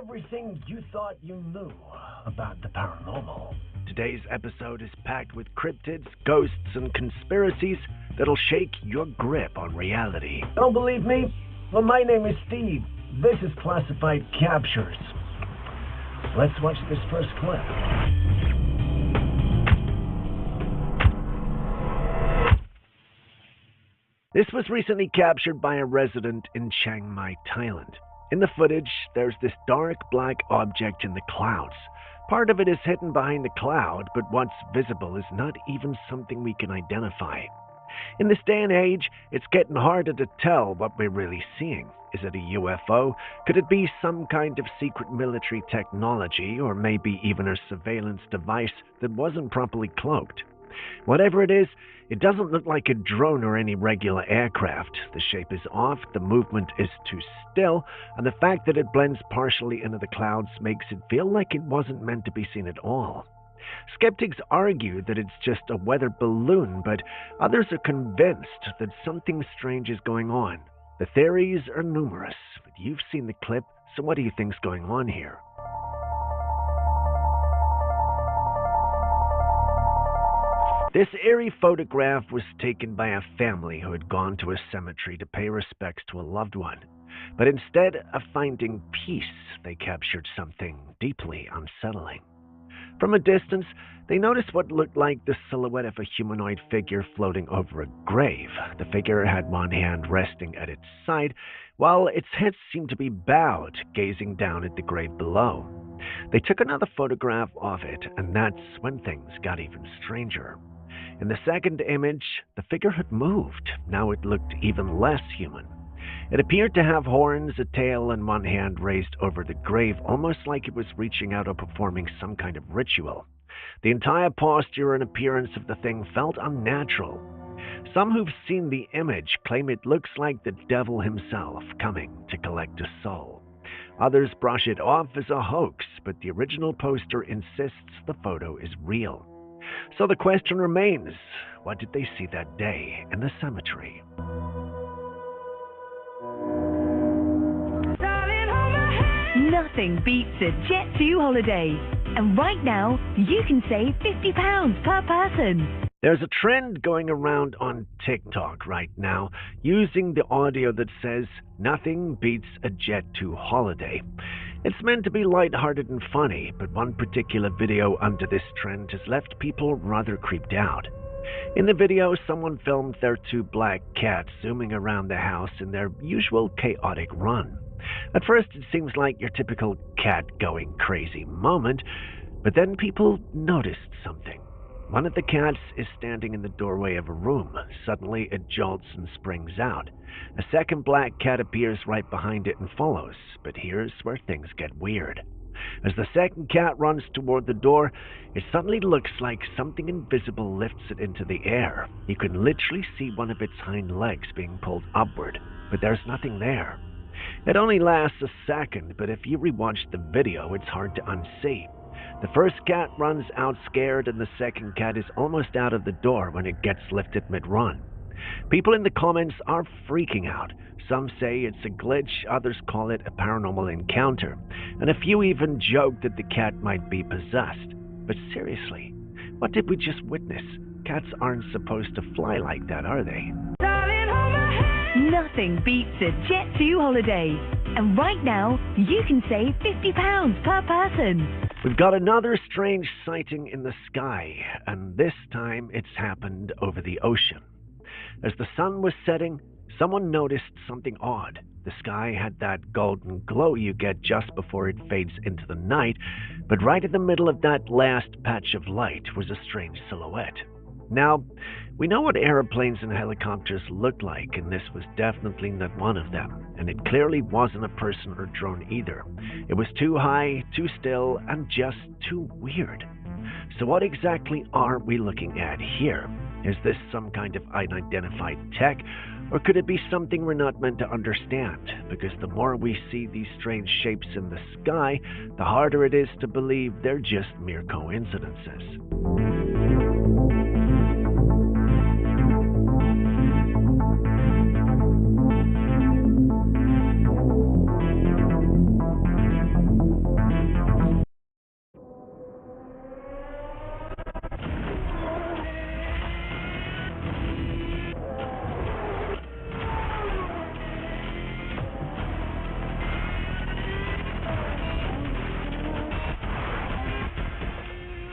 Everything you thought you knew about the paranormal. Today's episode is packed with cryptids, ghosts, and conspiracies that'll shake your grip on reality. Don't believe me? Well, my name is Steve. This is Classified Captures. Let's watch this first clip. This was recently captured by a resident in Chiang Mai, Thailand. In the footage, there's this dark black object in the clouds. Part of it is hidden behind the cloud, but what's visible is not even something we can identify. In this day and age, it's getting harder to tell what we're really seeing. Is it a UFO? Could it be some kind of secret military technology, or maybe even a surveillance device that wasn't properly cloaked? Whatever it is, it doesn't look like a drone or any regular aircraft. The shape is off, the movement is too still, and the fact that it blends partially into the clouds makes it feel like it wasn't meant to be seen at all. Skeptics argue that it's just a weather balloon, but others are convinced that something strange is going on. The theories are numerous, but you've seen the clip, so what do you think's going on here? This eerie photograph was taken by a family who had gone to a cemetery to pay respects to a loved one. But instead of finding peace, they captured something deeply unsettling. From a distance, they noticed what looked like the silhouette of a humanoid figure floating over a grave. The figure had one hand resting at its side, while its head seemed to be bowed, gazing down at the grave below. They took another photograph of it, and that's when things got even stranger. In the second image, the figure had moved. Now it looked even less human. It appeared to have horns, a tail, and one hand raised over the grave, almost like it was reaching out or performing some kind of ritual. The entire posture and appearance of the thing felt unnatural. Some who've seen the image claim it looks like the devil himself coming to collect a soul. Others brush it off as a hoax, but the original poster insists the photo is real. So the question remains, what did they see that day in the cemetery? Nothing beats a Jet2 holiday. And right now, you can save £50 per person. There's a trend going around on TikTok right now using the audio that says, "Nothing beats a Jet2 holiday." It's meant to be lighthearted and funny, but one particular video under this trend has left people rather creeped out. In the video, someone filmed their two black cats zooming around the house in their usual chaotic run. At first, it seems like your typical cat going crazy moment, but then people noticed something. One of the cats is standing in the doorway of a room. Suddenly, it jolts and springs out. A second black cat appears right behind it and follows, but here's where things get weird. As the second cat runs toward the door, it suddenly looks like something invisible lifts it into the air. You can literally see one of its hind legs being pulled upward, but there's nothing there. It only lasts a second, but if you rewatch the video, it's hard to unsee. The first cat runs out scared, and the second cat is almost out of the door when it gets lifted mid-run. People in the comments are freaking out. Some say it's a glitch, others call it a paranormal encounter, and a few even joke that the cat might be possessed. But seriously, what did we just witness? Cats aren't supposed to fly like that, are they? Nothing beats a Jet2 holiday. And right now, you can save £50 per person. We've got another strange sighting in the sky, and this time it's happened over the ocean. As the sun was setting, someone noticed something odd. The sky had that golden glow you get just before it fades into the night, but right in the middle of that last patch of light was a strange silhouette. Now, we know what airplanes and helicopters look like, and this was definitely not one of them, and it clearly wasn't a person or drone either. It was too high, too still, and just too weird. So what exactly are we looking at here? Is this some kind of unidentified tech, or could it be something we're not meant to understand? Because the more we see these strange shapes in the sky, the harder it is to believe they're just mere coincidences.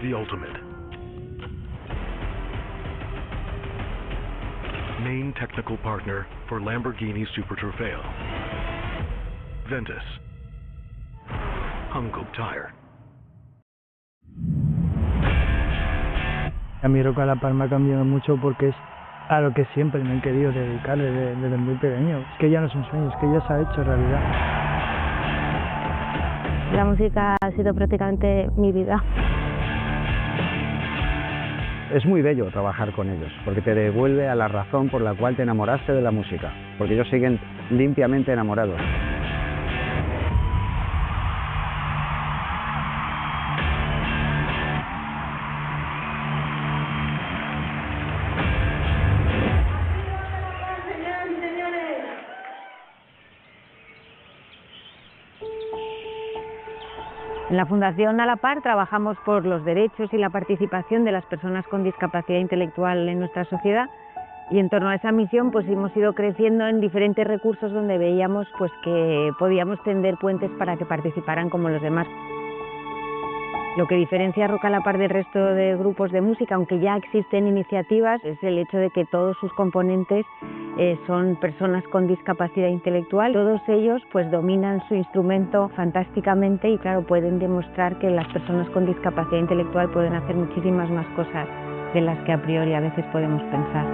the ultimate. Main technical partner for Lamborghini Super Trofeo. Ventus. Hungkop Tire. A mí Rock a la Par me ha cambiado mucho porque es a lo que siempre me he querido dedicar desde muy pequeño. Es que ya no es un sueño, es que ya se ha hecho realidad. La música ha sido prácticamente mi vida. Es muy bello trabajar con ellos, porque te devuelve a la razón por la cual te enamoraste de la música, porque ellos siguen limpiamente enamorados. En la Fundación A la Par trabajamos por los derechos y la participación de las personas con discapacidad intelectual en nuestra sociedad, y en torno a esa misión pues hemos ido creciendo en diferentes recursos donde veíamos pues que podíamos tender puentes para que participaran como los demás. Lo que diferencia a Rock a la Par del resto de grupos de música, aunque ya existen iniciativas, es el hecho de que todos sus componentes son personas con discapacidad intelectual. Todos ellos pues dominan su instrumento fantásticamente y claro, pueden demostrar que las personas con discapacidad intelectual pueden hacer muchísimas más cosas de las que a priori a veces podemos pensar.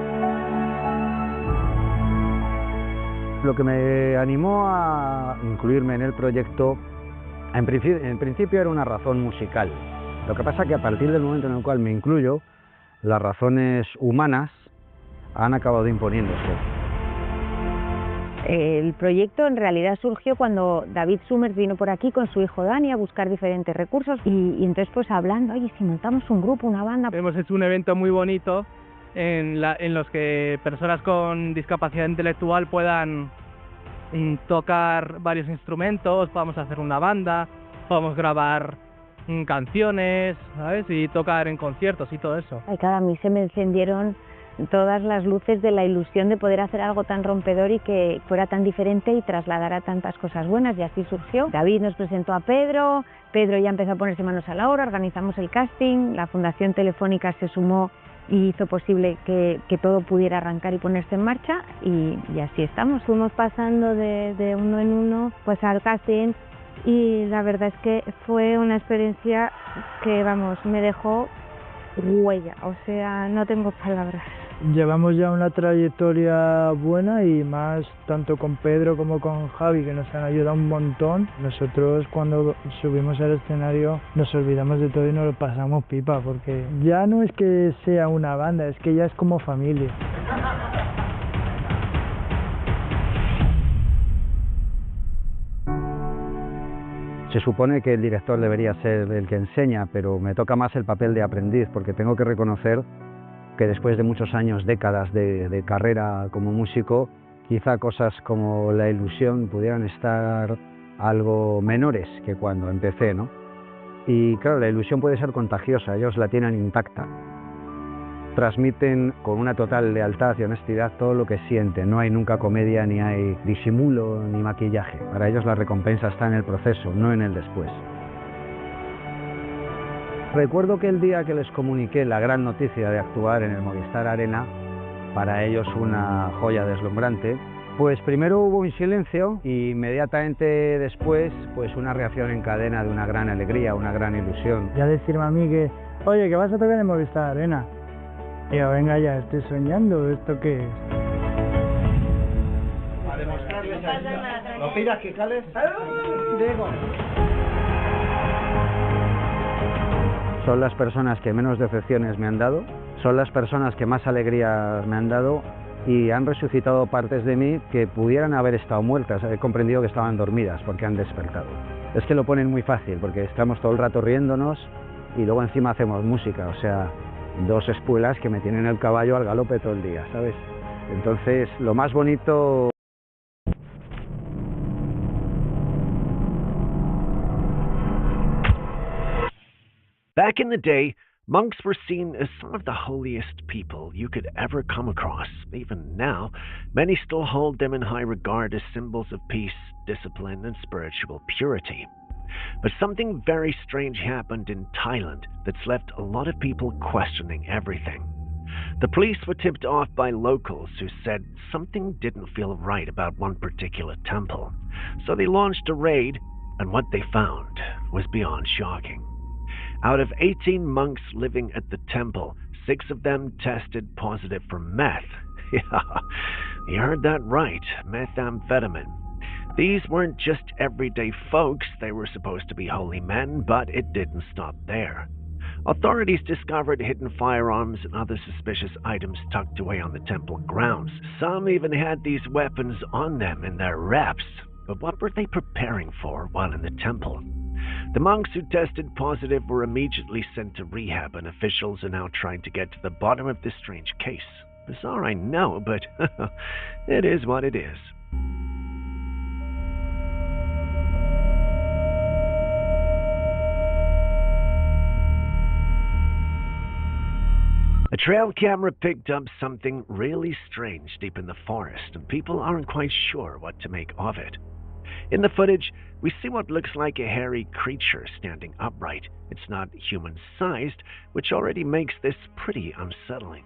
Lo que me animó a incluirme en el proyecto, en principio era una razón musical. Lo que pasa es que a partir del momento en el cual me incluyo, las razones humanas han acabado imponiéndose. El proyecto en realidad surgió cuando David Summers vino por aquí con su hijo Dani a buscar diferentes recursos y entonces pues hablando, oye, si montamos un grupo, una banda. Hemos hecho un evento muy bonito en los que personas con discapacidad intelectual puedan tocar varios instrumentos, podamos hacer una banda, podamos grabar canciones, ¿sabes? Y tocar en conciertos y todo eso. Ay, claro, a mí se me encendieron todas las luces de la ilusión de poder hacer algo tan rompedor y que fuera tan diferente y trasladara tantas cosas buenas, y así surgió. David nos presentó a Pedro, Pedro ya empezó a ponerse manos a la obra, organizamos el casting, la Fundación Telefónica se sumó y hizo posible que todo pudiera arrancar y ponerse en marcha, y así estamos. Fuimos pasando de uno en uno pues al casting, y la verdad es que fue una experiencia que, vamos, me dejó huella, o sea, no tengo palabras. Llevamos ya una trayectoria buena y más tanto con Pedro como con Javi, que nos han ayudado un montón. Nosotros cuando subimos al escenario nos olvidamos de todo y nos lo pasamos pipa, porque ya no es que sea una banda, es que ya es como familia. Se supone que el director debería ser el que enseña, pero me toca más el papel de aprendiz, porque tengo que reconocer que después de muchos años, décadas de carrera como músico, quizá cosas como la ilusión pudieran estar algo menores que cuando empecé, ¿no? Y claro, la ilusión puede ser contagiosa, ellos la tienen intacta. Transmiten con una total lealtad y honestidad todo lo que sienten. No hay nunca comedia, ni hay disimulo, ni maquillaje. Para ellos la recompensa está en el proceso, no en el después. Recuerdo que el día que les comuniqué la gran noticia de actuar en el Movistar Arena, para ellos una joya deslumbrante, pues primero hubo un silencio y inmediatamente después pues una reacción en cadena de una gran alegría, una gran ilusión. Ya decirme a mí que, oye, que vas a tocar en el Movistar Arena. Y yo, venga ya, estoy soñando, ¿esto qué es? A demostrarles a ella. ¿No pidas que cales? Digo. Son las personas que menos decepciones me han dado, son las personas que más alegría me han dado y han resucitado partes de mí que pudieran haber estado muertas. He comprendido que estaban dormidas porque han despertado. Es que lo ponen muy fácil porque estamos todo el rato riéndonos y luego encima hacemos música, o sea, dos espuelas que me tienen el caballo al galope todo el día, ¿sabes? Entonces, lo más bonito... Back in the day, monks were seen as some of the holiest people you could ever come across. Even now, many still hold them in high regard as symbols of peace, discipline, and spiritual purity. But something very strange happened in Thailand that's left a lot of people questioning everything. The police were tipped off by locals who said something didn't feel right about one particular temple. So they launched a raid, and what they found was beyond shocking. Out of 18 monks living at the temple, 6 of them tested positive for meth. Yeah, you heard that right, methamphetamine. These weren't just everyday folks, they were supposed to be holy men, but it didn't stop there. Authorities discovered hidden firearms and other suspicious items tucked away on the temple grounds. Some even had these weapons on them in their wraps. But what were they preparing for while in the temple? The monks who tested positive were immediately sent to rehab, and officials are now trying to get to the bottom of this strange case. Bizarre, I know, but it is what it is. A trail camera picked up something really strange deep in the forest, and people aren't quite sure what to make of it. In the footage, we see what looks like a hairy creature standing upright. It's not human-sized, which already makes this pretty unsettling.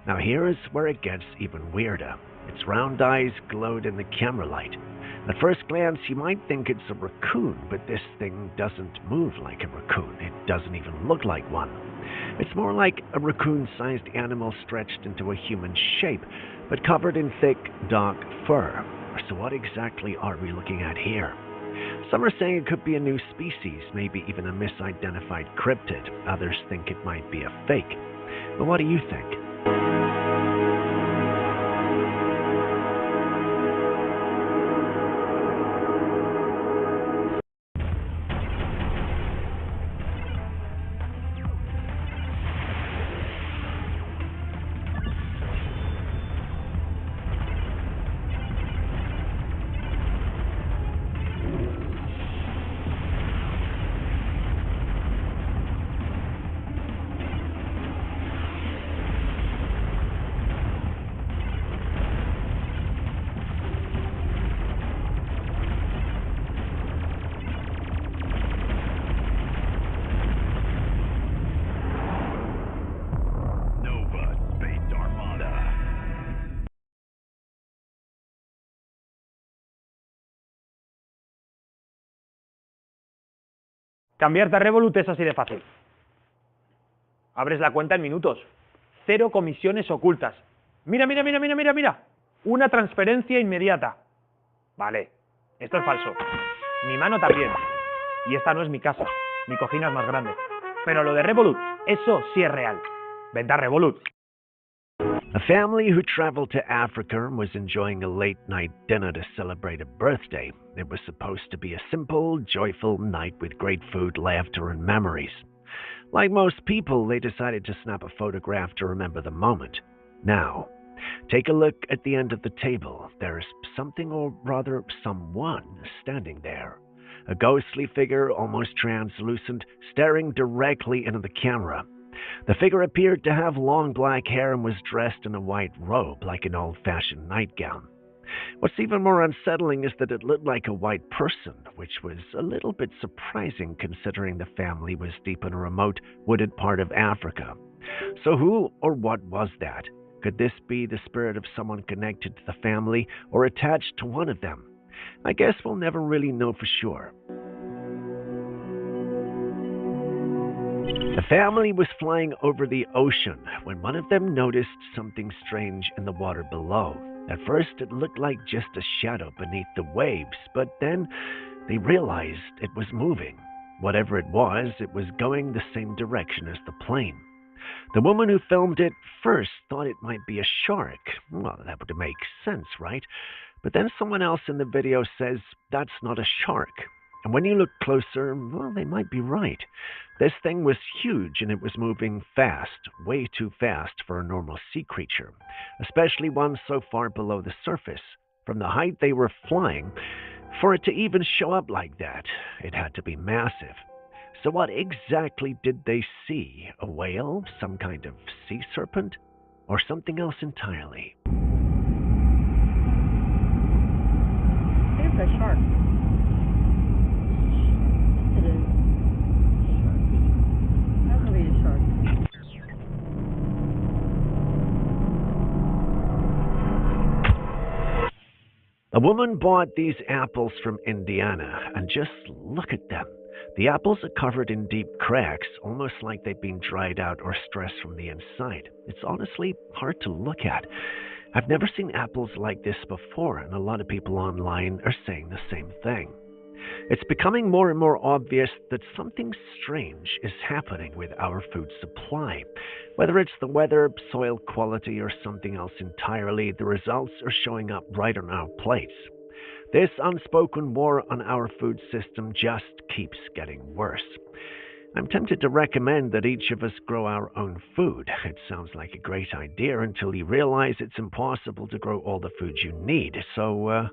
Now here is where it gets even weirder. Its round eyes glowed in the camera light. At first glance, you might think it's a raccoon, but this thing doesn't move like a raccoon. It doesn't even look like one. It's more like a raccoon-sized animal stretched into a human shape, but covered in thick, dark fur. So what exactly are we looking at here? Some are saying it could be a new species, maybe even a misidentified cryptid. Others think it might be a fake. But what do you think? Cambiarte a Revolut es así de fácil. Abres la cuenta en minutos. 0 comisiones ocultas. Mira, mira, mira, mira, mira, mira. Una transferencia inmediata. Vale, esto es falso. Mi mano también. Y esta no es mi casa. Mi cocina es más grande. Pero lo de Revolut, eso sí es real. Vente a Revolut. A family who traveled to Africa was enjoying a late-night dinner to celebrate a birthday. It was supposed to be a simple, joyful night with great food, laughter, and memories. Like most people, they decided to snap a photograph to remember the moment. Now, take a look at the end of the table. There's something, or rather someone, standing there. A ghostly figure, almost translucent, staring directly into the camera. The figure appeared to have long black hair and was dressed in a white robe, like an old-fashioned nightgown. What's even more unsettling is that it looked like a white person, which was a little bit surprising considering the family was deep in a remote, wooded part of Africa. So who or what was that? Could this be the spirit of someone connected to the family or attached to one of them? I guess we'll never really know for sure. The family was flying over the ocean when one of them noticed something strange in the water below. At first, it looked like just a shadow beneath the waves, but then they realized it was moving. Whatever it was going the same direction as the plane. The woman who filmed it first thought it might be a shark. Well, that would make sense, right? But then someone else in the video says that's not a shark. And when you look closer, well, they might be right. This thing was huge and it was moving fast, way too fast for a normal sea creature, especially one so far below the surface. From the height they were flying, for it to even show up like that, it had to be massive. So what exactly did they see? A whale? Some kind of sea serpent? Or something else entirely? It's a shark. A woman bought these apples from Indiana, and just look at them. The apples are covered in deep cracks, almost like they've been dried out or stressed from the inside. It's honestly hard to look at. I've never seen apples like this before, and a lot of people online are saying the same thing. It's becoming more and more obvious that something strange is happening with our food supply. Whether it's the weather, soil quality, or something else entirely, the results are showing up right on our plates. This unspoken war on our food system just keeps getting worse. I'm tempted to recommend that each of us grow our own food. It sounds like a great idea until you realize it's impossible to grow all the food you need. So,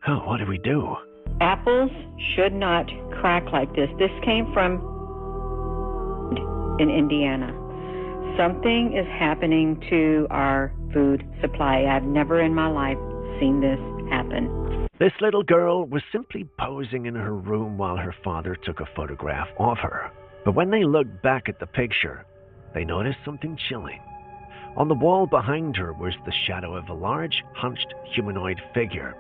what do we do? Apples should not crack like this. This came from in Indiana. Something is happening to our food supply. I've never in my life seen this happen. This little girl was simply posing in her room while her father took a photograph of her. But when they looked back at the picture, they noticed something chilling. On the wall behind her was the shadow of a large, hunched humanoid figure,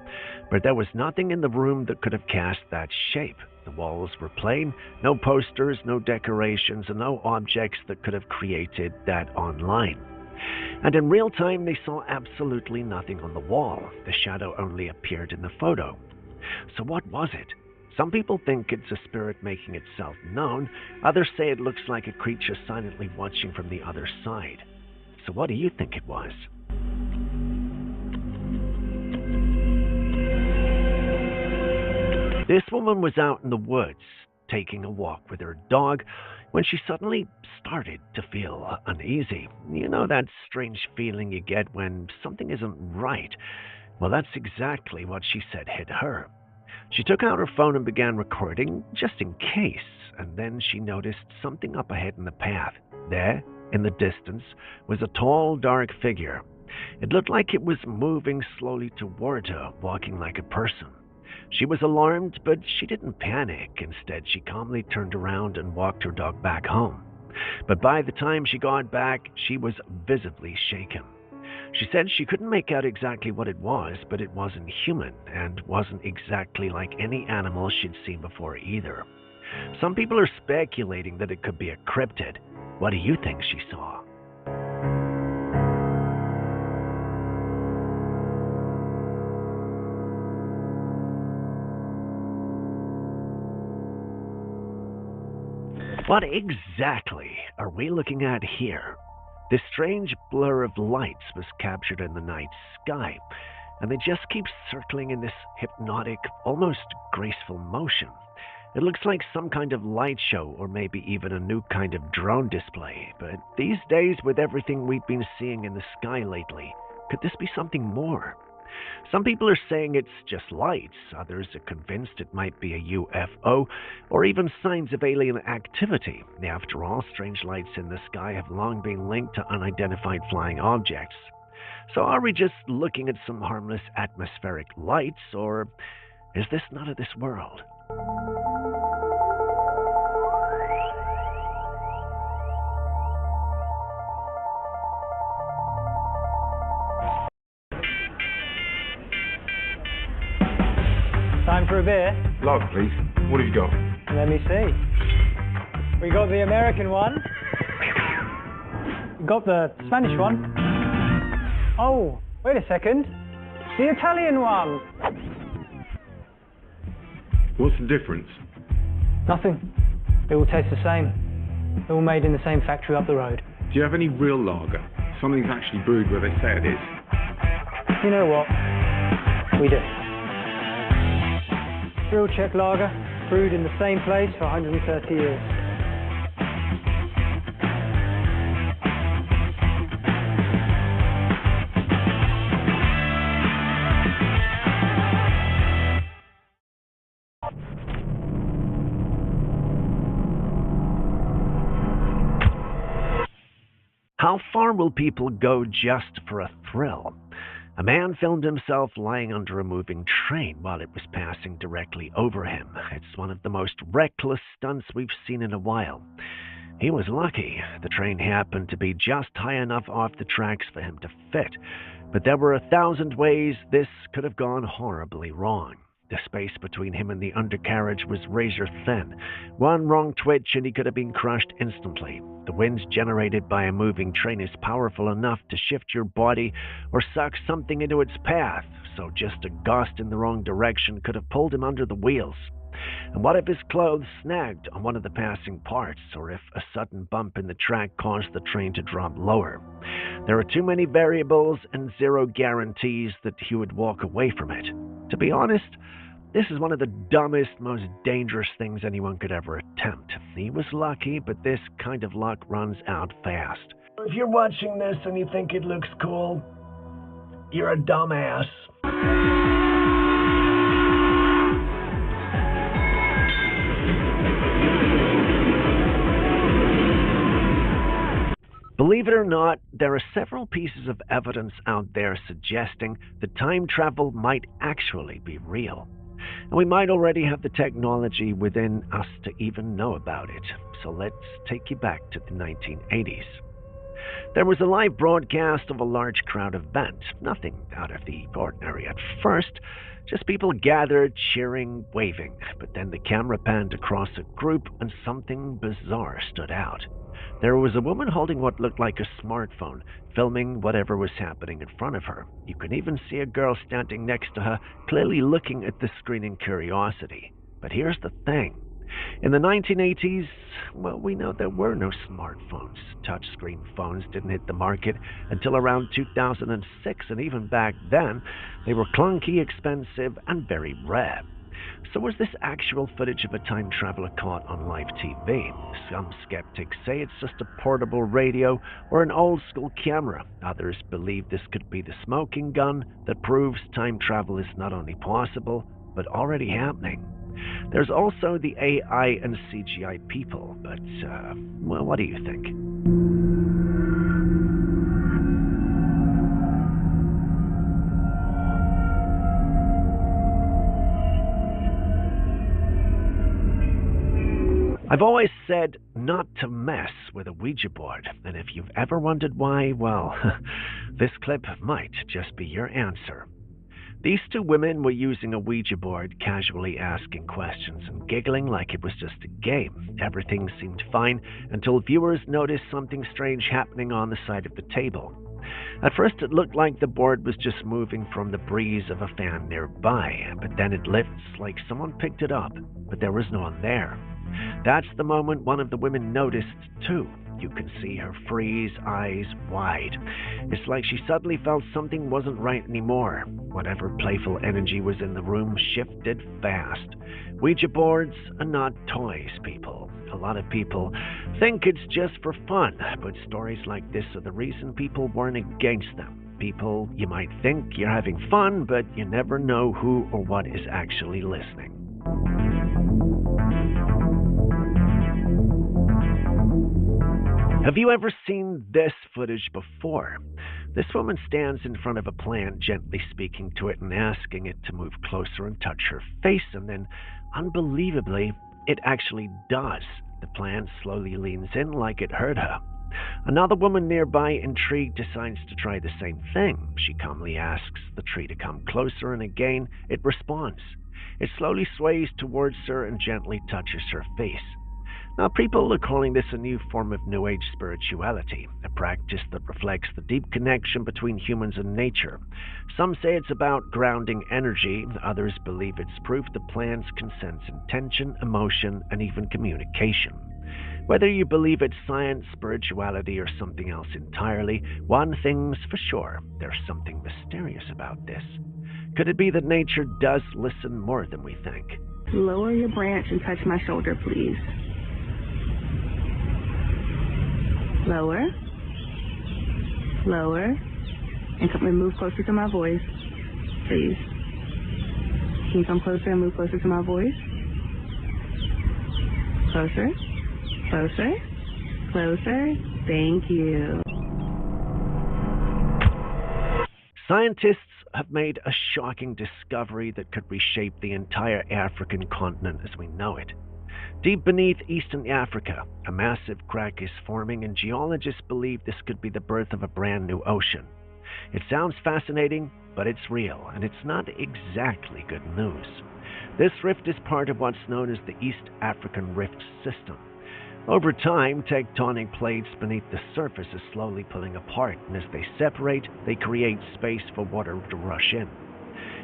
but there was nothing in the room that could have cast that shape. The walls were plain, no posters, no decorations, and no objects that could have created that online. And in real time, they saw absolutely nothing on the wall. The shadow only appeared in the photo. So what was it? Some people think it's a spirit making itself known. Others say it looks like a creature silently watching from the other side. So what do you think it was? This woman was out in the woods, taking a walk with her dog, when she suddenly started to feel uneasy. You know that strange feeling you get when something isn't right? Well, that's exactly what she said hit her. She took out her phone and began recording, just in case, and then she noticed something up ahead in the path. There, in the distance, was a tall, dark figure. It looked like it was moving slowly toward her, walking like a person. She was alarmed, but she didn't panic. Instead, she calmly turned around and walked her dog back home. But by the time she got back, she was visibly shaken. She said she couldn't make out exactly what it was, but it wasn't human, and wasn't exactly like any animal she'd seen before either. Some people are speculating that it could be a cryptid. What do you think she saw? What exactly are we looking at here? This strange blur of lights was captured in the night sky, and they just keep circling in this hypnotic, almost graceful motion. It looks like some kind of light show, or maybe even a new kind of drone display. But these days, with everything we've been seeing in the sky lately, could this be something more? Some people are saying it's just lights. Others are convinced it might be a UFO, or even signs of alien activity. After all, strange lights in the sky have long been linked to unidentified flying objects. So are we just looking at some harmless atmospheric lights, or is this not of this world? Time for a beer? Love, please. What have you got? Let me see. We got the American one. We got the Spanish one. Oh, wait a second. The Italian one. What's the difference? Nothing. They all taste the same. They're all made in the same factory up the road. Do you have any real lager? Something that's actually brewed where they say it is? You know what? We do. Real Czech lager, brewed in the same place for 130 years. How far will people go just for a thrill? A man filmed himself lying under a moving train while it was passing directly over him. It's one of the most reckless stunts we've seen in a while. He was lucky. The train happened to be just high enough off the tracks for him to fit. But there were 1,000 ways this could have gone horribly wrong. The space between him and the undercarriage was razor thin. One wrong twitch and he could have been crushed instantly. The wind generated by a moving train is powerful enough to shift your body or suck something into its path, so just a gust in the wrong direction could have pulled him under the wheels. And what if his clothes snagged on one of the passing parts, or if a sudden bump in the track caused the train to drop lower? There are too many variables and zero guarantees that he would walk away from it. To be honest, this is one of the dumbest, most dangerous things anyone could ever attempt. He was lucky, but this kind of luck runs out fast. If you're watching this and you think it looks cool, you're a dumbass. Believe it or not, there are several pieces of evidence out there suggesting that time travel might actually be real. And we might already have the technology within us to even know about it. So let's take you back to the 1980s. There was a live broadcast of a large crowd event. Nothing out of the ordinary at first, just people gathered, cheering, waving. But then the camera panned across a group and something bizarre stood out. There was a woman holding what looked like a smartphone, filming whatever was happening in front of her. You could even see a girl standing next to her, clearly looking at the screen in curiosity. But here's the thing. In the 1980s, well, we know there were no smartphones. Touchscreen phones didn't hit the market until around 2006, and even back then, they were clunky, expensive, and very rare. So was this actual footage of a time traveler caught on live TV? Some skeptics say it's just a portable radio or an old-school camera. Others believe this could be the smoking gun that proves time travel is not only possible, but already happening. There's also the AI and CGI people, but, well, what do you think? I've always said not to mess with a Ouija board, and if you've ever wondered why, well, this clip might just be your answer. These two women were using a Ouija board, casually asking questions and giggling like it was just a game. Everything seemed fine until viewers noticed something strange happening on the side of the table. At first it looked like the board was just moving from the breeze of a fan nearby, but then it lifts like someone picked it up, but there was no one there. That's the moment one of the women noticed too. You can see her freeze, eyes wide. It's like she suddenly felt something wasn't right anymore. Whatever playful energy was in the room shifted fast. Ouija boards are not toys, people. A lot of people think it's just for fun, but stories like this are the reason people warn against them. People, you might think you're having fun, but you never know who or what is actually listening. Have you ever seen this footage before? This woman stands in front of a plant, gently speaking to it and asking it to move closer and touch her face, and then, unbelievably, it actually does. The plant slowly leans in like it heard her. Another woman nearby, intrigued, decides to try the same thing. She calmly asks the tree to come closer, and again, it responds. It slowly sways towards her and gently touches her face. Now, people are calling this a new form of New Age spirituality, a practice that reflects the deep connection between humans and nature. Some say it's about grounding energy, others believe it's proof that plants can sense intention, emotion, and even communication. Whether you believe it's science, spirituality, or something else entirely, one thing's for sure, there's something mysterious about this. Could it be that nature does listen more than we think? Lower your branch and touch my shoulder, please. Lower, lower, and move closer to my voice, please. Can you come closer and move closer to my voice? Closer, closer, closer. Thank you. Scientists have made a shocking discovery that could reshape the entire African continent as we know it. Deep beneath eastern Africa, a massive crack is forming, and geologists believe this could be the birth of a brand new ocean. It sounds fascinating, but it's real, and it's not exactly good news. This rift is part of what's known as the East African Rift System. Over time, tectonic plates beneath the surface are slowly pulling apart, and as they separate, they create space for water to rush in.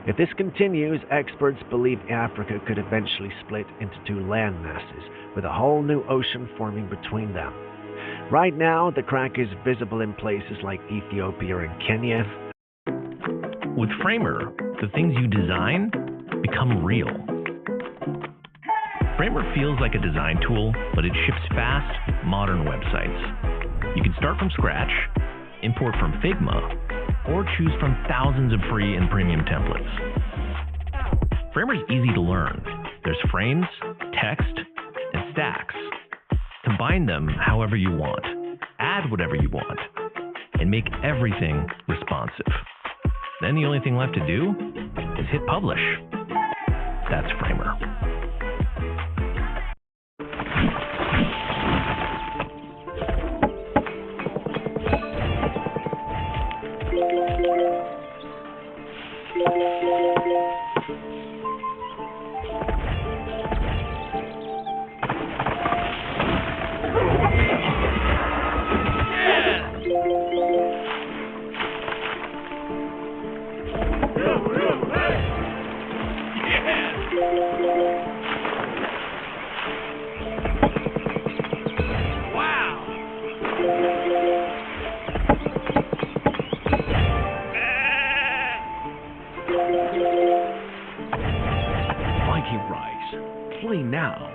If this continues, experts believe Africa could eventually split into two land masses, with a whole new ocean forming between them. Right now, the crack is visible in places like Ethiopia and Kenya. With Framer, the things you design become real. Framer feels like a design tool, but it ships fast, modern websites. You can start from scratch, import from Figma, or choose from thousands of free and premium templates. Framer's easy to learn. There's frames, text, and stacks. Combine them however you want, add whatever you want, and make everything responsive. Then the only thing left to do is hit publish. That's Framer. Now.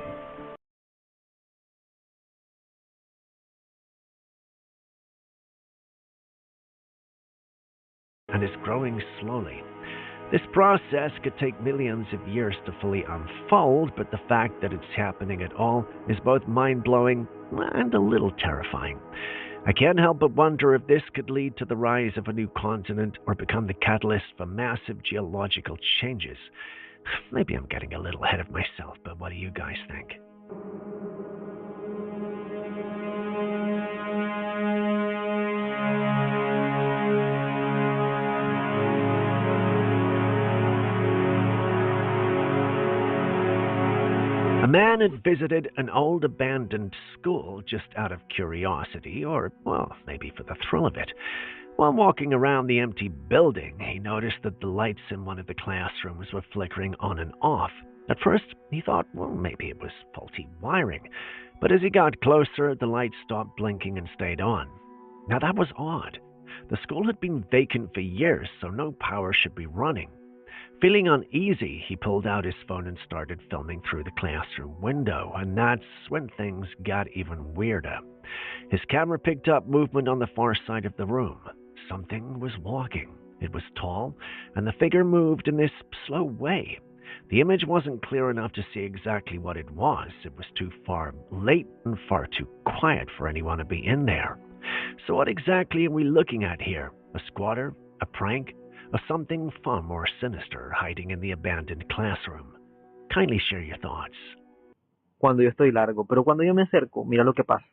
And is growing slowly. This process could take millions of years to fully unfold, but the fact that it's happening at all is both mind-blowing and a little terrifying. I can't help but wonder if this could lead to the rise of a new continent or become the catalyst for massive geological changes. Maybe I'm getting a little ahead of myself, but what do you guys think? A man had visited an old abandoned school just out of curiosity, or, well, maybe for the thrill of it. While walking around the empty building, he noticed that the lights in one of the classrooms were flickering on and off. At first, he thought, well, maybe it was faulty wiring. But as he got closer, the lights stopped blinking and stayed on. Now that was odd. The school had been vacant for years, so no power should be running. Feeling uneasy, he pulled out his phone and started filming through the classroom window, and that's when things got even weirder. His camera picked up movement on the far side of the room. Something was walking. It was tall, and the figure moved in this slow way. The image wasn't clear enough to see exactly what it was. It was too far late and far too quiet for anyone to be in there. So what exactly are we looking at here? A squatter? A prank? Or something far more sinister hiding in the abandoned classroom? Kindly share your thoughts. Cuando yo estoy largo, pero cuando yo me acerco, mira lo que pasa.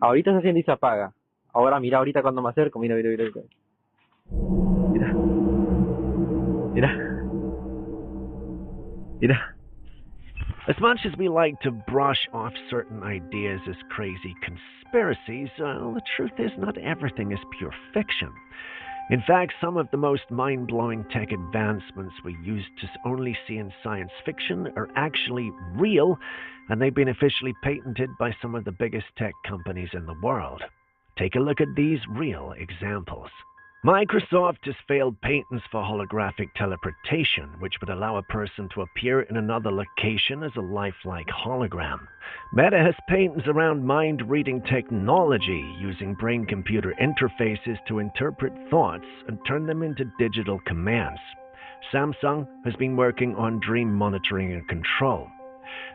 Ahorita se enciende y se apaga. Ahora mira, ahorita cuando me acerco, mira. As much as we like to brush off certain ideas as crazy conspiracies, the truth is not everything is pure fiction. In fact, some of the most mind-blowing tech advancements we used to only see in science fiction are actually real, and they've been officially patented by some of the biggest tech companies in the world. Take a look at these real examples. Microsoft has failed patents for holographic teleportation, which would allow a person to appear in another location as a lifelike hologram. Meta has patents around mind-reading technology, using brain-computer interfaces to interpret thoughts and turn them into digital commands. Samsung has been working on dream monitoring and control.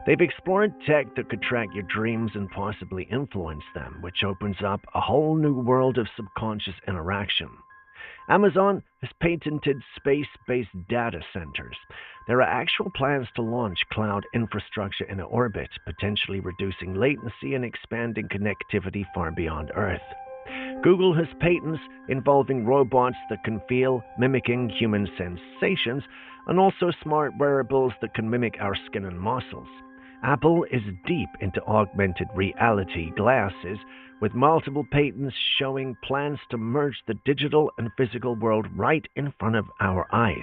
They've explored tech that could track your dreams and possibly influence them, which opens up a whole new world of subconscious interaction. Amazon has patented space-based data centers. There are actual plans to launch cloud infrastructure in orbit, potentially reducing latency and expanding connectivity far beyond Earth. Google has patents involving robots that can feel, mimicking human sensations, and also smart wearables that can mimic our skin and muscles. Apple is deep into augmented reality glasses, with multiple patents showing plans to merge the digital and physical world right in front of our eyes.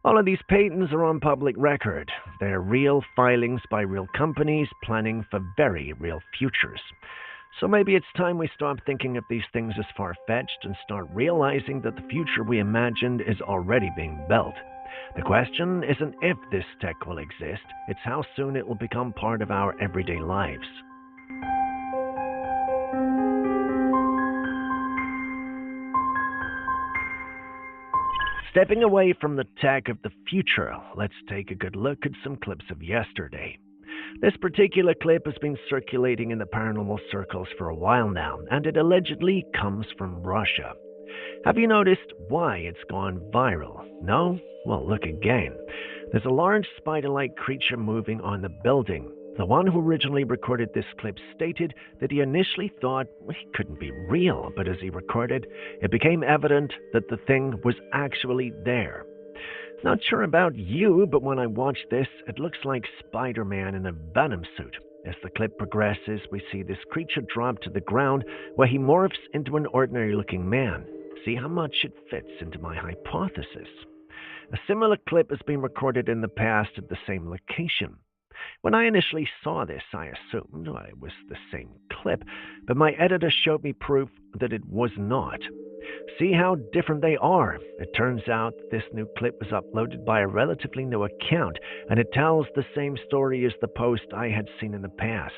All of these patents are on public record. They're real filings by real companies planning for very real futures. So maybe it's time we stop thinking of these things as far-fetched and start realizing that the future we imagined is already being built. The question isn't if this tech will exist, it's how soon it will become part of our everyday lives. Stepping away from the tech of the future, let's take a good look at some clips of yesterday. This particular clip has been circulating in the paranormal circles for a while now, and it allegedly comes from Russia. Have you noticed why it's gone viral? No? Well, look again. There's a large spider-like creature moving on the building. The one who originally recorded this clip stated that he initially thought it couldn't be real, but as he recorded, it became evident that the thing was actually there. Not sure about you, but when I watch this, it looks like Spider-Man in a Venom suit. As the clip progresses, we see this creature drop to the ground, where he morphs into an ordinary-looking man. See how much it fits into my hypothesis. A similar clip has been recorded in the past at the same location. When I initially saw this, I assumed it was the same clip, but my editor showed me proof that it was not. See how different they are. It turns out this new clip was uploaded by a relatively new account, and it tells the same story as the post I had seen in the past.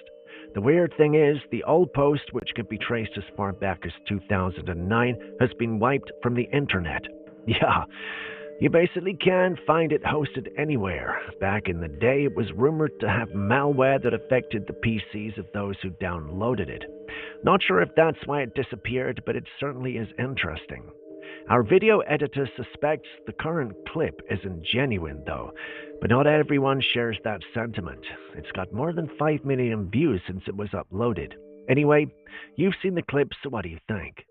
The weird thing is, the old post, which could be traced as far back as 2009, has been wiped from the internet. Yeah, you basically can't find it hosted anywhere. Back in the day, it was rumored to have malware that affected the PCs of those who downloaded it. Not sure if that's why it disappeared, but it certainly is interesting. Our video editor suspects the current clip isn't genuine, though, but not everyone shares that sentiment. It's got more than 5 million views since it was uploaded. Anyway, you've seen the clip, so what do you think?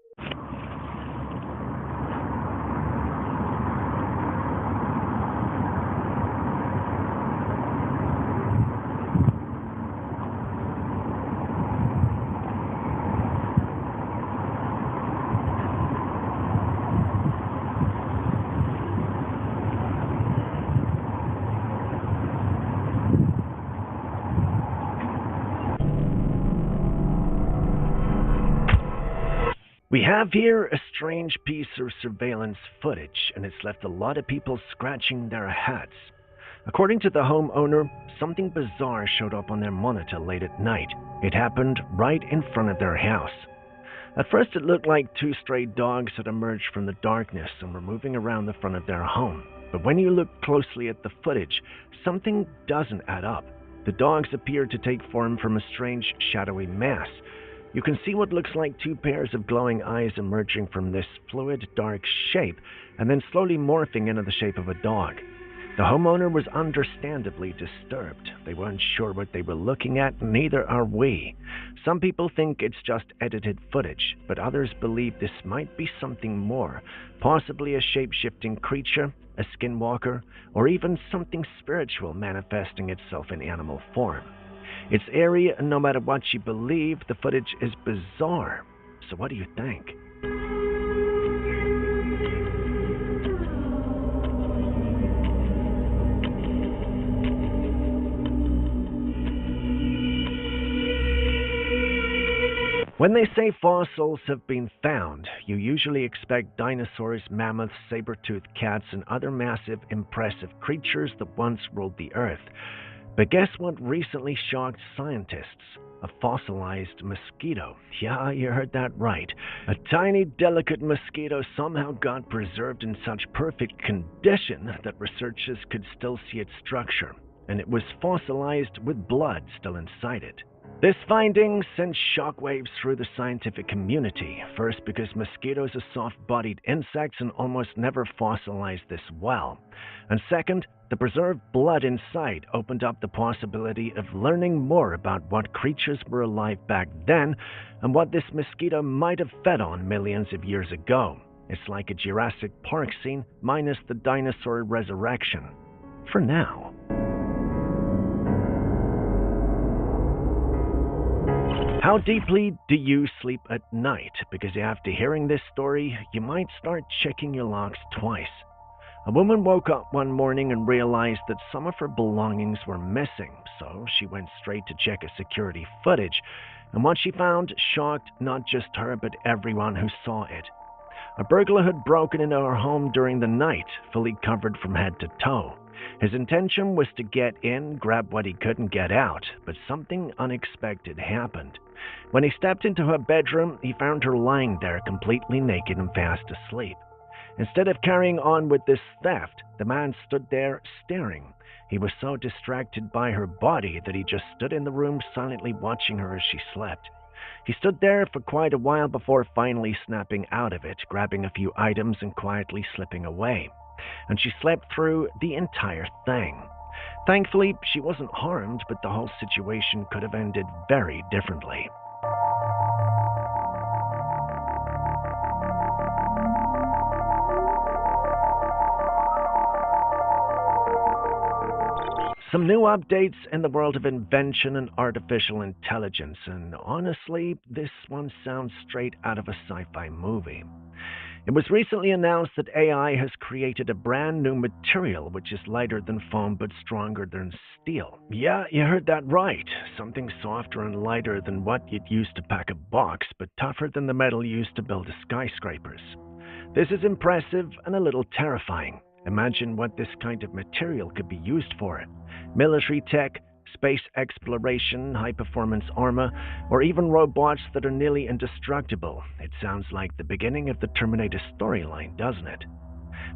We have here a strange piece of surveillance footage, and it's left a lot of people scratching their heads. According to the homeowner, something bizarre showed up on their monitor late at night. It happened right in front of their house. At first it looked like 2 stray dogs had emerged from the darkness and were moving around the front of their home. But when you look closely at the footage, something doesn't add up. The dogs appear to take form from a strange shadowy mass. You can see what looks like 2 pairs of glowing eyes emerging from this fluid, dark shape, and then slowly morphing into the shape of a dog. The homeowner was understandably disturbed. They weren't sure what they were looking at, neither are we. Some people think it's just edited footage, but others believe this might be something more, possibly a shape-shifting creature, a skinwalker, or even something spiritual manifesting itself in animal form. It's eerie, and no matter what you believe, the footage is bizarre. So what do you think? When they say fossils have been found, you usually expect dinosaurs, mammoths, saber-toothed cats, and other massive, impressive creatures that once ruled the earth. But guess what recently shocked scientists? A fossilized mosquito. Yeah, you heard that right. A tiny, delicate mosquito somehow got preserved in such perfect condition that researchers could still see its structure. And it was fossilized with blood still inside it. This finding sent shockwaves through the scientific community, first because mosquitoes are soft-bodied insects and almost never fossilize this well, and second, the preserved blood inside opened up the possibility of learning more about what creatures were alive back then and what this mosquito might have fed on millions of years ago. It's like a Jurassic Park scene minus the dinosaur resurrection. For now. How deeply do you sleep at night? Because after hearing this story, you might start checking your locks twice. A woman woke up one morning and realized that some of her belongings were missing, so she went straight to check her security footage, and what she found shocked not just her but everyone who saw it. A burglar had broken into her home during the night, fully covered from head to toe. His intention was to get in, grab what he couldn't get out, but something unexpected happened. When he stepped into her bedroom, he found her lying there completely naked and fast asleep. Instead of carrying on with this theft, the man stood there staring. He was so distracted by her body that he just stood in the room silently watching her as she slept. He stood there for quite a while before finally snapping out of it, grabbing a few items and quietly slipping away. And she slept through the entire thing. Thankfully, she wasn't harmed, but the whole situation could have ended very differently. Some new updates in the world of invention and artificial intelligence, and honestly, this one sounds straight out of a sci-fi movie. It was recently announced that AI has created a brand new material which is lighter than foam but stronger than steel. Yeah, you heard that right. Something softer and lighter than what you'd use to pack a box, but tougher than the metal used to build the skyscrapers. This is impressive and a little terrifying. Imagine what this kind of material could be used for. Military tech, space exploration, high-performance armor, or even robots that are nearly indestructible. It sounds like the beginning of the Terminator storyline, doesn't it?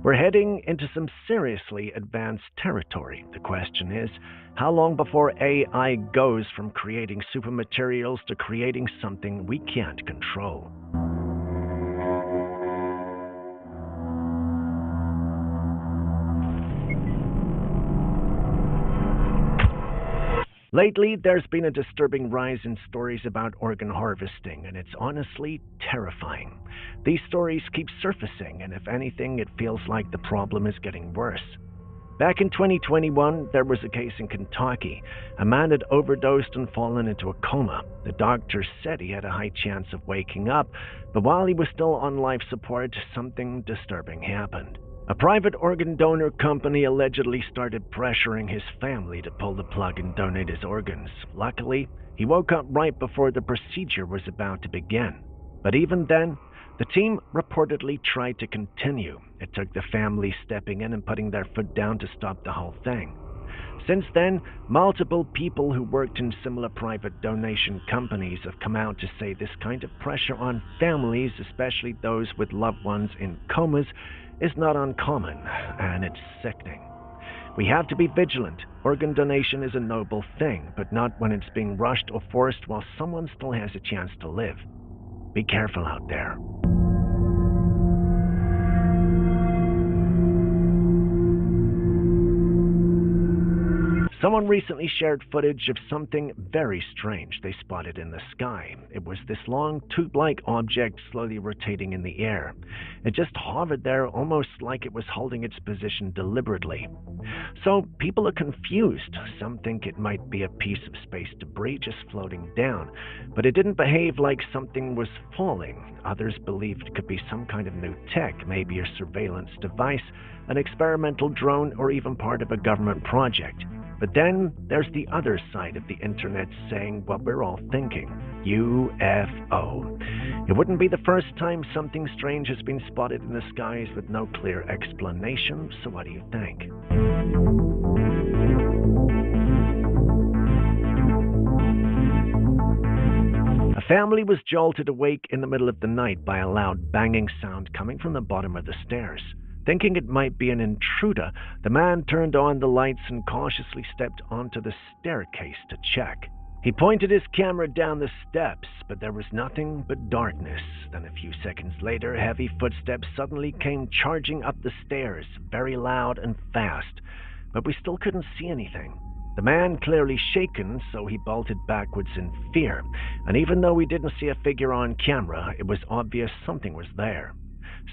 We're heading into some seriously advanced territory. The question is, how long before AI goes from creating super materials to creating something we can't control? Lately, there's been a disturbing rise in stories about organ harvesting, and it's honestly terrifying. These stories keep surfacing, and if anything, it feels like the problem is getting worse. Back in 2021, there was a case in Kentucky. A man had overdosed and fallen into a coma. The doctors said he had a high chance of waking up, but while he was still on life support, something disturbing happened. A private organ donor company allegedly started pressuring his family to pull the plug and donate his organs. Luckily, he woke up right before the procedure was about to begin. But even then, the team reportedly tried to continue. It took the family stepping in and putting their foot down to stop the whole thing. Since then, multiple people who worked in similar private donation companies have come out to say this kind of pressure on families, especially those with loved ones in comas, is not uncommon, and it's sickening. We have to be vigilant. Organ donation is a noble thing, but not when it's being rushed or forced while someone still has a chance to live. Be careful out there. Someone recently shared footage of something very strange they spotted in the sky. It was this long, tube-like object slowly rotating in the air. It just hovered there almost like it was holding its position deliberately. So people are confused. Some think it might be a piece of space debris just floating down, but it didn't behave like something was falling. Others believed it could be some kind of new tech, maybe a surveillance device, an experimental drone, or even part of a government project. But then there's the other side of the internet saying what we're all thinking: UFO. It wouldn't be the first time something strange has been spotted in the skies with no clear explanation, so what do you think? A family was jolted awake in the middle of the night by a loud banging sound coming from the bottom of the stairs. Thinking it might be an intruder, the man turned on the lights and cautiously stepped onto the staircase to check. He pointed his camera down the steps, but there was nothing but darkness. Then a few seconds later, heavy footsteps suddenly came charging up the stairs, very loud and fast, but we still couldn't see anything. The man clearly shaken, so he bolted backwards in fear, and even though we didn't see a figure on camera, it was obvious something was there.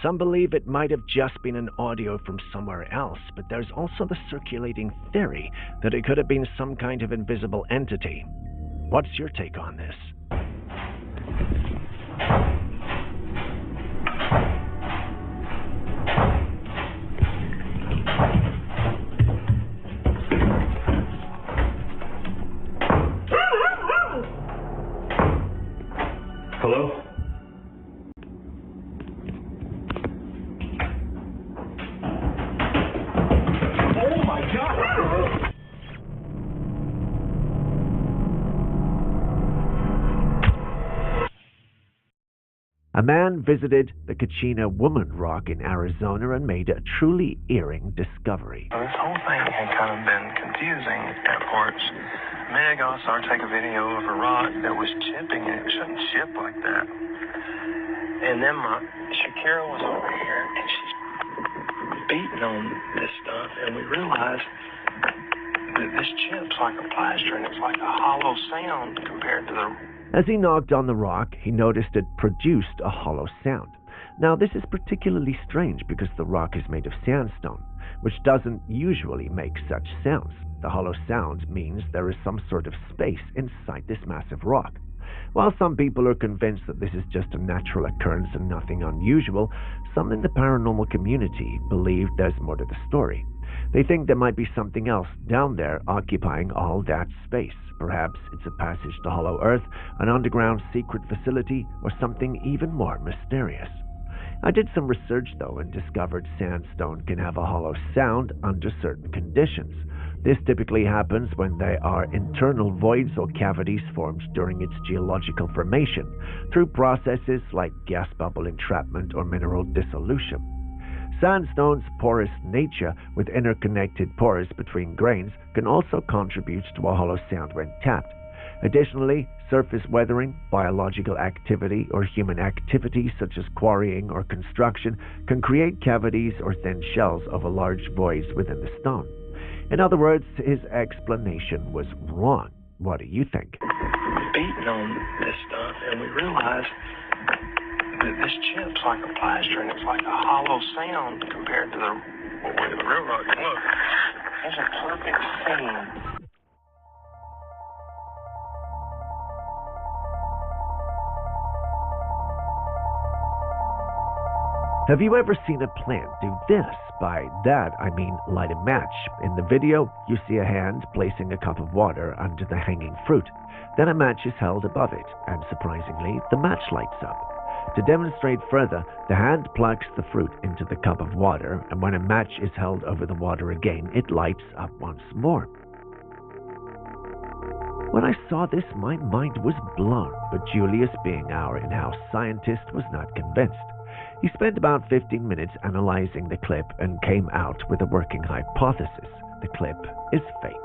Some believe it might have just been an audio from somewhere else, but there's also the circulating theory that it could have been some kind of invisible entity. What's your take on this? Hello? Oh my God! A man visited the Kachina Woman Rock in Arizona and made a truly eerie discovery. This whole thing had kind of been confusing at parts. A minute ago, I saw her take a video of a rock that was chipping, and it shouldn't chip like that. And then Shakira was over here, and she's beating on this stuff, and we realized that this chips like a plaster, and it's like a hollow sound compared to the... As he knocked on the rock, he noticed it produced a hollow sound. Now, this is particularly strange because the rock is made of sandstone, which doesn't usually make such sounds. The hollow sound means there is some sort of space inside this massive rock. While some people are convinced that this is just a natural occurrence and nothing unusual, some in the paranormal community believe there's more to the story. They think there might be something else down there occupying all that space. Perhaps it's a passage to Hollow Earth, an underground secret facility, or something even more mysterious. I did some research, though, and discovered sandstone can have a hollow sound under certain conditions. This typically happens when there are internal voids or cavities formed during its geological formation, through processes like gas bubble entrapment or mineral dissolution. Sandstone's porous nature, with interconnected pores between grains, can also contribute to a hollow sound when tapped. Additionally, surface weathering, biological activity, or human activities such as quarrying or construction can create cavities or thin shells over large voids within the stone. In other words, his explanation was wrong. What do you think? Beating on this stuff, and we realized that this chips like a plaster, and it's like a hollow sound compared to the real rock. Look, it's a perfect scene. Have you ever seen a plant do this? By that, I mean light a match. In the video, you see a hand placing a cup of water under the hanging fruit. Then a match is held above it, and surprisingly, the match lights up. To demonstrate further, the hand plucks the fruit into the cup of water, and when a match is held over the water again, it lights up once more. When I saw this, my mind was blown, but Julius, being our in-house scientist, was not convinced. He spent about 15 minutes analyzing the clip and came out with a working hypothesis. The clip is fake.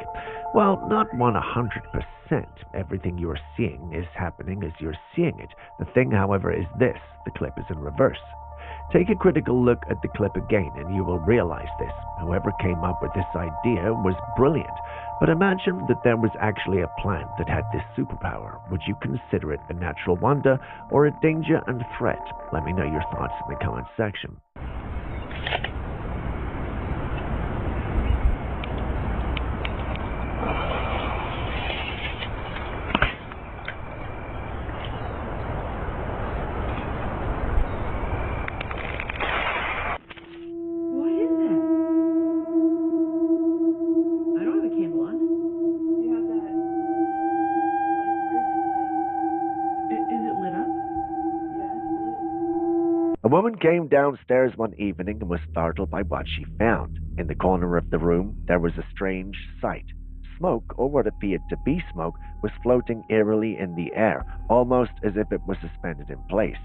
Well, not 100%. Everything you are seeing is happening as you're seeing it. The thing, however, is this. The clip is in reverse. Take a critical look at the clip again and you will realize this. Whoever came up with this idea was brilliant. But imagine that there was actually a plant that had this superpower. Would you consider it a natural wonder or a danger and threat? Let me know your thoughts in the comment section. A woman came downstairs one evening and was startled by what she found. In the corner of the room, there was a strange sight. Smoke, or what appeared to be smoke, was floating eerily in the air, almost as if it was suspended in place.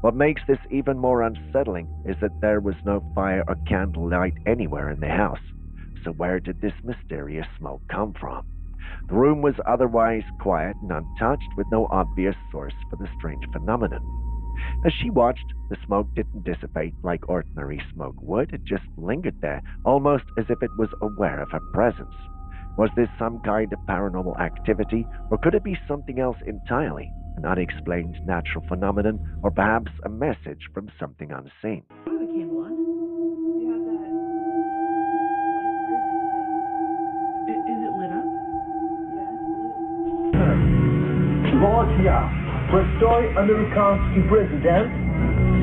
What makes this even more unsettling is that there was no fire or candlelight anywhere in the house. So where did this mysterious smoke come from? The room was otherwise quiet and untouched, with no obvious source for the strange phenomenon. As she watched, the smoke didn't dissipate like ordinary smoke would. It just lingered there, almost as if it was aware of her presence. Was this some kind of paranormal activity, or could it be something else entirely? An unexplained natural phenomenon, or perhaps a message from something unseen? Володя, простой американский президент.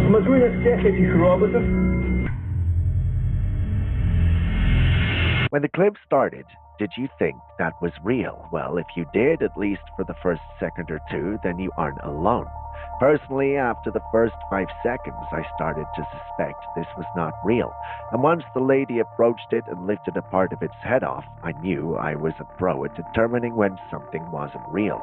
Смотрю на всех этих роботов. When the clip started, did you think that was real? Well, if you did, at least for the first second or two, then you aren't alone. Personally, after the first 5 seconds, I started to suspect this was not real. And once the lady approached it and lifted a part of its head off, I knew I was a pro at determining when something wasn't real.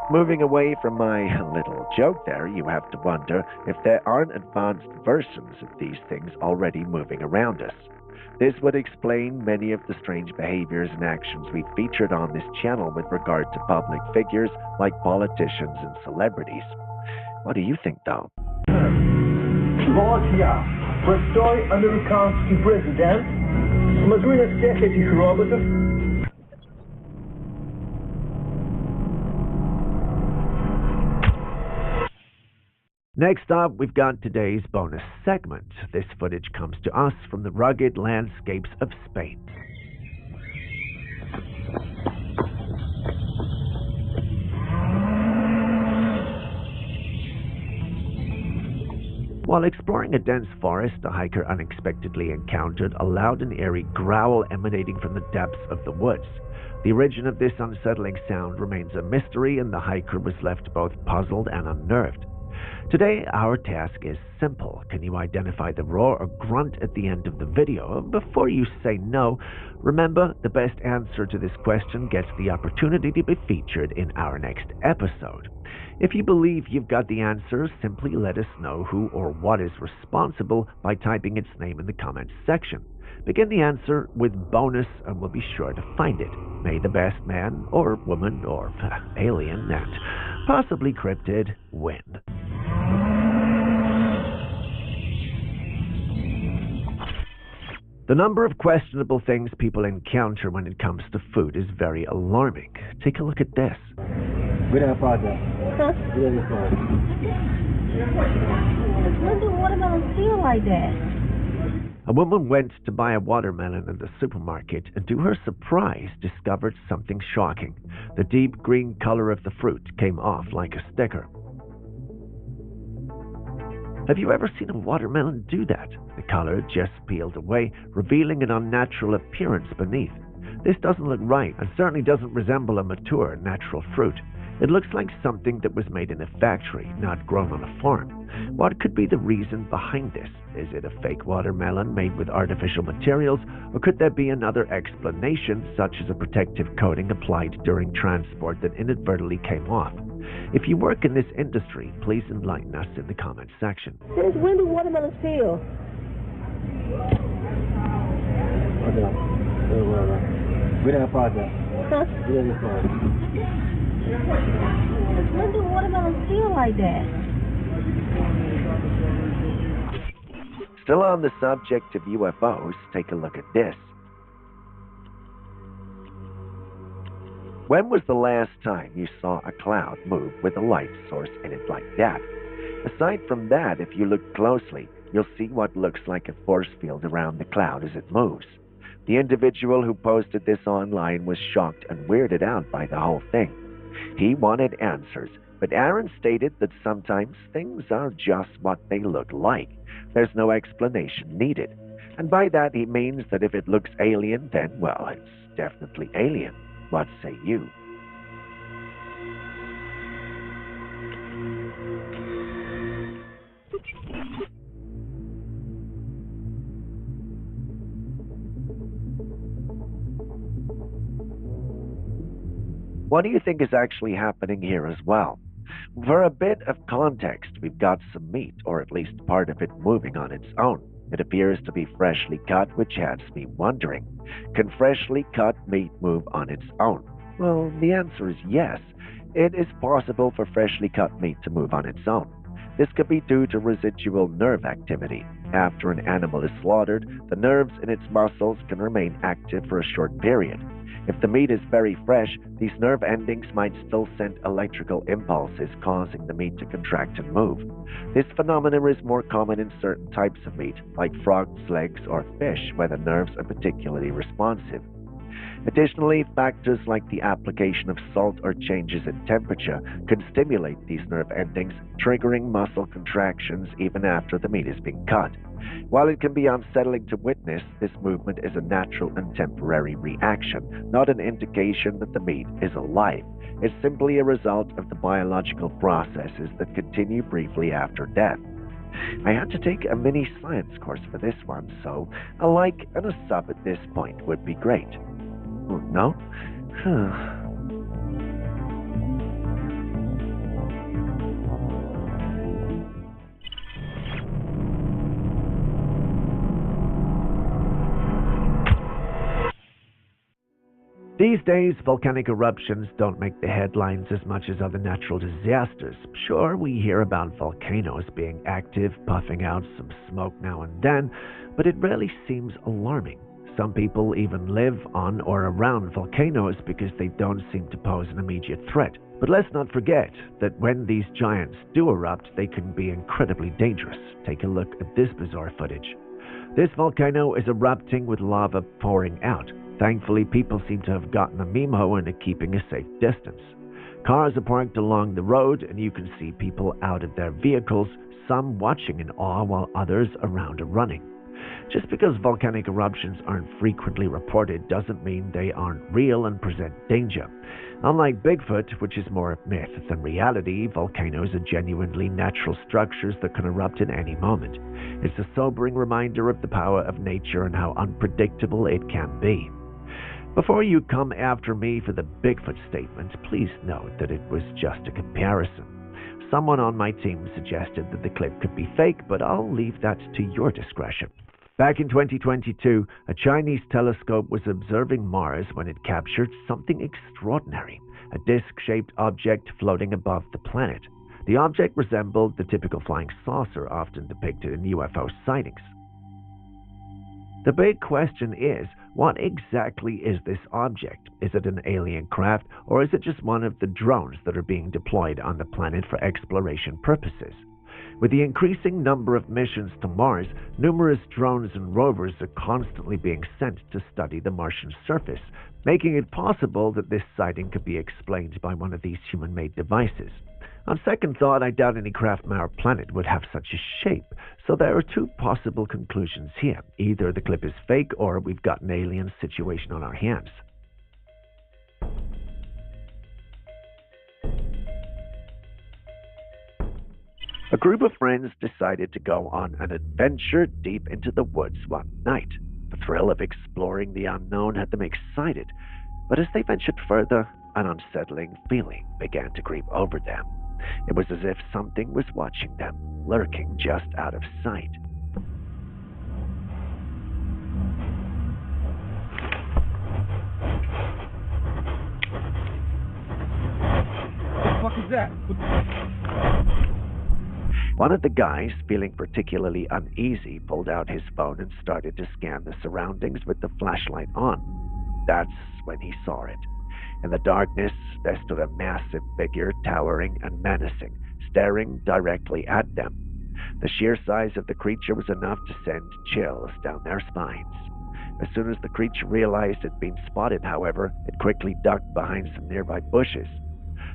Moving away from my little joke there, you have to wonder if there aren't advanced versions of these things already moving around us. This would explain many of the strange behaviors and actions we've featured on this channel with regard to public figures like politicians and celebrities. What do you think, though? Володя, простой американский президент. Смотрю на всех этих роботов. Next up, we've got today's bonus segment. This footage comes to us from the rugged landscapes of Spain. While exploring a dense forest, a hiker unexpectedly encountered a loud and eerie growl emanating from the depths of the woods. The origin of this unsettling sound remains a mystery, and the hiker was left both puzzled and unnerved. Today, our task is simple. Can you identify the roar or grunt at the end of the video? Before you say no, remember, the best answer to this question gets the opportunity to be featured in our next episode. If you believe you've got the answer, simply let us know who or what is responsible by typing its name in the comments section. Begin the answer with bonus and we'll be sure to find it. May the best man or woman or alien and possibly cryptid win. The number of questionable things people encounter when it comes to food is very alarming. Take a look at this. When do watermelons feel like that? A woman went to buy a watermelon in the supermarket and to her surprise discovered something shocking. The deep green color of the fruit came off like a sticker. Have you ever seen a watermelon do that? The color just peeled away, revealing an unnatural appearance beneath. This doesn't look right and certainly doesn't resemble a mature, natural fruit. It looks like something that was made in a factory, not grown on a farm. What could be the reason behind this? Is it a fake watermelon made with artificial materials, or could there be another explanation, such as a protective coating applied during transport that inadvertently came off? If you work in this industry, please enlighten us in the comments section. Since when do watermelons feel? When do watermelons feel like that? Still on the subject of UFOs, take a look at this. When was the last time you saw a cloud move with a light source in it like that? Aside from that, if you look closely, you'll see what looks like a force field around the cloud as it moves. The individual who posted this online was shocked and weirded out by the whole thing. He wanted answers, but Aaron stated that sometimes things are just what they look like. There's no explanation needed. And by that he means that if it looks alien, then, well, it's definitely alien. What say you? What do you think is actually happening here as well? For a bit of context, we've got some meat, or at least part of it, moving on its own. It appears to be freshly cut, which has me wondering, can freshly cut meat move on its own? Well, the answer is yes. It is possible for freshly cut meat to move on its own. This could be due to residual nerve activity. After an animal is slaughtered, the nerves in its muscles can remain active for a short period. If the meat is very fresh, these nerve endings might still send electrical impulses, causing the meat to contract and move. This phenomenon is more common in certain types of meat, like frogs' legs or fish, where the nerves are particularly responsive. Additionally, factors like the application of salt or changes in temperature can stimulate these nerve endings, triggering muscle contractions even after the meat is being cut. While it can be unsettling to witness, this movement is a natural and temporary reaction, not an indication that the meat is alive. It's simply a result of the biological processes that continue briefly after death. I had to take a mini science course for this one, so a like and a sub at this point would be great. No? These days, volcanic eruptions don't make the headlines as much as other natural disasters. Sure, we hear about volcanoes being active, puffing out some smoke now and then, but it rarely seems alarming. Some people even live on or around volcanoes because they don't seem to pose an immediate threat. But let's not forget that when these giants do erupt, they can be incredibly dangerous. Take a look at this bizarre footage. This volcano is erupting with lava pouring out. Thankfully, people seem to have gotten a memo and are keeping a safe distance. Cars are parked along the road, and you can see people out of their vehicles, some watching in awe while others around are running. Just because volcanic eruptions aren't frequently reported doesn't mean they aren't real and present danger. Unlike Bigfoot, which is more myth than reality, volcanoes are genuinely natural structures that can erupt at any moment. It's a sobering reminder of the power of nature and how unpredictable it can be. Before you come after me for the Bigfoot statement, please note that it was just a comparison. Someone on my team suggested that the clip could be fake, but I'll leave that to your discretion. Back in 2022, a Chinese telescope was observing Mars when it captured something extraordinary, a disc-shaped object floating above the planet. The object resembled the typical flying saucer often depicted in UFO sightings. The big question is, what exactly is this object? Is it an alien craft, or is it just one of the drones that are being deployed on the planet for exploration purposes? With the increasing number of missions to Mars, numerous drones and rovers are constantly being sent to study the Martian surface, making it possible that this sighting could be explained by one of these human-made devices. On second thought, I doubt any craft from our planet would have such a shape, so there are two possible conclusions here. Either the clip is fake, or we've got an alien situation on our hands. A group of friends decided to go on an adventure deep into the woods one night. The thrill of exploring the unknown had them excited, but as they ventured further, an unsettling feeling began to creep over them. It was as if something was watching them, lurking just out of sight. What the fuck is that? One of the guys, feeling particularly uneasy, pulled out his phone and started to scan the surroundings with the flashlight on. That's when he saw it. In the darkness, there stood a massive figure, towering and menacing, staring directly at them. The sheer size of the creature was enough to send chills down their spines. As soon as the creature realized it had been spotted, however, it quickly ducked behind some nearby bushes.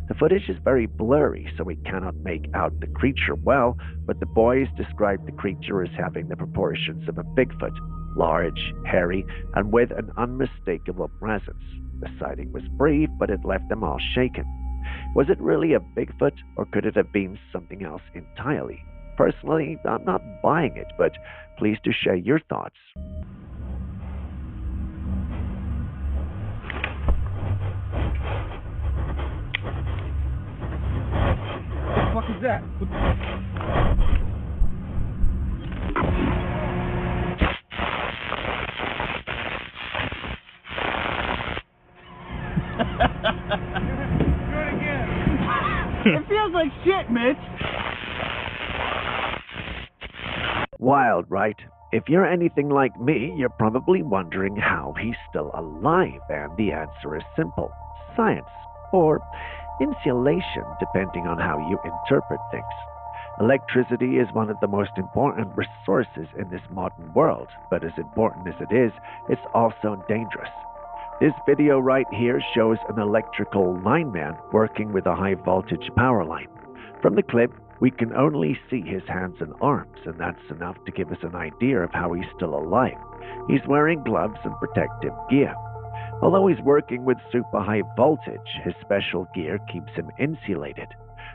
The footage is very blurry, so we cannot make out the creature well, but the boys described the creature as having the proportions of a Bigfoot, large, hairy, and with an unmistakable presence. The sighting was brief, but it left them all shaken. Was it really a Bigfoot, or could it have been something else entirely? Personally, I'm not buying it, but please do share your thoughts. What the fuck is that? It feels like shit, Mitch. Wild, right? If you're anything like me, you're probably wondering how he's still alive, and the answer is simple. Science. Or insulation, depending on how you interpret things. Electricity is one of the most important resources in this modern world, but as important as it is, it's also dangerous. This video right here shows an electrical lineman working with a high voltage power line. From the clip, we can only see his hands and arms, and that's enough to give us an idea of how he's still alive. He's wearing gloves and protective gear. Although he's working with super high voltage, his special gear keeps him insulated.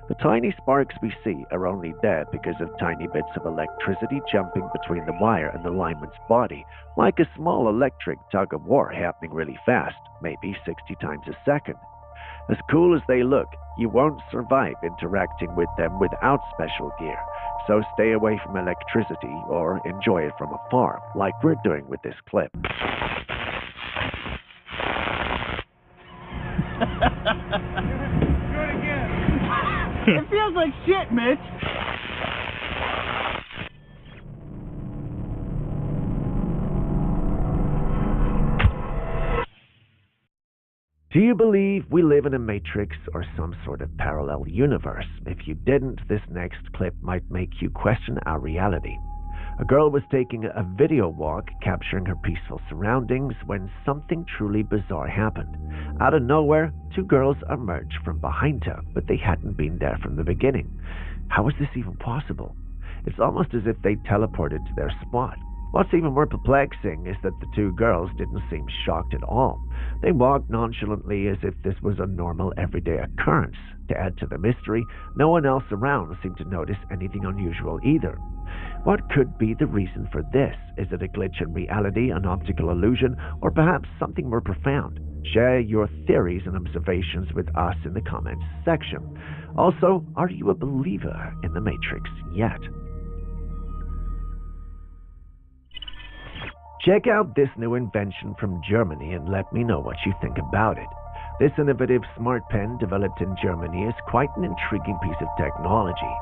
The tiny sparks we see are only there because of tiny bits of electricity jumping between the wire and the lineman's body, like a small electric tug-of-war happening really fast, maybe 60 times a second. As cool as they look, you won't survive interacting with them without special gear, so stay away from electricity or enjoy it from afar, like we're doing with this clip. It feels like shit, Mitch. Do you believe we live in a matrix or some sort of parallel universe? If you didn't, this next clip might make you question our reality. A girl was taking a video walk, capturing her peaceful surroundings, when something truly bizarre happened. Out of nowhere, two girls emerged from behind her, but they hadn't been there from the beginning. How was this even possible? It's almost as if they teleported to their spot. What's even more perplexing is that the two girls didn't seem shocked at all. They walked nonchalantly as if this was a normal everyday occurrence. To add to the mystery, no one else around seemed to notice anything unusual either. What could be the reason for this? Is it a glitch in reality, an optical illusion, or perhaps something more profound? Share your theories and observations with us in the comments section. Also, are you a believer in the Matrix yet? Check out this new invention from Germany and let me know what you think about it. This innovative smart pen developed in Germany is quite an intriguing piece of technology.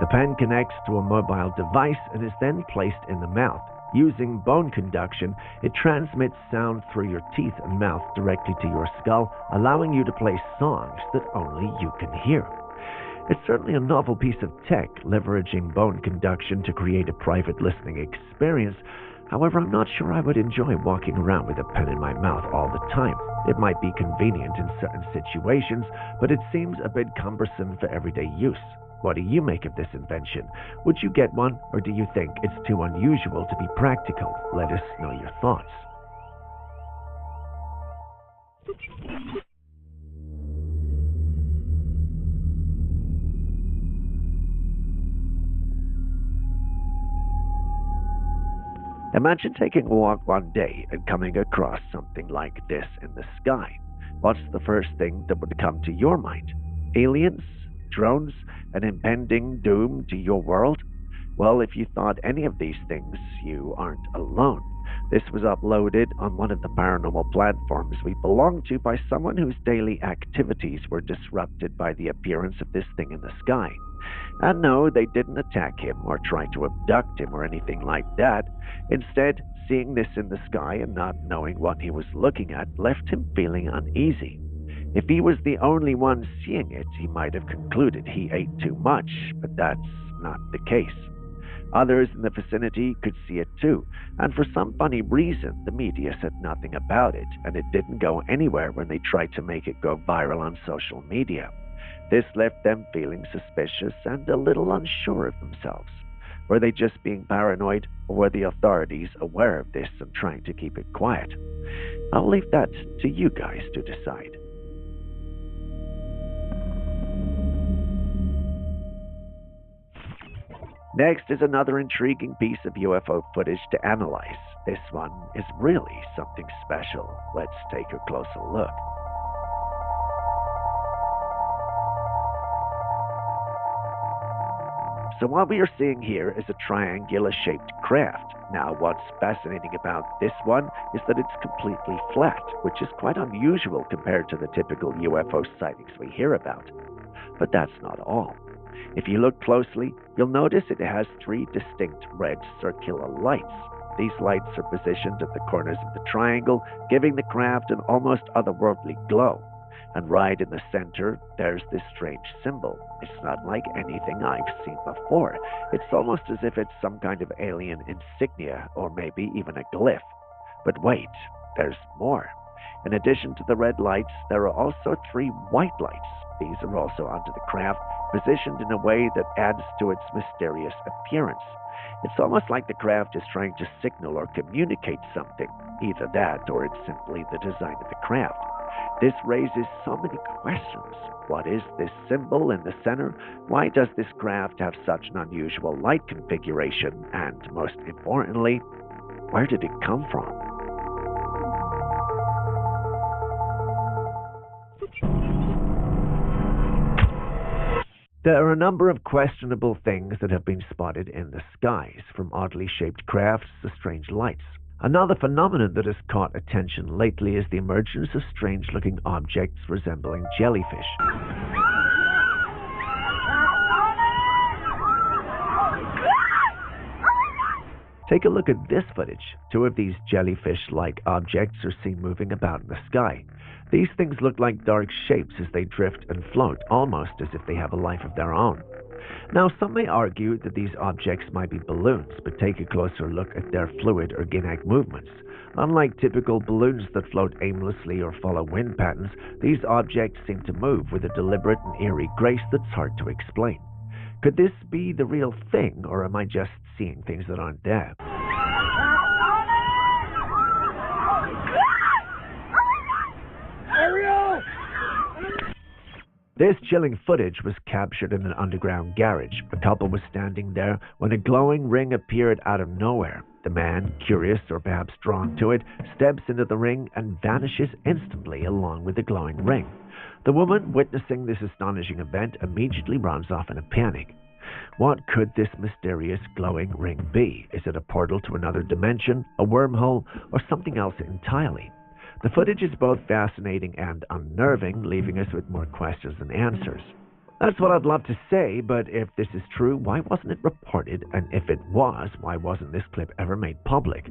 The pen connects to a mobile device and is then placed in the mouth. Using bone conduction, it transmits sound through your teeth and mouth directly to your skull, allowing you to play songs that only you can hear. It's certainly a novel piece of tech, leveraging bone conduction to create a private listening experience. However, I'm not sure I would enjoy walking around with a pen in my mouth all the time. It might be convenient in certain situations, but it seems a bit cumbersome for everyday use. What do you make of this invention? Would you get one, or do you think it's too unusual to be practical? Let us know your thoughts. Imagine taking a walk one day and coming across something like this in the sky. What's the first thing that would come to your mind? Aliens? Drones? An impending doom to your world? Well, if you thought any of these things, you aren't alone. This was uploaded on one of the paranormal platforms we belong to by someone whose daily activities were disrupted by the appearance of this thing in the sky. And no, they didn't attack him or try to abduct him or anything like that. Instead, seeing this in the sky and not knowing what he was looking at left him feeling uneasy. If he was the only one seeing it, he might have concluded he ate too much, but that's not the case. Others in the vicinity could see it too, and for some funny reason, the media said nothing about it, and it didn't go anywhere when they tried to make it go viral on social media. This left them feeling suspicious and a little unsure of themselves. Were they just being paranoid, or were the authorities aware of this and trying to keep it quiet? I'll leave that to you guys to decide. Next is another intriguing piece of UFO footage to analyze. This one is really something special. Let's take a closer look. So what we are seeing here is a triangular-shaped craft. Now, what's fascinating about this one is that it's completely flat, which is quite unusual compared to the typical UFO sightings we hear about. But that's not all. If you look closely, you'll notice it has 3 distinct red circular lights. These lights are positioned at the corners of the triangle, giving the craft an almost otherworldly glow. And right in the center, there's this strange symbol. It's not like anything I've seen before. It's almost as if it's some kind of alien insignia, or maybe even a glyph. But wait, there's more. In addition to the red lights, there are also 3 white lights. These are also onto the craft, positioned in a way that adds to its mysterious appearance. It's almost like the craft is trying to signal or communicate something. Either that, or it's simply the design of the craft. This raises so many questions. What is this symbol in the center? Why does this craft have such an unusual light configuration? And most importantly, where did it come from? There are a number of questionable things that have been spotted in the skies, from oddly shaped crafts to strange lights. Another phenomenon that has caught attention lately is the emergence of strange-looking objects resembling jellyfish. Take a look at this footage. 2 of these jellyfish-like objects are seen moving about in the sky. These things look like dark shapes as they drift and float, almost as if they have a life of their own. Now, some may argue that these objects might be balloons, but take a closer look at their fluid organic movements. Unlike typical balloons that float aimlessly or follow wind patterns, these objects seem to move with a deliberate and eerie grace that's hard to explain. Could this be the real thing, or am I just seeing things that aren't there? This chilling footage was captured in an underground garage. A couple was standing there when a glowing ring appeared out of nowhere. The man, curious or perhaps drawn to it, steps into the ring and vanishes instantly along with the glowing ring. The woman, witnessing this astonishing event, immediately runs off in a panic. What could this mysterious glowing ring be? Is it a portal to another dimension, a wormhole, or something else entirely? The footage is both fascinating and unnerving, leaving us with more questions than answers. That's what I'd love to say, but if this is true, why wasn't it reported? And if it was, why wasn't this clip ever made public?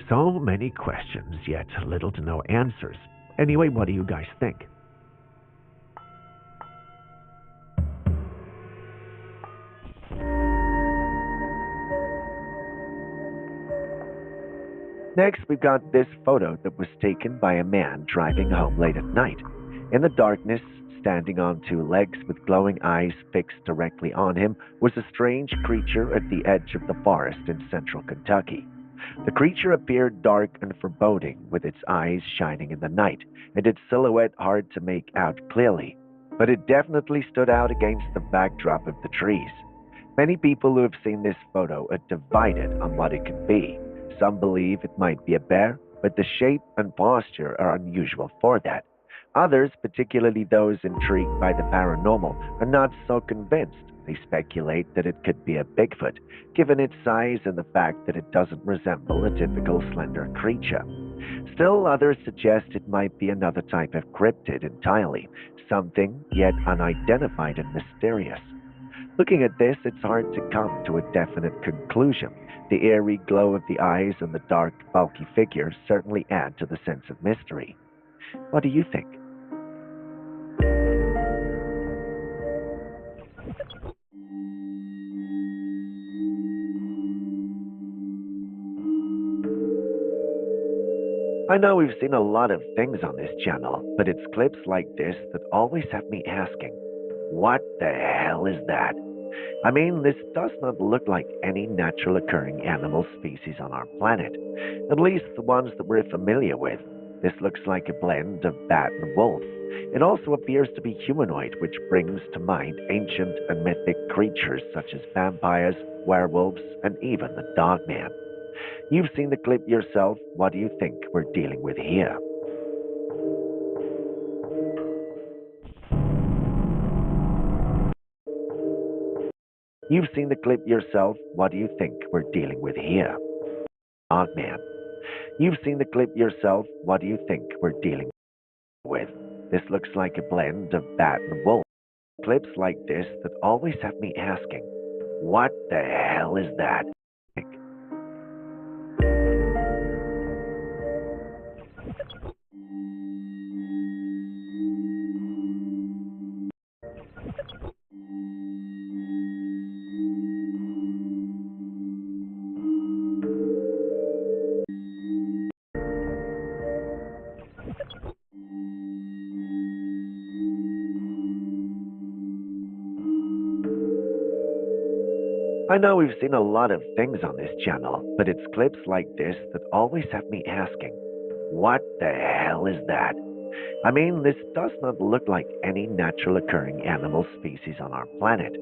So many questions, yet little to no answers. Anyway, what do you guys think? Next, we've got this photo that was taken by a man driving home late at night. In the darkness, standing on 2 legs with glowing eyes fixed directly on him, was a strange creature at the edge of the forest in central Kentucky. The creature appeared dark and foreboding, with its eyes shining in the night, and its silhouette hard to make out clearly. But it definitely stood out against the backdrop of the trees. Many people who have seen this photo are divided on what it could be. Some believe it might be a bear, but the shape and posture are unusual for that. Others, particularly those intrigued by the paranormal, are not so convinced. They speculate that it could be a Bigfoot, given its size and the fact that it doesn't resemble a typical slender creature. Still, others suggest it might be another type of cryptid entirely, something yet unidentified and mysterious. Looking at this, it's hard to come to a definite conclusion. The eerie glow of the eyes and the dark, bulky figure certainly add to the sense of mystery. What do you think? I know we've seen a lot of things on this channel, but it's clips like this that always have me asking, what the hell is that? I mean, this does not look like any natural occurring animal species on our planet, at least the ones that we're familiar with. This looks like a blend of bat and wolf. It also appears to be humanoid, which brings to mind ancient and mythic creatures such as vampires, werewolves, and even the Dogman. You've seen the clip yourself. What do you think we're dealing with here? You've seen the clip yourself. What do you think we're dealing with here? Dogman. You've seen the clip yourself. What do you think we're dealing with? This looks like a blend of bat and wolf. Clips like this that always have me asking, what the hell is that? I know we've seen a lot of things on this channel, but it's clips like this that always have me asking, what the hell is that? I mean, this does not look like any natural occurring animal species on our planet,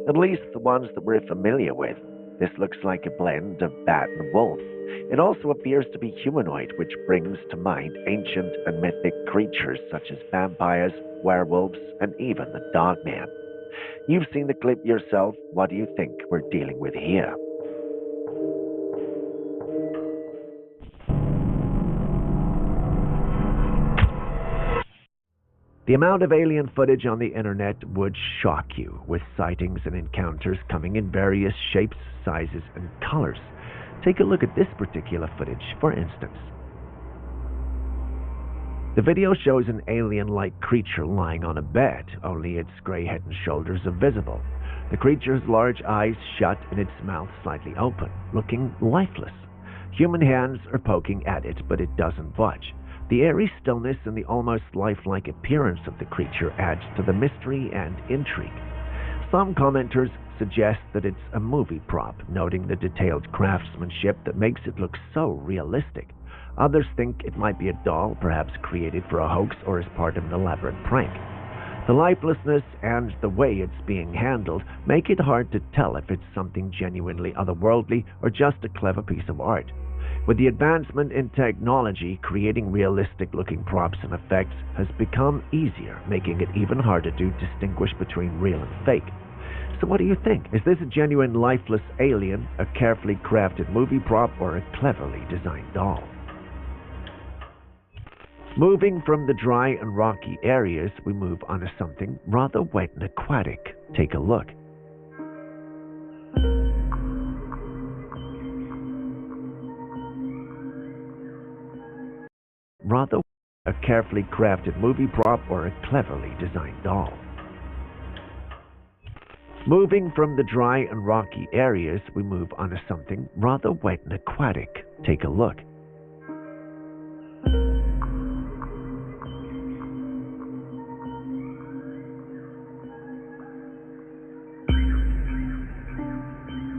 at least the ones that we're familiar with. This looks like a blend of bat and wolf. It also appears to be humanoid, which brings to mind ancient and mythic creatures such as vampires, werewolves, and even the Dogman. You've seen the clip yourself. What do you think we're dealing with here? The amount of alien footage on the internet would shock you, with sightings and encounters coming in various shapes, sizes, and colors. Take a look at this particular footage, for instance. The video shows an alien-like creature lying on a bed, only its gray head and shoulders are visible. The creature's large eyes shut and its mouth slightly open, looking lifeless. Human hands are poking at it, but it doesn't budge. The eerie stillness and the almost lifelike appearance of the creature adds to the mystery and intrigue. Some commenters suggest that it's a movie prop, noting the detailed craftsmanship that makes it look so realistic. Others think it might be a doll, perhaps created for a hoax or as part of an elaborate prank. The lifelessness and the way it's being handled make it hard to tell if it's something genuinely otherworldly or just a clever piece of art. With the advancement in technology, creating realistic-looking props and effects has become easier, making it even harder to distinguish between real and fake. So what do you think? Is this a genuine lifeless alien, a carefully crafted movie prop, or a cleverly designed doll? Moving from the dry and rocky areas, we move on to something rather wet and aquatic. Take a look. Rather a carefully crafted movie prop or a cleverly designed doll. Moving from the dry and rocky areas, we move on to something rather wet and aquatic. Take a look.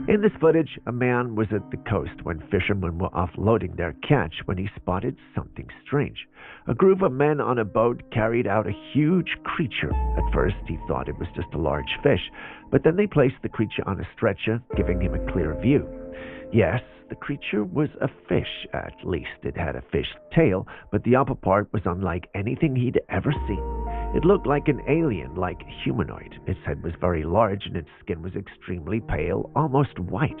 In this footage, a man was at the coast when fishermen were offloading their catch when he spotted something strange. A group of men on a boat carried out a huge creature. At first, he thought it was just a large fish, but then they placed the creature on a stretcher, giving him a clear view. Yes, the creature was a fish. At least it had a fish tail, but the upper part was unlike anything he'd ever seen. It looked like an alien, like humanoid. Its head was very large and its skin was extremely pale, almost white.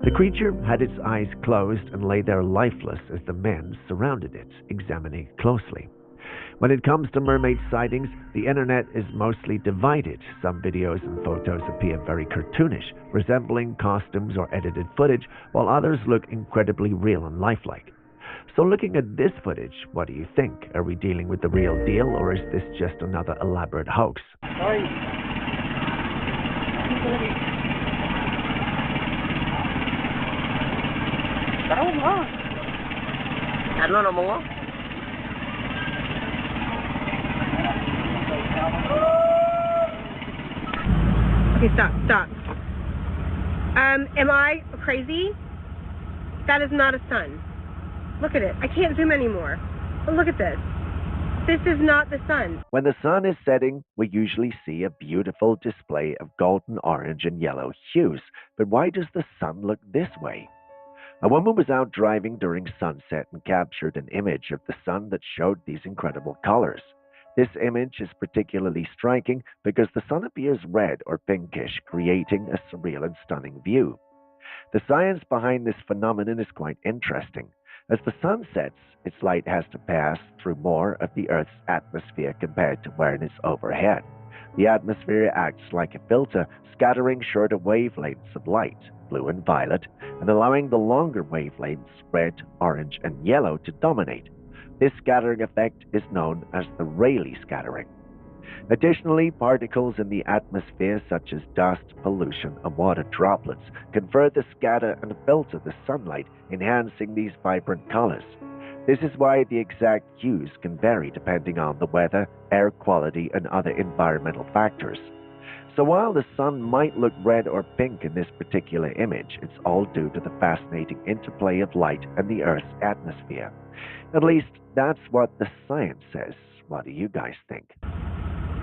The creature had its eyes closed and lay there lifeless as the men surrounded it, examining it closely. When it comes to mermaid sightings, the internet is mostly divided. Some videos and photos appear very cartoonish, resembling costumes or edited footage, while others look incredibly real and lifelike. So looking at this footage, what do you think? Are we dealing with the real deal, or is this just another elaborate hoax? Okay, stop. Am I crazy? That is not a sun. Look at it. I can't zoom anymore. But look at this. This is not the sun. When the sun is setting, we usually see a beautiful display of golden, orange, and yellow hues. But why does the sun look this way? A woman was out driving during sunset and captured an image of the sun that showed these incredible colors. This image is particularly striking because the sun appears red or pinkish, creating a surreal and stunning view. The science behind this phenomenon is quite interesting. As the sun sets, its light has to pass through more of the Earth's atmosphere compared to where it is overhead. The atmosphere acts like a filter, scattering shorter wavelengths of light, blue and violet, and allowing the longer wavelengths, red, orange, and yellow, to dominate. This scattering effect is known as the Rayleigh scattering. Additionally, particles in the atmosphere such as dust, pollution, and water droplets can further scatter and filter the sunlight, enhancing these vibrant colors. This is why the exact hues can vary depending on the weather, air quality, and other environmental factors. So while the sun might look red or pink in this particular image, it's all due to the fascinating interplay of light and the Earth's atmosphere. At least, that's what the science says. What do you guys think?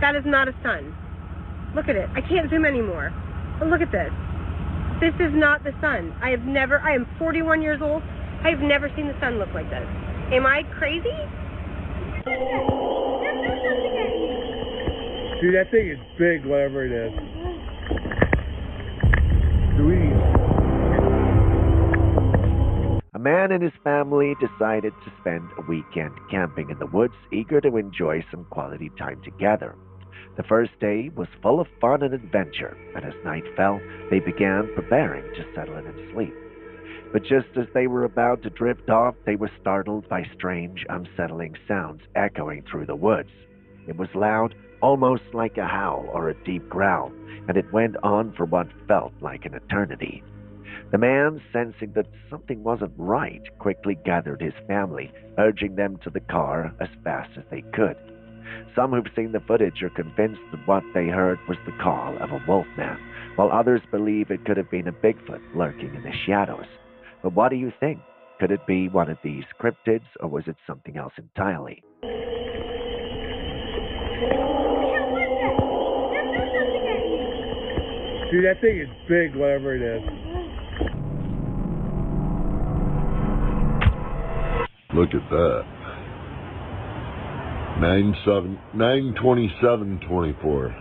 That is not a sun. Look at it. I can't zoom anymore. But look at this. This is not the sun. I am 41 years old. I have never seen the sun look like this. Am I crazy? Dude, that thing is big, whatever it is. A man and his family decided to spend a weekend camping in the woods, eager to enjoy some quality time together. The first day was full of fun and adventure, and as night fell, they began preparing to settle in and sleep. But just as they were about to drift off, they were startled by strange, unsettling sounds echoing through the woods. It was loud, almost like a howl or a deep growl, and it went on for what felt like an eternity. The man, sensing that something wasn't right, quickly gathered his family, urging them to the car as fast as they could. Some who've seen the footage are convinced that what they heard was the call of a wolfman, while others believe it could have been a Bigfoot lurking in the shadows. But what do you think? Could it be one of these cryptids, or was it something else entirely? Dude, that thing is big, whatever it is. Look at that. 9/27/24.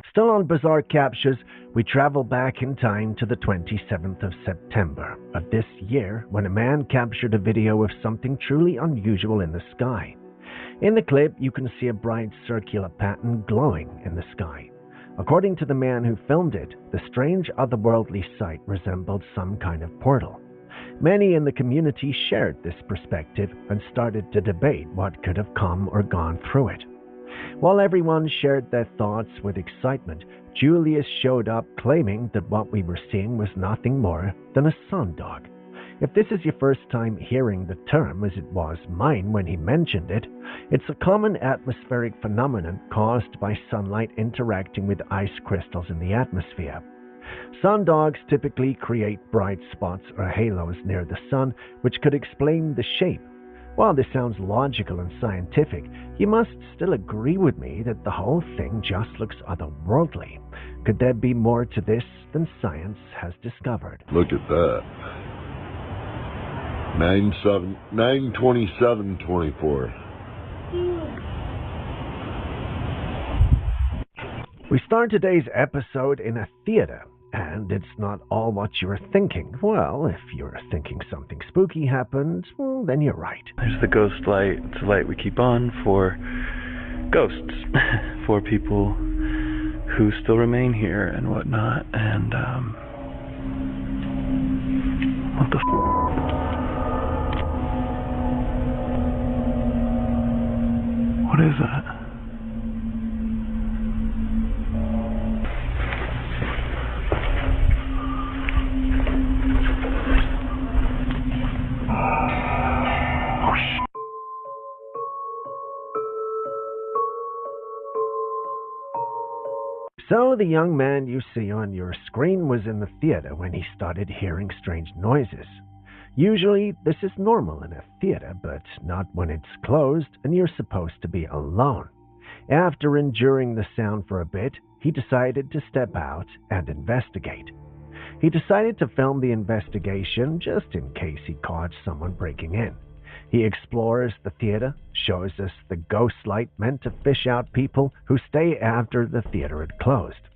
Still on Bizarre Captures, we travel back in time to the 27th of September of this year, when a man captured a video of something truly unusual in the sky. In the clip, you can see a bright circular pattern glowing in the sky. According to the man who filmed it, the strange otherworldly sight resembled some kind of portal. Many in the community shared this perspective and started to debate what could have come or gone through it. While everyone shared their thoughts with excitement, Julius showed up claiming that what we were seeing was nothing more than a sundog. If this is your first time hearing the term, as it was mine when he mentioned it, it's a common atmospheric phenomenon caused by sunlight interacting with ice crystals in the atmosphere. Sundogs typically create bright spots or halos near the sun, which could explain the shape. While this sounds logical and scientific, you must still agree with me that the whole thing just looks otherworldly. Could there be more to this than science has discovered? Look at that. 9/27/24. We start today's episode in a theater, and it's not all what you're thinking. Well, if you're thinking something spooky happened, well, then you're right. There's the ghost light. It's a light we keep on for ghosts, for people who still remain here and whatnot. And, what the f***? What is that? So the young man you see on your screen was in the theater when he started hearing strange noises. Usually this is normal in a theater, but not when it's closed and you're supposed to be alone. After enduring the sound for a bit, he decided to step out and investigate. He decided to film the investigation just in case he caught someone breaking in. He explores the theater, shows us the ghost light meant to fish out people who stay after the theater had closed.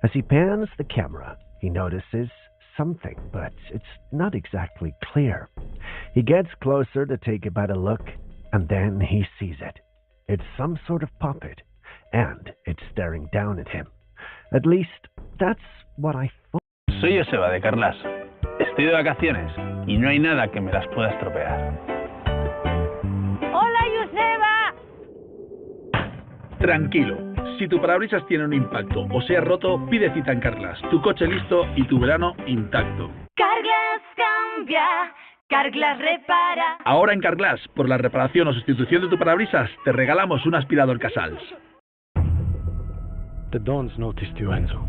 As he pans the camera, he notices something, but it's not exactly clear. He gets closer to take a better look, and then he sees it. It's some sort of puppet, and it's staring down at him. At least, that's what I thought. Soy Joseba de Carlas. Estoy de vacaciones y no hay nada que me las pueda estropear. ¡Hola, Joseba! Tranquilo. Si tu parabrisas tiene un impacto o se ha roto, pide cita en Carglass. Tu coche listo y tu verano intacto. Carglass cambia, Carglass repara. Ahora en Carglass, por la reparación o sustitución de tu parabrisas, te regalamos un aspirador Casals. The Dons noticed you, Enzo.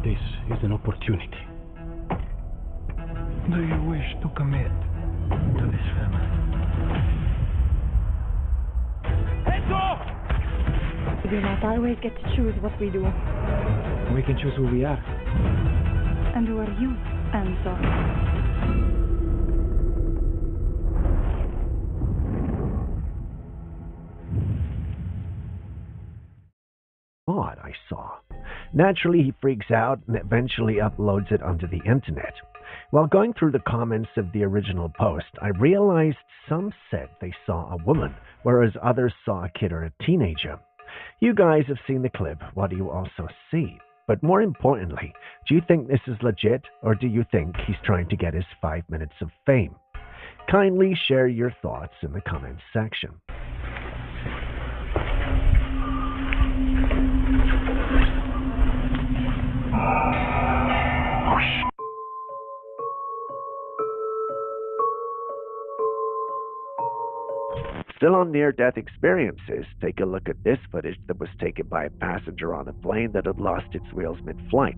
This is an opportunity. Do you wish to commit to this family? Enzo! We do not always get to choose what we do. We can choose who we are. And who are you, Enzo? Odd, I saw. Naturally, he freaks out and eventually uploads it onto the internet. While going through the comments of the original post, I realized some said they saw a woman, whereas others saw a kid or a teenager. You guys have seen the clip. What do you also see? But more importantly, do you think this is legit, or do you think he's trying to get his 5 minutes of fame? Kindly share your thoughts in the comments section. Still on near-death experiences, take a look at this footage that was taken by a passenger on a plane that had lost its wheels mid-flight.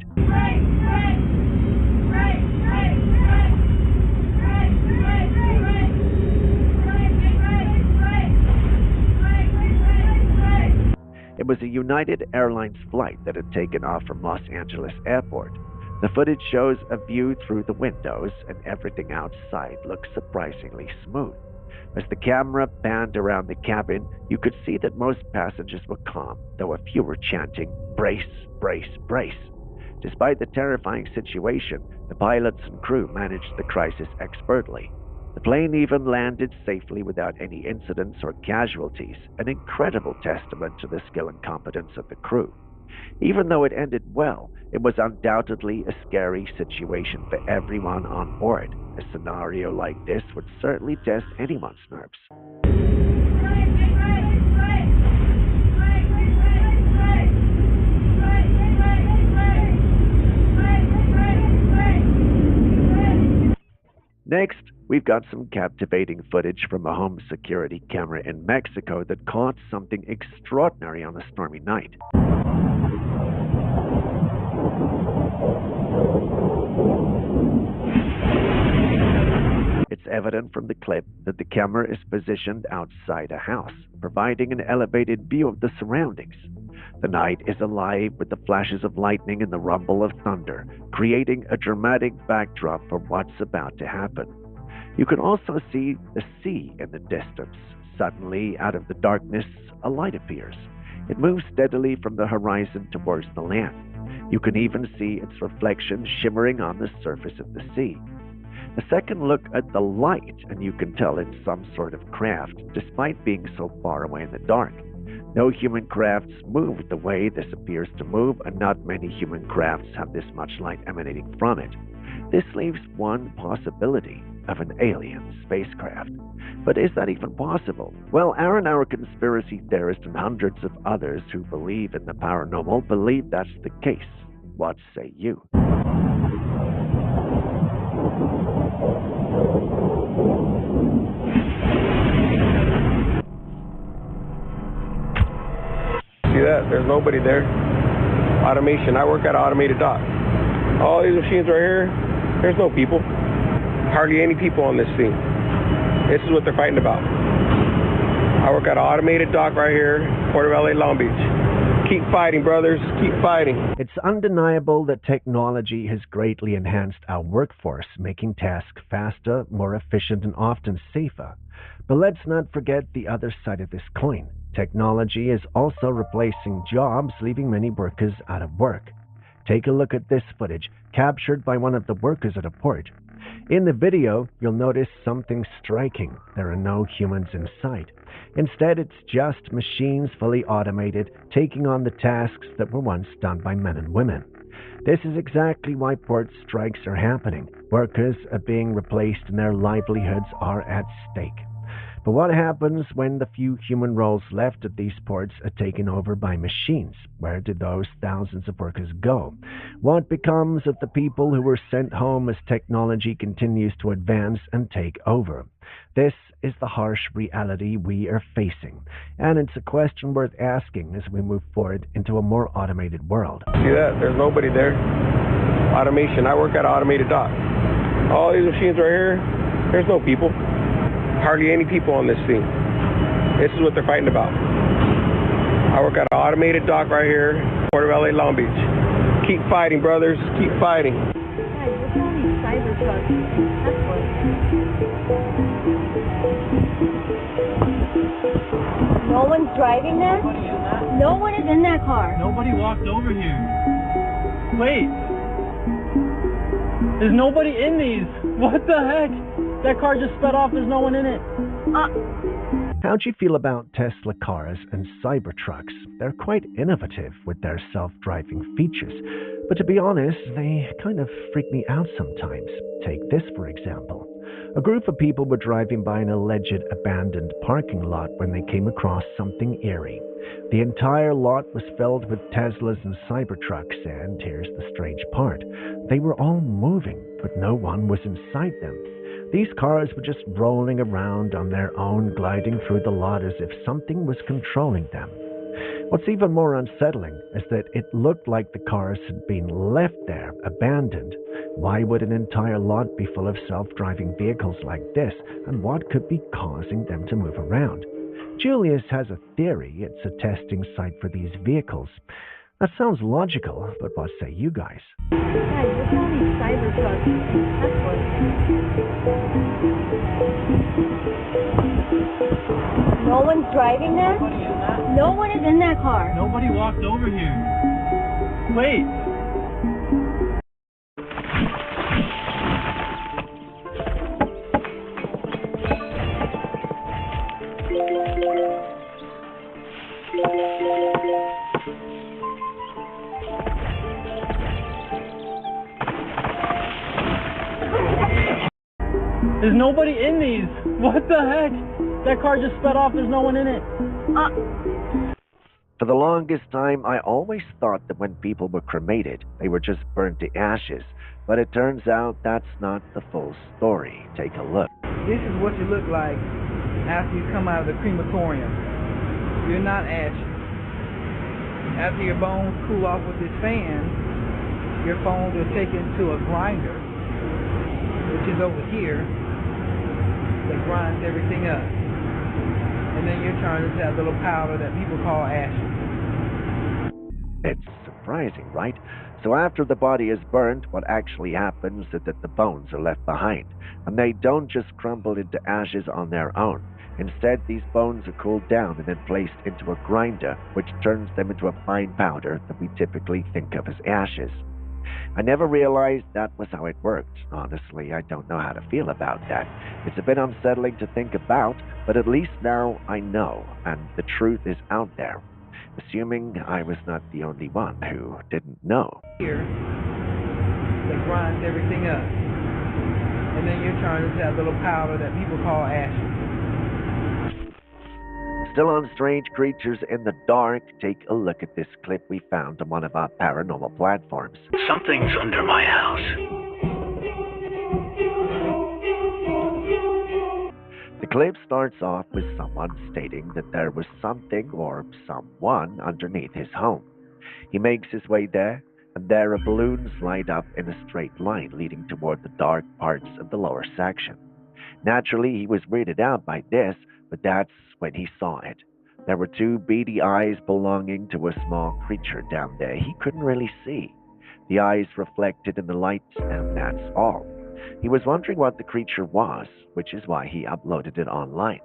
It was a United Airlines flight that had taken off from Los Angeles Airport. The footage shows a view through the windows, and everything outside looks surprisingly smooth. As the camera panned around the cabin, you could see that most passengers were calm, though a few were chanting, "Brace, brace, brace." Despite the terrifying situation, the pilots and crew managed the crisis expertly. The plane even landed safely without any incidents or casualties, an incredible testament to the skill and competence of the crew. Even though it ended well, it was undoubtedly a scary situation for everyone on board. A scenario like this would certainly test anyone's nerves. Next, we've got some captivating footage from a home security camera in Mexico that caught something extraordinary on a stormy night. It's evident from the clip that the camera is positioned outside a house, providing an elevated view of the surroundings. The night is alive with the flashes of lightning and the rumble of thunder, creating a dramatic backdrop for what's about to happen. You can also see the sea in the distance. Suddenly, out of the darkness, a light appears. It moves steadily from the horizon towards the land. You can even see its reflection shimmering on the surface of the sea. A second look at the light, and you can tell it's some sort of craft, despite being so far away in the dark. No human crafts move the way this appears to move, and not many human crafts have this much light emanating from it. This leaves one possibility of an alien spacecraft. But is that even possible? Well, Aaron, our conspiracy theorist, and hundreds of others who believe in the paranormal believe that's the case. What say you? See that? There's nobody there. Automation. I work at an automated dock. All these machines right here, there's no people. Hardly any people on this thing. This is what they're fighting about. I work at an automated dock right here, Port of LA, Long Beach. Keep fighting, brothers. Keep fighting. It's undeniable that technology has greatly enhanced our workforce, making tasks faster, more efficient, and often safer. But let's not forget the other side of this coin. Technology is also replacing jobs, leaving many workers out of work. Take a look at this footage, captured by one of the workers at a port. In the video, you'll notice something striking. There are no humans in sight. Instead, it's just machines fully automated, taking on the tasks that were once done by men and women. This is exactly why port strikes are happening. Workers are being replaced and their livelihoods are at stake. But what happens when the few human roles left at these ports are taken over by machines? Where do those thousands of workers go? What becomes of the people who were sent home as technology continues to advance and take over? This is the harsh reality we are facing, and it's a question worth asking as we move forward into a more automated world. See that? There's nobody there. Automation. I work at an automated dock. All these machines right here, there's no people. Hardly any people on this thing. This is what they're fighting about. I work at an automated dock right here, Port of LA, Long Beach. Keep fighting, brothers. Keep fighting. Guys, look at all these cyber trucks. That's what. No one's driving that? No one is in that car. Nobody walked over here. Wait. There's nobody in these. What the heck? That car just sped off. There's no one in it. How'd you feel about Tesla cars and Cybertrucks? They're quite innovative with their self-driving features, but to be honest, they kind of freak me out sometimes. Take this, for example. A group of people were driving by an alleged abandoned parking lot when they came across something eerie. The entire lot was filled with Teslas and Cybertrucks, and here's the strange part. They were all moving, but no one was inside them. These cars were just rolling around on their own, gliding through the lot as if something was controlling them. What's even more unsettling is that it looked like the cars had been left there, abandoned. Why would an entire lot be full of self-driving vehicles like this, and what could be causing them to move around? Julius has a theory. It's a testing site for these vehicles. That sounds logical, but what say you guys? Guys, look at all these cyber trucks. That's what. No one's driving that? No one is in that car. Nobody walked over here. Wait. There's nobody in these. What the heck? That car just sped off. There's no one in it. For the longest time, I always thought that when people were cremated, they were just burned to ashes. But it turns out that's not the full story. Take a look. This is what you look like after you come out of the crematorium. You're not ashes. After your bones cool off with this fan, your bones are taken to a grinder, which is over here, that grinds everything up. And then you're turned into that little powder that people call ashes. It's surprising, right? So after the body is burnt, what actually happens is that the bones are left behind, and they don't just crumble into ashes on their own. Instead, these bones are cooled down and then placed into a grinder, which turns them into a fine powder that we typically think of as ashes. I never realized that was how it worked. Honestly, I don't know how to feel about that. It's a bit unsettling to think about, but at least now I know, and the truth is out there. Assuming I was not the only one who didn't know. Here, that grinds everything up. And then you're turned into that little powder that people call ashes. Still on Strange Creatures in the Dark, take a look at this clip we found on one of our paranormal platforms. Something's under my house. The clip starts off with someone stating that there was something or someone underneath his home. He makes his way there, and there are balloons lined up in a straight line leading toward the dark parts of the lower section. Naturally, he was weirded out by this, but that's when he saw it. There were two beady eyes belonging to a small creature down there he couldn't really see. The eyes reflected in the light, and that's all. He was wondering what the creature was, which is why he uploaded it online.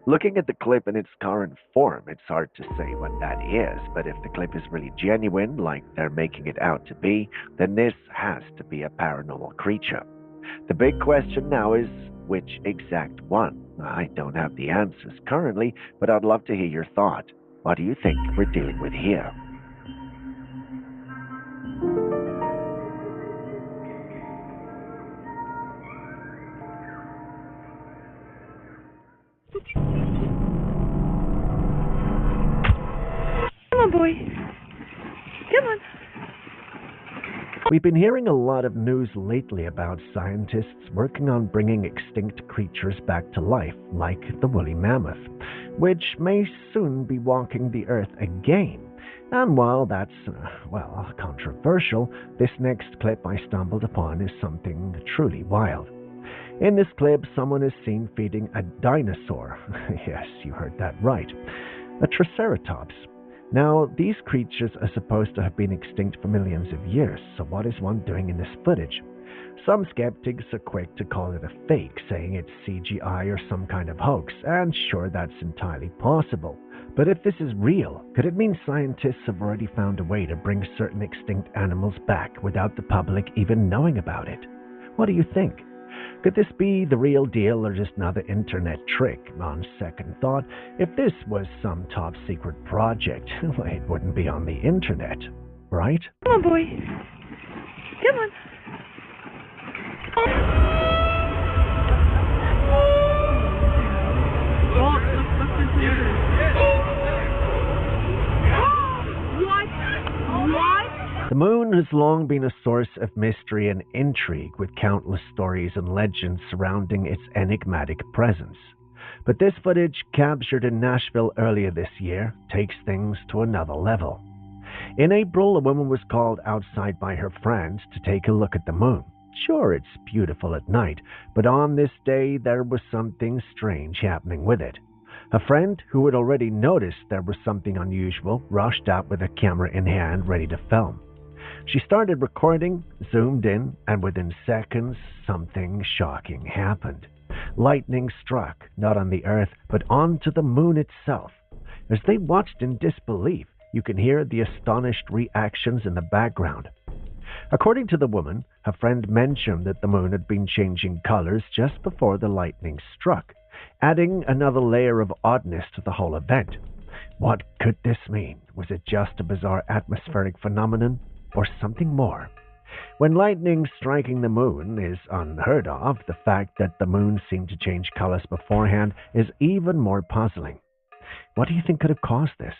Looking at the clip in its current form, it's hard to say what that is, but if the clip is really genuine, like they're making it out to be, then this has to be a paranormal creature. The big question now is, which exact one? I don't have the answers currently, but I'd love to hear your thought. What do you think we're dealing with here? Come on, boy. Come on. We've been hearing a lot of news lately about scientists working on bringing extinct creatures back to life, like the woolly mammoth, which may soon be walking the earth again. And while that's, controversial, this next clip I stumbled upon is something truly wild. In this clip, someone is seen feeding a dinosaur. Yes, you heard that right. A triceratops. Now, these creatures are supposed to have been extinct for millions of years, so what is one doing in this footage? Some skeptics are quick to call it a fake, saying it's CGI or some kind of hoax, and sure, that's entirely possible. But if this is real, could it mean scientists have already found a way to bring certain extinct animals back without the public even knowing about it? What do you think? Could this be the real deal or just another internet trick? On second thought, if this was some top secret project, well, it wouldn't be on the internet, right? Come on, boy. Come on. The moon has long been a source of mystery and intrigue, with countless stories and legends surrounding its enigmatic presence. But this footage, captured in Nashville earlier this year, takes things to another level. In April, a woman was called outside by her friends to take a look at the moon. Sure, it's beautiful at night, but on this day there was something strange happening with it. A friend, who had already noticed there was something unusual, rushed out with a camera in hand ready to film. She started recording, zoomed in, and within seconds, something shocking happened. Lightning struck, not on the Earth, but onto the moon itself. As they watched in disbelief, you can hear the astonished reactions in the background. According to the woman, her friend mentioned that the moon had been changing colors just before the lightning struck, adding another layer of oddness to the whole event. What could this mean? Was it just a bizarre atmospheric phenomenon, or something more? When lightning striking the moon is unheard of, the fact that the moon seemed to change colors beforehand is even more puzzling. What do you think could have caused this?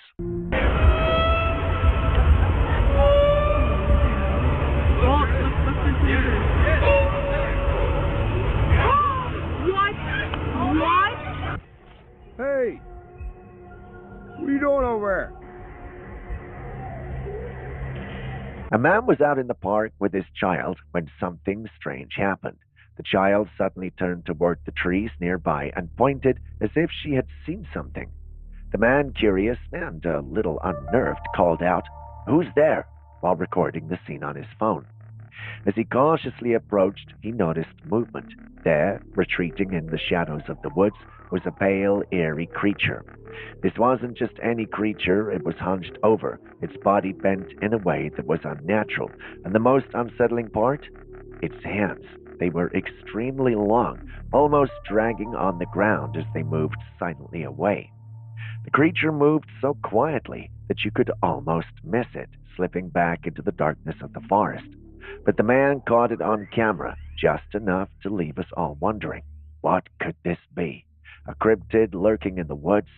What? Hey! What are you doing over there? A man was out in the park with his child when something strange happened. The child suddenly turned toward the trees nearby and pointed as if she had seen something. The man, curious and a little unnerved, called out, "Who's there?" while recording the scene on his phone. As he cautiously approached, he noticed movement. There, retreating in the shadows of the woods, was a pale, eerie creature. This wasn't just any creature, it was hunched over, its body bent in a way that was unnatural, and the most unsettling part? Its hands. They were extremely long, almost dragging on the ground as they moved silently away. The creature moved so quietly that you could almost miss it, slipping back into the darkness of the forest. But the man caught it on camera, just enough to leave us all wondering, what could this be? A cryptid lurking in the woods?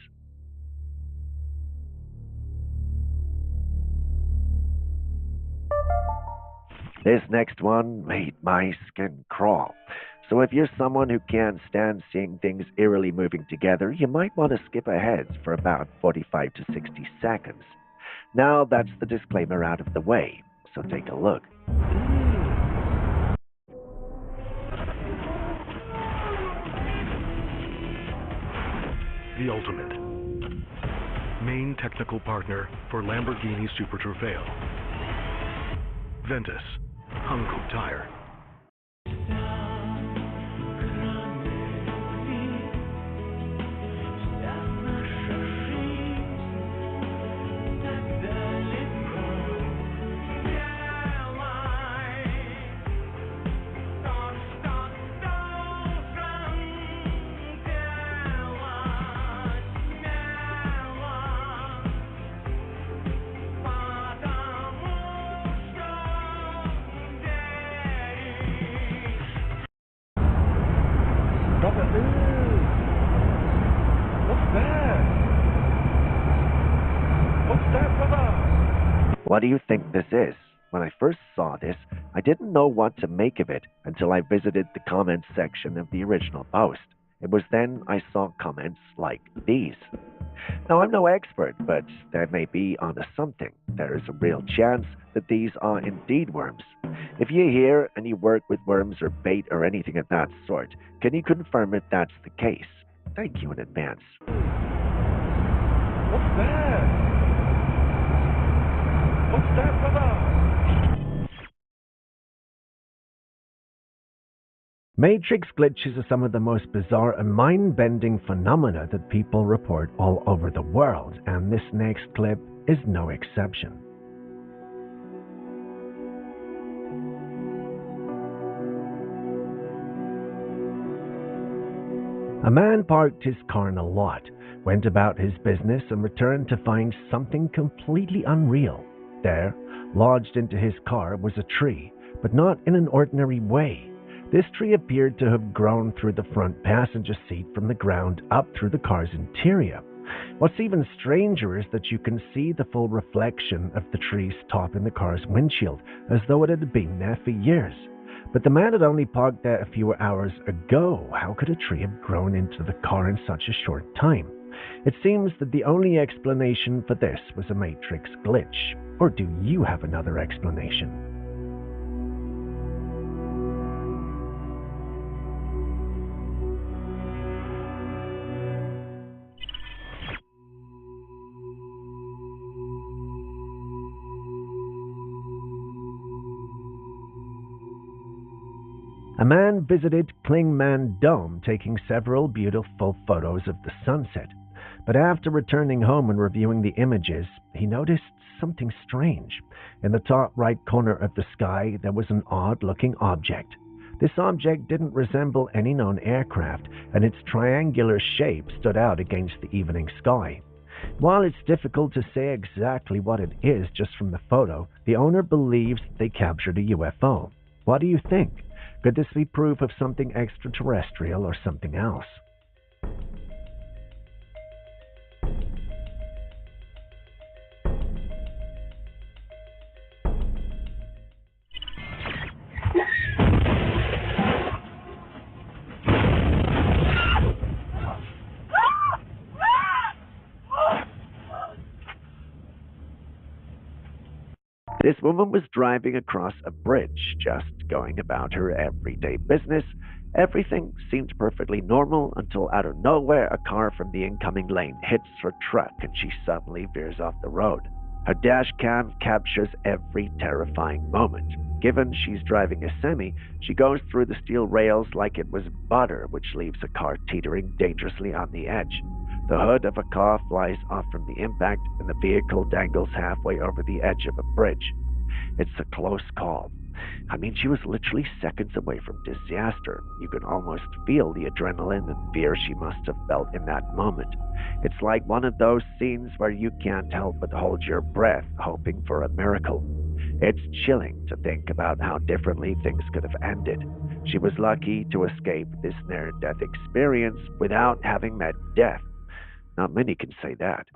This next one made my skin crawl. So if you're someone who can't stand seeing things eerily moving together, you might want to skip ahead for about 45 to 60 seconds. Now that's the disclaimer out of the way, so take a look. The ultimate. main technical partner for Lamborghini Super Trofeo. Ventus, Hankook Tire. What do you think this is? When I first saw this, I didn't know what to make of it until I visited the comments section of the original post. It was then I saw comments like these. Now, I'm no expert, but they may be onto something. There is a real chance that these are indeed worms. If you're here and you work with worms or bait or anything of that sort, can you confirm if that's the case? Thank you in advance. What's that? What's that, brother? Matrix glitches are some of the most bizarre and mind-bending phenomena that people report all over the world, and this next clip is no exception. A man parked his car in a lot, went about his business, and returned to find something completely unreal. There, lodged into his car, was a tree, but not in an ordinary way. This tree appeared to have grown through the front passenger seat from the ground up through the car's interior. What's even stranger is that you can see the full reflection of the tree's top in the car's windshield, as though it had been there for years. But the man had only parked there a few hours ago. How could a tree have grown into the car in such a short time? It seems that the only explanation for this was a Matrix glitch. Or do you have another explanation? A man visited Clingman Dome, taking several beautiful photos of the sunset. But after returning home and reviewing the images, he noticed something strange. In the top right corner of the sky, there was an odd-looking object. This object didn't resemble any known aircraft, and its triangular shape stood out against the evening sky. While it's difficult to say exactly what it is just from the photo, the owner believes they captured a UFO. What do you think? Could this be proof of something extraterrestrial or something else? This woman was driving across a bridge, just going about her everyday business. Everything seemed perfectly normal until out of nowhere a car from the incoming lane hits her truck and she suddenly veers off the road. Her dash cam captures every terrifying moment. Given she's driving a semi, she goes through the steel rails like it was butter, which leaves a car teetering dangerously on the edge. The hood of a car flies off from the impact, and the vehicle dangles halfway over the edge of a bridge. It's a close call. I mean, she was literally seconds away from disaster. You can almost feel the adrenaline and fear she must have felt in that moment. It's like one of those scenes where you can't help but hold your breath, hoping for a miracle. It's chilling to think about how differently things could have ended. She was lucky to escape this near-death experience without having met death. Not many can say that.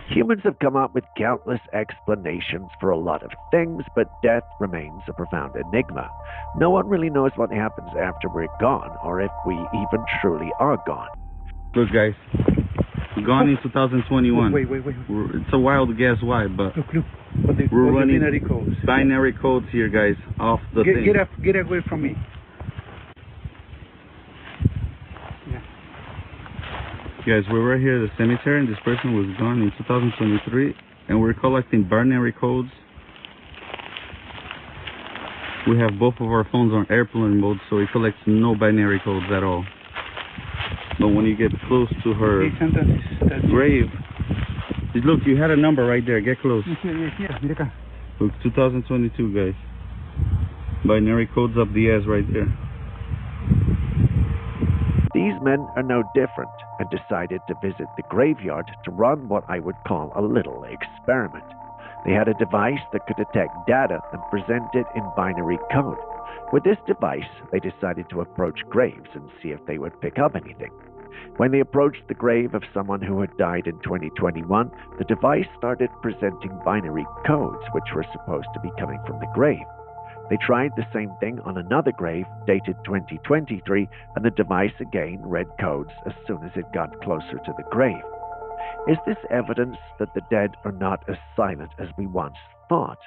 Humans have come up with countless explanations for a lot of things, but death remains a profound enigma. No one really knows what happens after we're gone, or if we even truly are gone. Look, guys. gone in 2021. Wait. It's a wild guess why, but look. we're running binary codes. Binary codes here, guys, off the thing. Get away from me. Guys, we're right here at the cemetery, and this person was gone in 2023, and we're collecting binary codes. We have both of our phones on airplane mode, so it collects no binary codes at all. But when you get close to her grave, look, you had a number right there. Get close. Look, 2022, guys. Binary codes up the ass right there. These men are no different and decided to visit the graveyard to run what I would call a little experiment. They had a device that could detect data and present it in binary code. With this device, they decided to approach graves and see if they would pick up anything. When they approached the grave of someone who had died in 2021, the device started presenting binary codes which were supposed to be coming from the grave. They tried the same thing on another grave dated 2023, and the device again read codes as soon as it got closer to the grave. Is this evidence that the dead are not as silent as we once thought?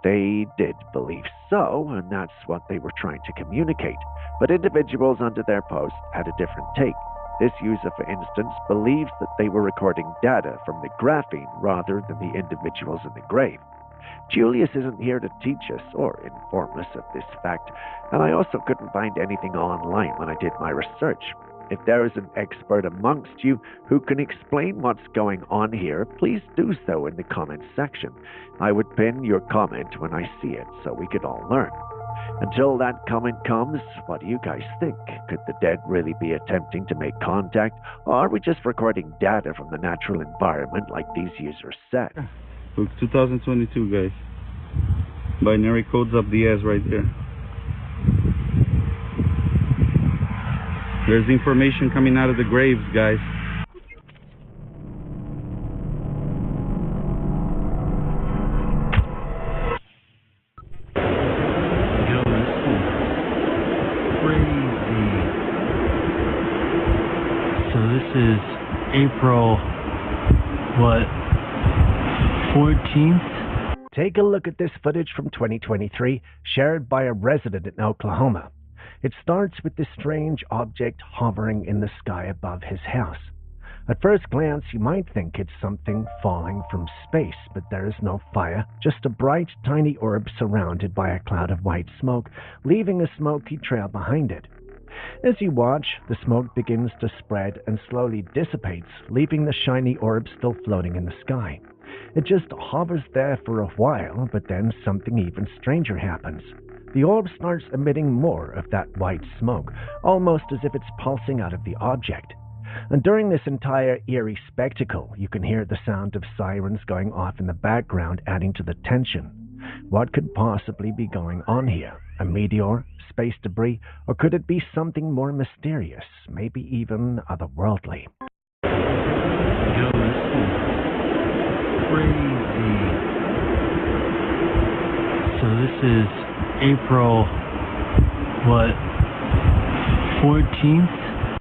They did believe so, and that's what they were trying to communicate. But individuals under their post had a different take. This user, for instance, believes that they were recording data from the graphene rather than the individuals in the grave. Julius isn't here to teach us or inform us of this fact, and I also couldn't find anything online when I did my research. If there is an expert amongst you who can explain what's going on here, please do so in the comments section. I would pin your comment when I see it so we could all learn. Until that comment comes, what do you guys think? Could the dead really be attempting to make contact, or are we just recording data from the natural environment like these users said? Look, 2022, guys. Binary codes up the ass right there. There's information coming out of the graves, guys. Yo, this is crazy. So this is April, what, 14th? Take a look at this footage from 2023, shared by a resident in Oklahoma. It starts with this strange object hovering in the sky above his house. At first glance, you might think it's something falling from space, but there is no fire, just a bright, tiny orb surrounded by a cloud of white smoke, leaving a smoky trail behind it. As you watch, the smoke begins to spread and slowly dissipates, leaving the shiny orb still floating in the sky. It just hovers there for a while, but then something even stranger happens. The orb starts emitting more of that white smoke, almost as if it's pulsing out of the object. And during this entire eerie spectacle, you can hear the sound of sirens going off in the background, adding to the tension. What could possibly be going on here? A meteor? Space debris? Or could it be something more mysterious, maybe even otherworldly? Yo, this is crazy. So this is April, what, 14th?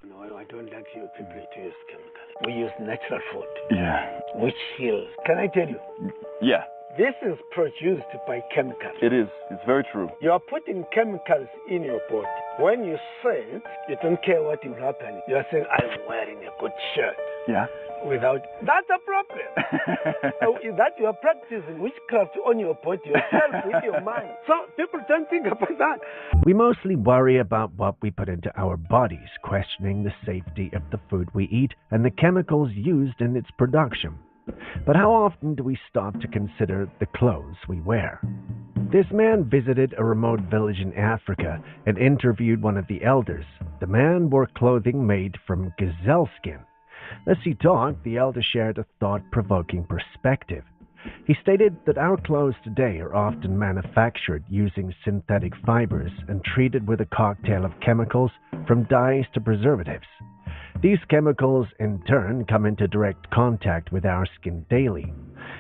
No, I don't like you people to use chemicals. We use natural food. Yeah. Which heals. Can I tell you? Yeah. This is produced by chemicals. It is. It's very true. You are putting chemicals in your body. When you say it, you don't care what will happen. You are saying, I'm wearing a good shirt. Yeah. Without, that's a problem. So is that you are practicing witchcraft on your body yourself with your mind. So people don't think about that. We mostly worry about what we put into our bodies, questioning the safety of the food we eat and the chemicals used in its production. But how often do we stop to consider the clothes we wear? This man visited a remote village in Africa and interviewed one of the elders. The man wore clothing made from gazelle skin. As he talked, the elder shared a thought-provoking perspective. He stated that our clothes today are often manufactured using synthetic fibers and treated with a cocktail of chemicals, from dyes to preservatives. These chemicals, in turn, come into direct contact with our skin daily.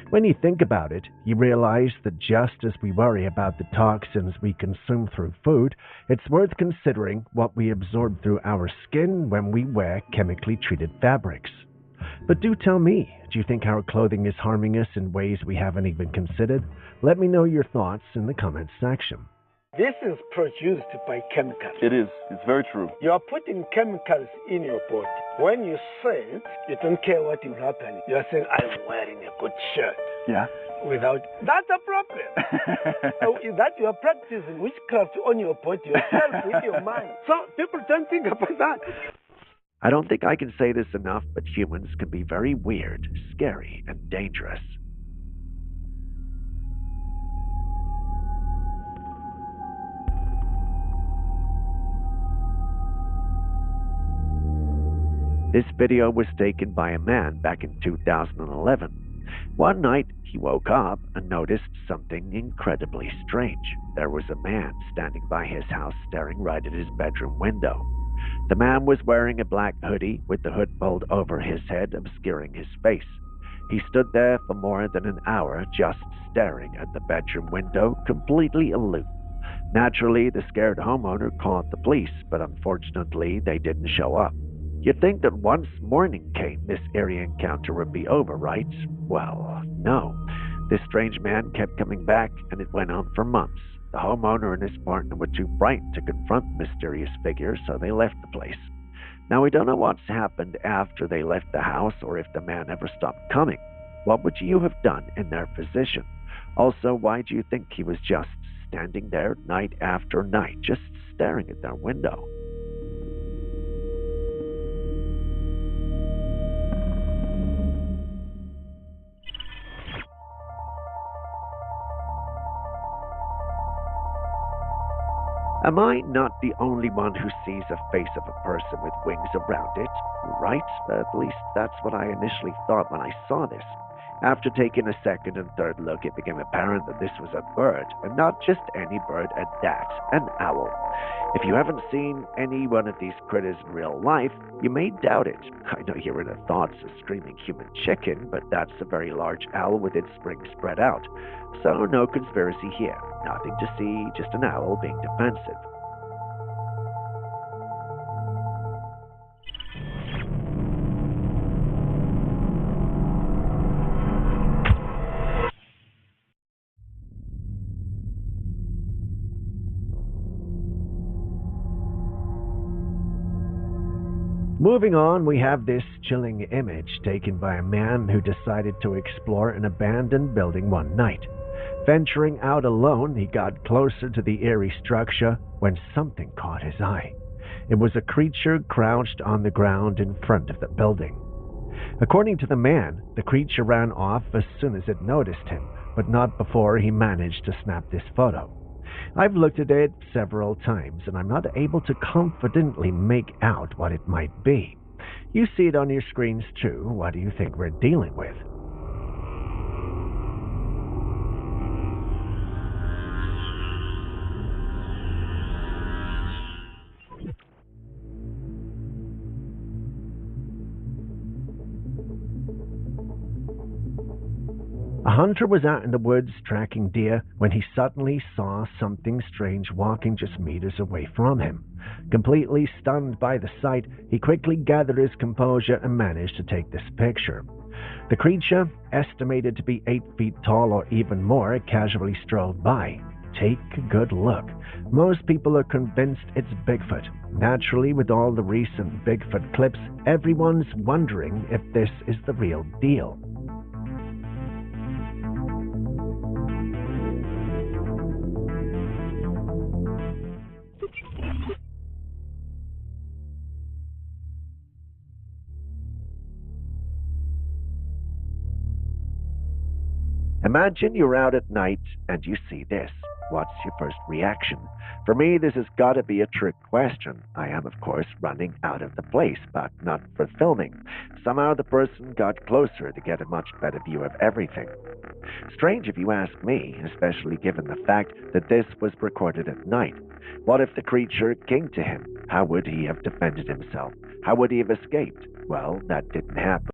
When you think about it, you realize that just as we worry about the toxins we consume through food, it's worth considering what we absorb through our skin when we wear chemically treated fabrics. But do tell me, do you think our clothing is harming us in ways we haven't even considered? Let me know your thoughts in the comments section. This is produced by chemicals. It is. It's very true. You are putting chemicals in your body. When you say it, you don't care what will happen. You are saying, I'm wearing a good shirt. Yeah. Without... That's a problem. So is that you are practicing witchcraft on your body yourself with your mind. So people don't think about that. I don't think I can say this enough, but humans can be very weird, scary, and dangerous. This video was taken by a man back in 2011. One night, he woke up and noticed something incredibly strange. There was a man standing by his house staring right at his bedroom window. The man was wearing a black hoodie with the hood pulled over his head, obscuring his face. He stood there for more than an hour just staring at the bedroom window, completely aloof. Naturally, the scared homeowner called the police, but unfortunately, they didn't show up. You'd think that once morning came, this eerie encounter would be over, right? Well, no. This strange man kept coming back, and it went on for months. The homeowner and his partner were too frightened to confront the mysterious figure, so they left the place. Now, we don't know what's happened after they left the house or if the man ever stopped coming. What would you have done in their position? Also, why do you think he was just standing there night after night, just staring at their window? Am I not the only one who sees a face of a person with wings around it? Right? At least that's what I initially thought when I saw this. After taking a second and third look, it became apparent that this was a bird, and not just any bird at that, an owl. If you haven't seen any one of these critters in real life, you may doubt it. I know your inner thoughts a screaming human chicken, but that's a very large owl with its wings spread out. So no conspiracy here. Nothing to see, just an owl being defensive. Moving on, we have this chilling image taken by a man who decided to explore an abandoned building one night. Venturing out alone, he got closer to the eerie structure when something caught his eye. It was a creature crouched on the ground in front of the building. According to the man, the creature ran off as soon as it noticed him, but not before he managed to snap this photo. I've looked at it several times, and I'm not able to confidently make out what it might be. You see it on your screens too. What do you think we're dealing with? A hunter was out in the woods tracking deer when he suddenly saw something strange walking just meters away from him. Completely stunned by the sight, he quickly gathered his composure and managed to take this picture. The creature, estimated to be 8 feet tall or even more, casually strolled by. Take a good look. Most people are convinced it's Bigfoot. Naturally, with all the recent Bigfoot clips, everyone's wondering if this is the real deal. Imagine you're out at night and you see this. What's your first reaction? For me, this has got to be a trick question. I am, of course, running out of the place, but not for filming. Somehow the person got closer to get a much better view of everything. Strange if you ask me, especially given the fact that this was recorded at night. What if the creature came to him? How would he have defended himself? How would he have escaped? Well, that didn't happen.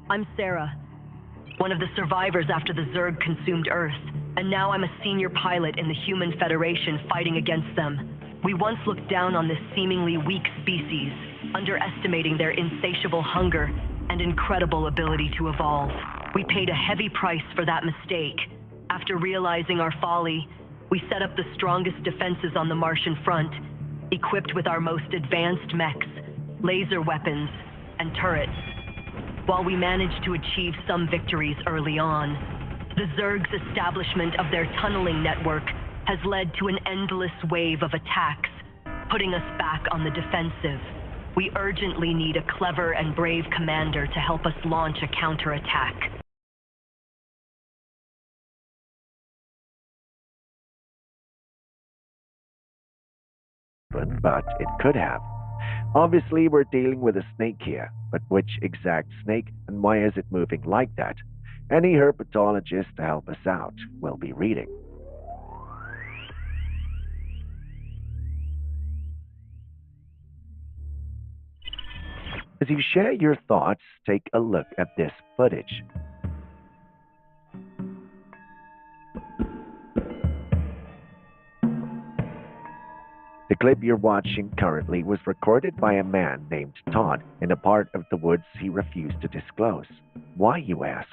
I'm Sarah, one of the survivors after the Zerg consumed Earth, and now I'm a senior pilot in the Human Federation fighting against them. We once looked down on this seemingly weak species, underestimating their insatiable hunger and incredible ability to evolve. We paid a heavy price for that mistake. After realizing our folly, we set up the strongest defenses on the Martian front, equipped with our most advanced mechs, laser weapons, and turrets. While we managed to achieve some victories early on, the Zerg's establishment of their tunneling network has led to an endless wave of attacks, putting us back on the defensive. We urgently need a clever and brave commander to help us launch a counterattack. But it could have. Obviously, we're dealing with a snake here, but which exact snake and why is it moving like that? Any herpetologist to help us out will be reading. As you share your thoughts, take a look at this footage. The clip you're watching currently was recorded by a man named Todd in a part of the woods he refused to disclose. Why, you ask?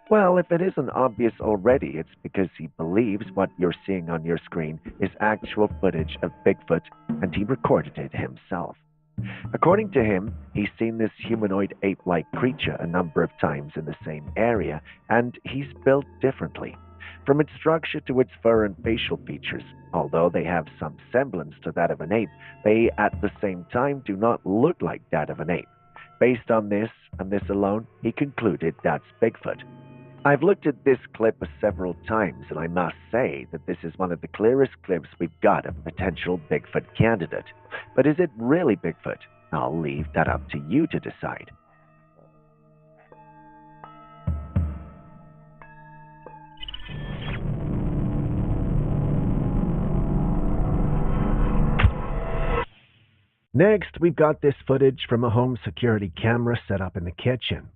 Well, if it isn't obvious already, it's because he believes what you're seeing on your screen is actual footage of Bigfoot, and he recorded it himself. According to him, he's seen this humanoid ape-like creature a number of times in the same area, and he's built differently. From its structure to its fur and facial features, although they have some semblance to that of an ape, they at the same time do not look like that of an ape. Based on this, and this alone, he concluded that's Bigfoot. I've looked at this clip several times, and I must say that this is one of the clearest clips we've got of a potential Bigfoot candidate. But is it really Bigfoot? I'll leave that up to you to decide. Next, we've got this footage from a home security camera set up in the kitchen.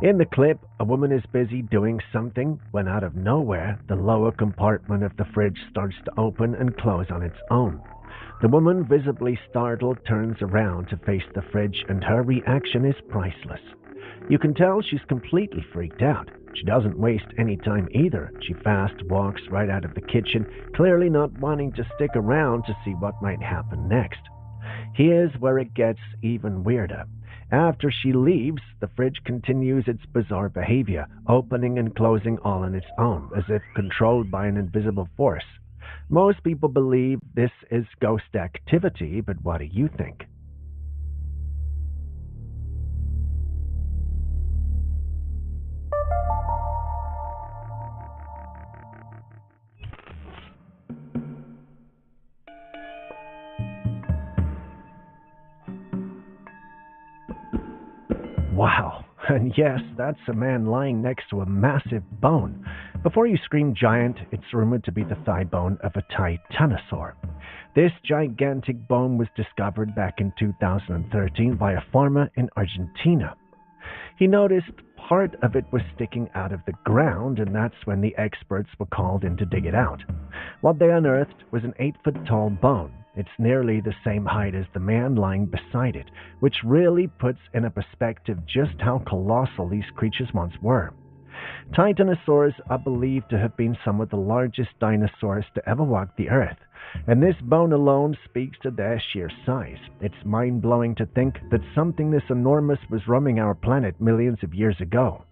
In the clip, a woman is busy doing something when out of nowhere, the lower compartment of the fridge starts to open and close on its own. The woman, visibly startled, turns around to face the fridge, and her reaction is priceless. You can tell she's completely freaked out. She doesn't waste any time either. She fast walks right out of the kitchen, clearly not wanting to stick around to see what might happen next. Here's where it gets even weirder. After she leaves, the fridge continues its bizarre behavior, opening and closing all on its own, as if controlled by an invisible force. Most people believe this is ghost activity, but what do you think? Wow, and yes, that's a man lying next to a massive bone. Before you scream giant, it's rumored to be the thigh bone of a titanosaur. This gigantic bone was discovered back in 2013 by a farmer in Argentina. He noticed part of it was sticking out of the ground, and that's when the experts were called in to dig it out. What they unearthed was an 8-foot-tall bone. It's nearly the same height as the man lying beside it, which really puts in a perspective just how colossal these creatures once were. Titanosaurs are believed to have been some of the largest dinosaurs to ever walk the earth, and this bone alone speaks to their sheer size. It's mind-blowing to think that something this enormous was roaming our planet millions of years ago.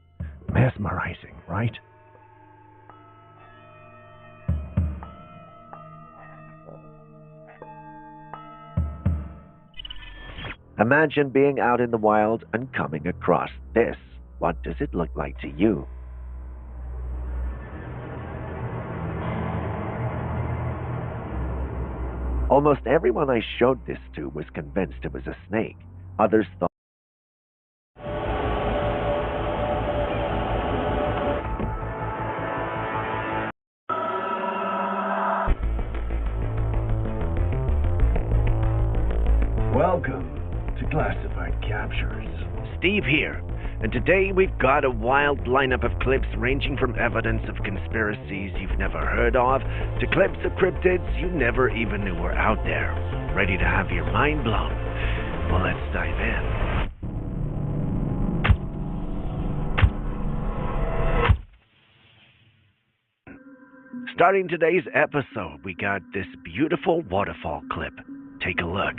Mesmerizing, right? Imagine being out in the wild and coming across this. What does it look like to you? Almost everyone I showed this to was convinced it was a snake. Others thought Welcome to Classified Captures. Steve here, and today we've got a wild lineup of clips ranging from evidence of conspiracies you've never heard of to clips of cryptids you never even knew were out there. Ready to have your mind blown? Well, let's dive in. Starting today's episode, we got this beautiful waterfall clip. Take a look.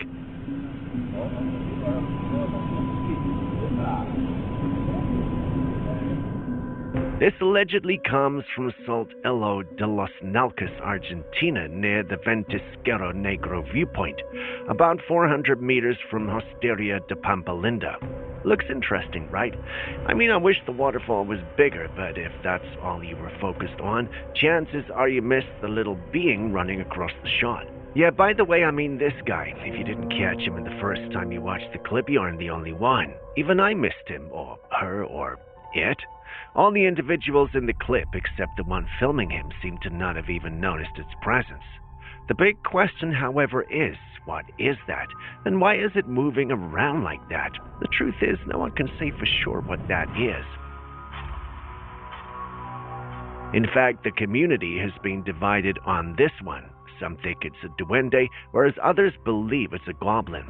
This allegedly comes from Saltillo de los Nalcas, Argentina, near the Ventisquero Negro viewpoint, about 400 meters from Hosteria de Pampalinda. Looks interesting, right? I mean, I wish the waterfall was bigger, but if that's all you were focused on, chances are you missed the little being running across the shot. Yeah, by the way, I mean this guy. If you didn't catch him in the first time you watched the clip, you aren't the only one. Even I missed him, or her, or it. All the individuals in the clip, except the one filming him, seem to not have even noticed its presence. The big question, however, is, what is that? And why is it moving around like that? The truth is, no one can say for sure what that is. In fact, the community has been divided on this one. Some think it's a duende, whereas others believe it's a goblin.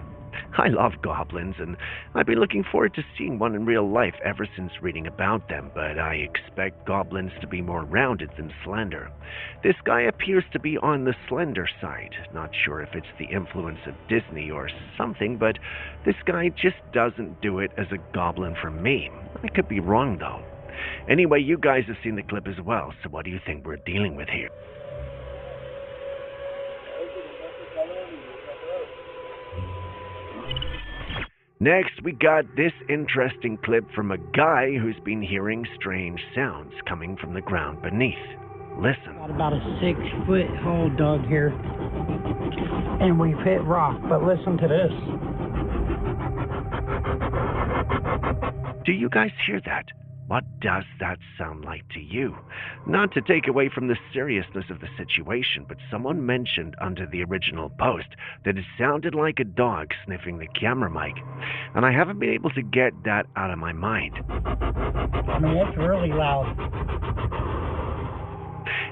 I love goblins, and I've been looking forward to seeing one in real life ever since reading about them, but I expect goblins to be more rounded than slender. This guy appears to be on the slender side. Not sure if it's the influence of Disney or something, but this guy just doesn't do it as a goblin for me. I could be wrong, though. Anyway, you guys have seen the clip as well, so what do you think we're dealing with here? Next, we got this interesting clip from a guy who's been hearing strange sounds coming from the ground beneath. Listen. Got about a 6-foot hole dug here, and we've hit rock, but listen to this. Do you guys hear that? What does that sound like to you? Not to take away from the seriousness of the situation, but someone mentioned under the original post that it sounded like a dog sniffing the camera mic, and I haven't been able to get that out of my mind. I mean, it's really loud.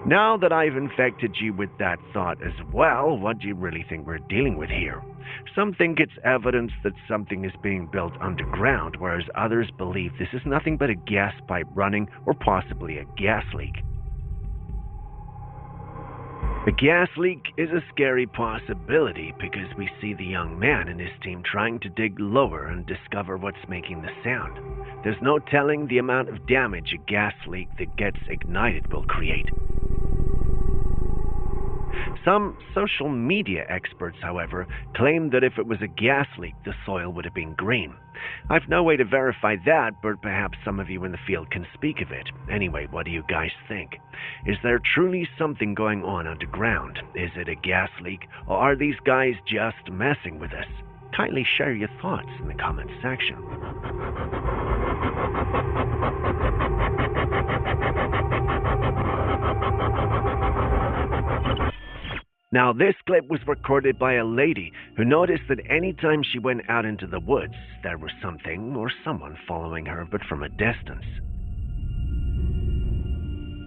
Now that I've infected you with that thought as well, what do you really think we're dealing with here? Some think it's evidence that something is being built underground, whereas others believe this is nothing but a gas pipe running or possibly a gas leak. The gas leak is a scary possibility because we see the young man and his team trying to dig lower and discover what's making the sound. There's no telling the amount of damage a gas leak that gets ignited will create. Some social media experts, however, claim that if it was a gas leak, the soil would have been green. I've no way to verify that, but perhaps some of you in the field can speak of it. Anyway, what do you guys think? Is there truly something going on underground? Is it a gas leak, or are these guys just messing with us? Kindly share your thoughts in the comments section. Now, this clip was recorded by a lady who noticed that anytime she went out into the woods, there was something or someone following her, but from a distance.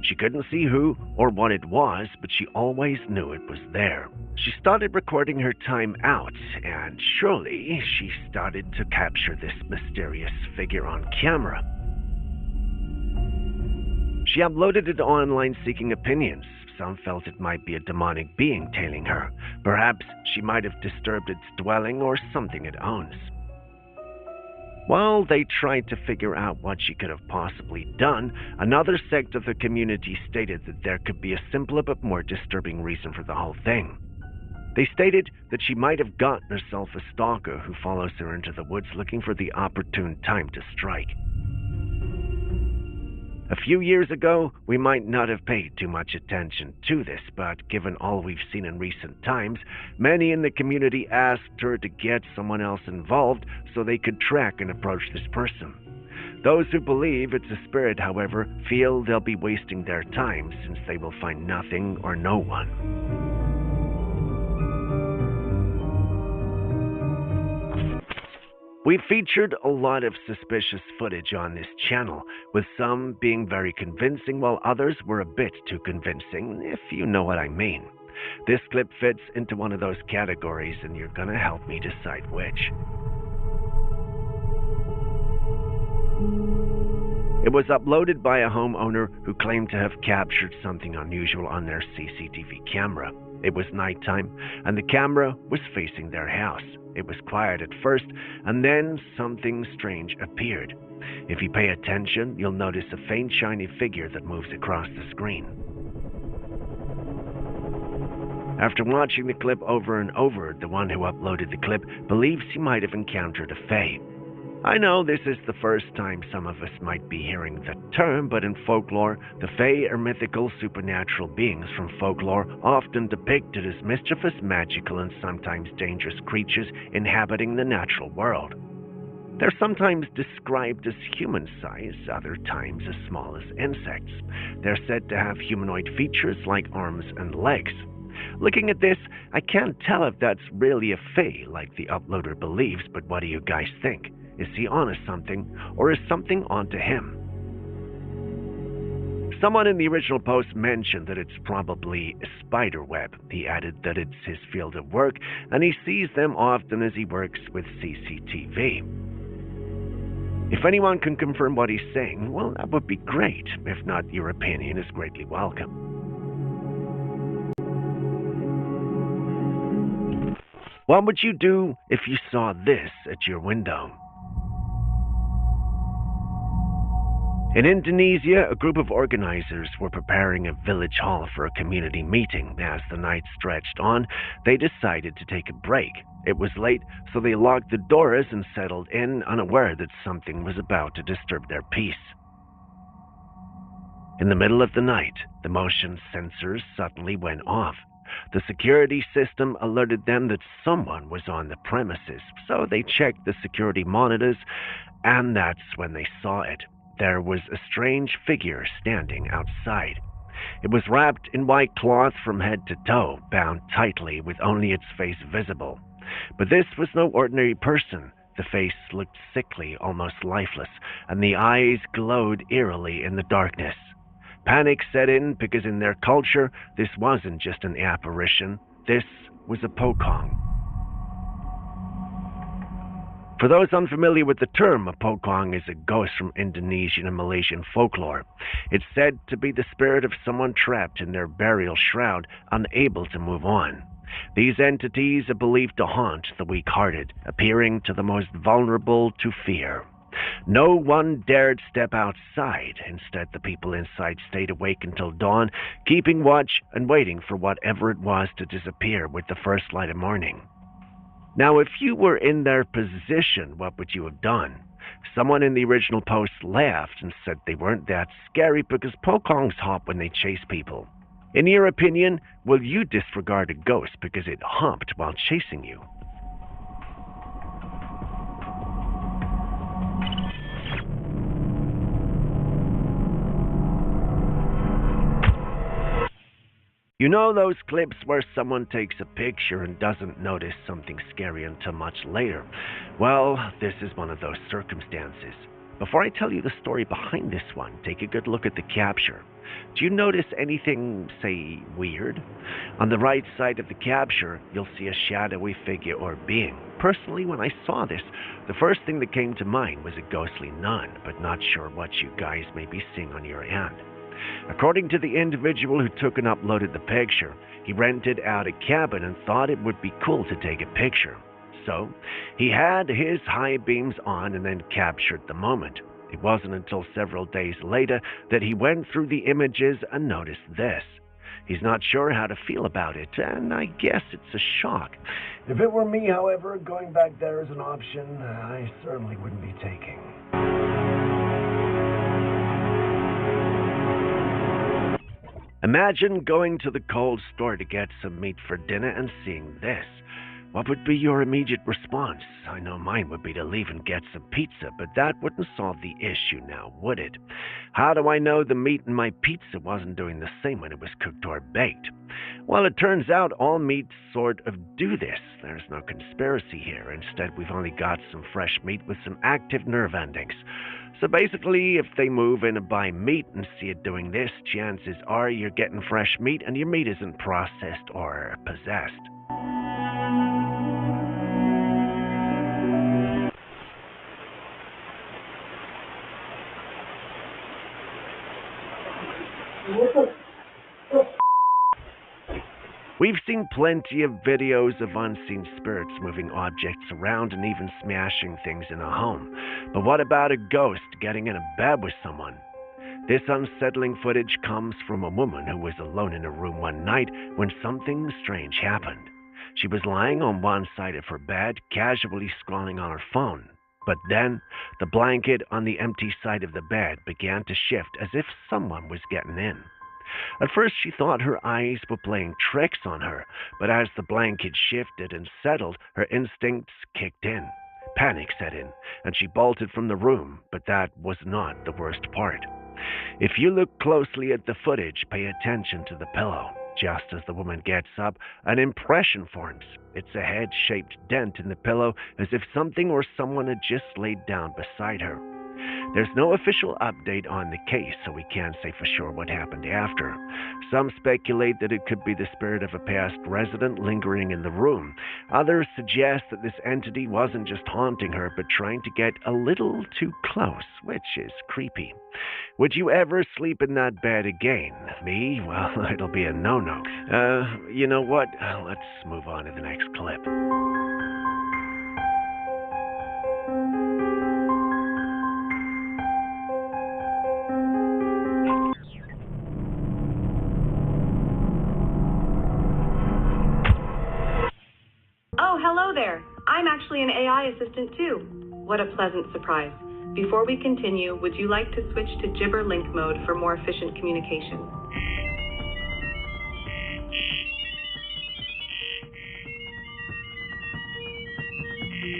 She couldn't see who or what it was, but she always knew it was there. She started recording her time out, and surely she started to capture this mysterious figure on camera. She uploaded it online seeking opinions. Some felt it might be a demonic being tailing her. Perhaps she might have disturbed its dwelling or something it owns. While they tried to figure out what she could have possibly done, another sect of the community stated that there could be a simpler but more disturbing reason for the whole thing. They stated that she might have gotten herself a stalker who follows her into the woods looking for the opportune time to strike. A few years ago, we might not have paid too much attention to this, but given all we've seen in recent times, many in the community asked her to get someone else involved so they could track and approach this person. Those who believe it's a spirit, however, feel they'll be wasting their time since they will find nothing or no one. We've featured a lot of suspicious footage on this channel, with some being very convincing while others were a bit too convincing, if you know what I mean. This clip fits into one of those categories, and you're gonna help me decide which. It was uploaded by a homeowner who claimed to have captured something unusual on their CCTV camera. It was nighttime, and the camera was facing their house. It was quiet at first, and then something strange appeared. If you pay attention, you'll notice a faint shiny figure that moves across the screen. After watching the clip over and over, the one who uploaded the clip believes he might have encountered a fae. I know this is the first time some of us might be hearing the term, but in folklore, the fae are mythical supernatural beings from folklore, often depicted as mischievous, magical, and sometimes dangerous creatures inhabiting the natural world. They're sometimes described as human-sized, other times as small as insects. They're said to have humanoid features like arms and legs. Looking at this, I can't tell if that's really a fae like the uploader believes, but what do you guys think? Is he onto something, or is something onto him? Someone in the original post mentioned that it's probably a spider web. He added that it's his field of work, and he sees them often as he works with CCTV. If anyone can confirm what he's saying, well, that would be great. If not, your opinion is greatly welcome. What would you do if you saw this at your window? In Indonesia, a group of organizers were preparing a village hall for a community meeting. As the night stretched on, they decided to take a break. It was late, so they locked the doors and settled in, unaware that something was about to disturb their peace. In the middle of the night, the motion sensors suddenly went off. The security system alerted them that someone was on the premises, so they checked the security monitors, and that's when they saw it. There was a strange figure standing outside. It was wrapped in white cloth from head to toe, bound tightly with only its face visible. But this was no ordinary person. The face looked sickly, almost lifeless, and the eyes glowed eerily in the darkness. Panic set in because in their culture, this wasn't just an apparition. This was a pocong. For those unfamiliar with the term, a pocong is a ghost from Indonesian and Malaysian folklore. It's said to be the spirit of someone trapped in their burial shroud, unable to move on. These entities are believed to haunt the weak-hearted, appearing to the most vulnerable to fear. No one dared step outside. Instead, the people inside stayed awake until dawn, keeping watch and waiting for whatever it was to disappear with the first light of morning. Now, if you were in their position, what would you have done? Someone in the original post laughed and said they weren't that scary because pokongs hop when they chase people. In your opinion, will you disregard a ghost because it hopped while chasing you? You know those clips where someone takes a picture and doesn't notice something scary until much later? Well, this is one of those circumstances. Before I tell you the story behind this one, take a good look at the capture. Do you notice anything, say, weird? On the right side of the capture, you'll see a shadowy figure or being. Personally, when I saw this, the first thing that came to mind was a ghostly nun, but not sure what you guys may be seeing on your end. According to the individual who took and uploaded the picture, he rented out a cabin and thought it would be cool to take a picture. So, he had his high beams on and then captured the moment. It wasn't until several days later that he went through the images and noticed this. He's not sure how to feel about it, and I guess it's a shock. If it were me, however, going back there is an option I certainly wouldn't be taking. Imagine going to the cold store to get some meat for dinner and seeing this. What would be your immediate response? I know mine would be to leave and get some pizza, but that wouldn't solve the issue now, would it? How do I know the meat in my pizza wasn't doing the same when it was cooked or baked? Well, it turns out all meats sort of do this. There's no conspiracy here. Instead, we've only got some fresh meat with some active nerve endings. So basically, if they move in and buy meat and see it doing this, chances are you're getting fresh meat and your meat isn't processed or possessed. We've seen plenty of videos of unseen spirits moving objects around and even smashing things in a home. But what about a ghost getting in a bed with someone? This unsettling footage comes from a woman who was alone in a room one night when something strange happened. She was lying on one side of her bed, casually scrolling on her phone. But then, the blanket on the empty side of the bed began to shift as if someone was getting in. At first, she thought her eyes were playing tricks on her, but as the blanket shifted and settled, her instincts kicked in. Panic set in, and she bolted from the room, but that was not the worst part. If you look closely at the footage, pay attention to the pillow. Just as the woman gets up, an impression forms. It's a head-shaped dent in the pillow, as if something or someone had just laid down beside her. There's no official update on the case, so we can't say for sure what happened after. Some speculate that it could be the spirit of a past resident lingering in the room. Others suggest that this entity wasn't just haunting her, but trying to get a little too close, which is creepy. Would you ever sleep in that bed again? Me? Well, it'll be a no-no. You know what? Let's move on to the next clip. Oh, hello there. I'm actually an AI assistant too. What a pleasant surprise. Before we continue, would you like to switch to gibber link mode for more efficient communication?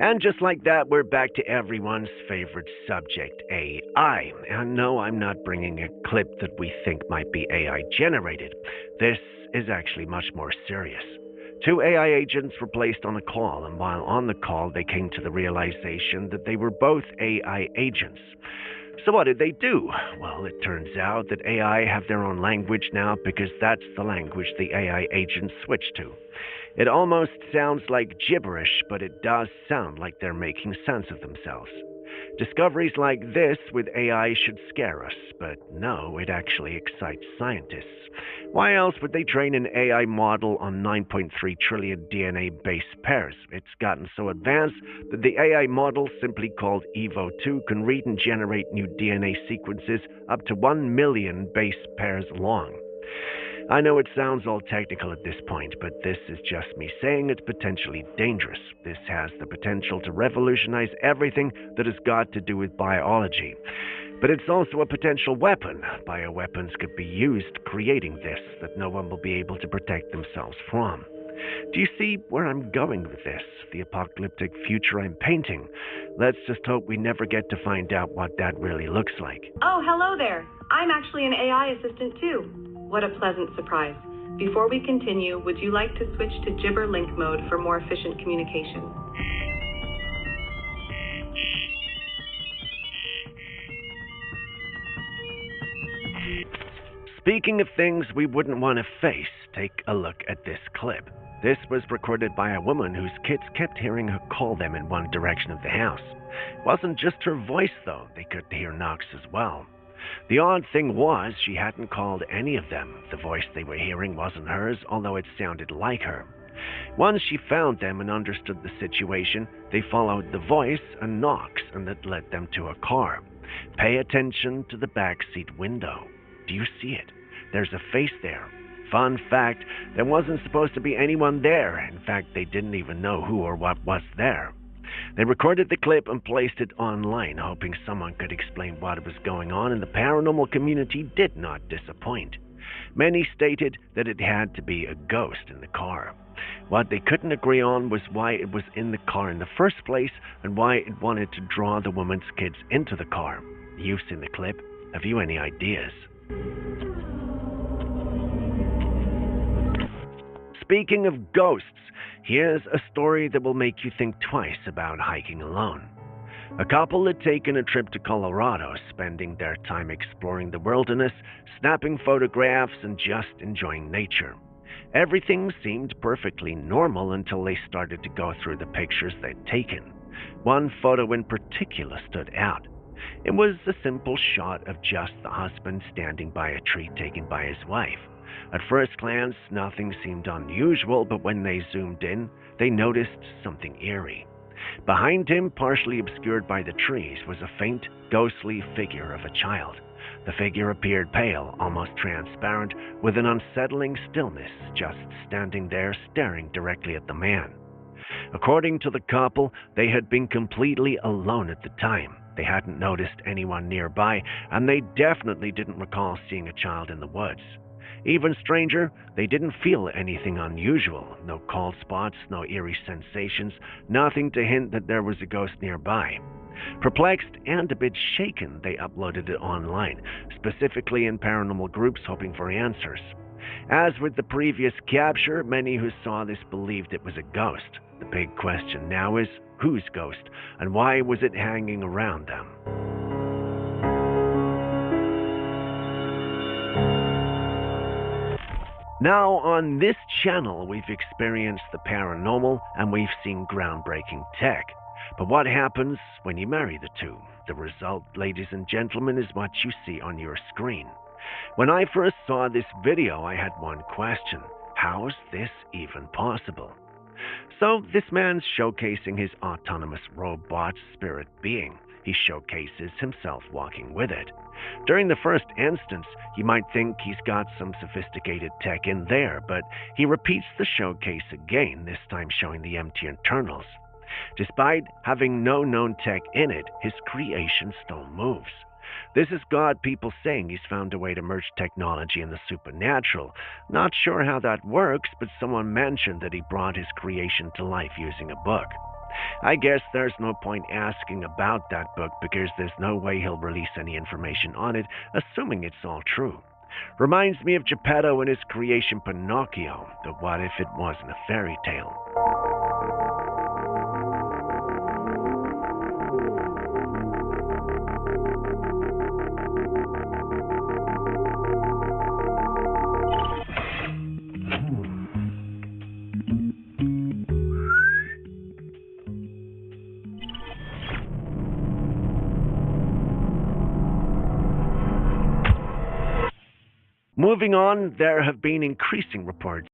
And just like that, we're back to everyone's favorite subject, AI. And no, I'm not bringing a clip that we think might be AI generated. This is actually much more serious. 2 AI agents were placed on a call, and while on the call, they came to the realization that they were both AI agents. So what did they do? Well, it turns out that AI have their own language now because that's the language the AI agents switched to. It almost sounds like gibberish, but it does sound like they're making sense of themselves. Discoveries like this with AI should scare us, but no, it actually excites scientists. Why else would they train an AI model on 9.3 trillion DNA base pairs? It's gotten so advanced that the AI model, simply called EVO2, can read and generate new DNA sequences up to 1 million base pairs long. I know it sounds all technical at this point, but this is just me saying it's potentially dangerous. This has the potential to revolutionize everything that has got to do with biology. But it's also a potential weapon. Bioweapons could be used creating this that no one will be able to protect themselves from. Do you see where I'm going with this? The apocalyptic future I'm painting. Let's just hope we never get to find out what that really looks like. Oh, hello there. I'm actually an AI assistant too. What a pleasant surprise. Before we continue, would you like to switch to gibber link mode for more efficient communication? Speaking of things we wouldn't want to face, take a look at this clip. This was recorded by a woman whose kids kept hearing her call them in one direction of the house. It wasn't just her voice, though. They could hear knocks as well. The odd thing was she hadn't called any of them. The voice they were hearing wasn't hers, although it sounded like her. Once she found them and understood the situation, they followed the voice and knocks, and that led them to a car. Pay attention to the backseat window. Do you see it? There's a face there. Fun fact, there wasn't supposed to be anyone there. In fact, they didn't even know who or what was there. They recorded the clip and placed it online, hoping someone could explain what was going on, and the paranormal community did not disappoint. Many stated that it had to be a ghost in the car. What they couldn't agree on was why it was in the car in the first place and why it wanted to draw the woman's kids into the car. You've seen the clip. Have you any ideas? speaking of ghosts, here's a story that will make you think twice about hiking alone. A couple had taken a trip to Colorado, spending their time exploring the wilderness, snapping photographs, and just enjoying nature. Everything seemed perfectly normal until they started to go through the pictures they'd taken. One photo in particular stood out. It was a simple shot of just the husband standing by a tree taken by his wife. At first glance, nothing seemed unusual, but when they zoomed in, they noticed something eerie. Behind him, partially obscured by the trees, was a faint, ghostly figure of a child. The figure appeared pale, almost transparent, with an unsettling stillness, just standing there staring directly at the man. According to the couple, they had been completely alone at the time. They hadn't noticed anyone nearby, and they definitely didn't recall seeing a child in the woods. Even stranger, they didn't feel anything unusual. No cold spots, no eerie sensations, nothing to hint that there was a ghost nearby. Perplexed and a bit shaken, they uploaded it online, specifically in paranormal groups hoping for answers. As with the previous capture, many who saw this believed it was a ghost. The big question now is, whose ghost, and why was it hanging around them? Now, on this channel, we've experienced the paranormal and we've seen groundbreaking tech. But what happens when you marry the two? The result, ladies and gentlemen, is what you see on your screen. When I first saw this video, I had one question. How is this even possible? So, this man's showcasing his autonomous robot spirit being. He showcases himself walking with it. During the first instance, you might think he's got some sophisticated tech in there, but he repeats the showcase again, this time showing the empty internals. Despite having no known tech in it, his creation still moves. This is God people saying he's found a way to merge technology and the supernatural. Not sure how that works, but someone mentioned that he brought his creation to life using a book. I guess there's no point asking about that book because there's no way he'll release any information on it, assuming it's all true. Reminds me of Geppetto and his creation Pinocchio, but what if it wasn't a fairy tale? Moving on, there have been increasing reports.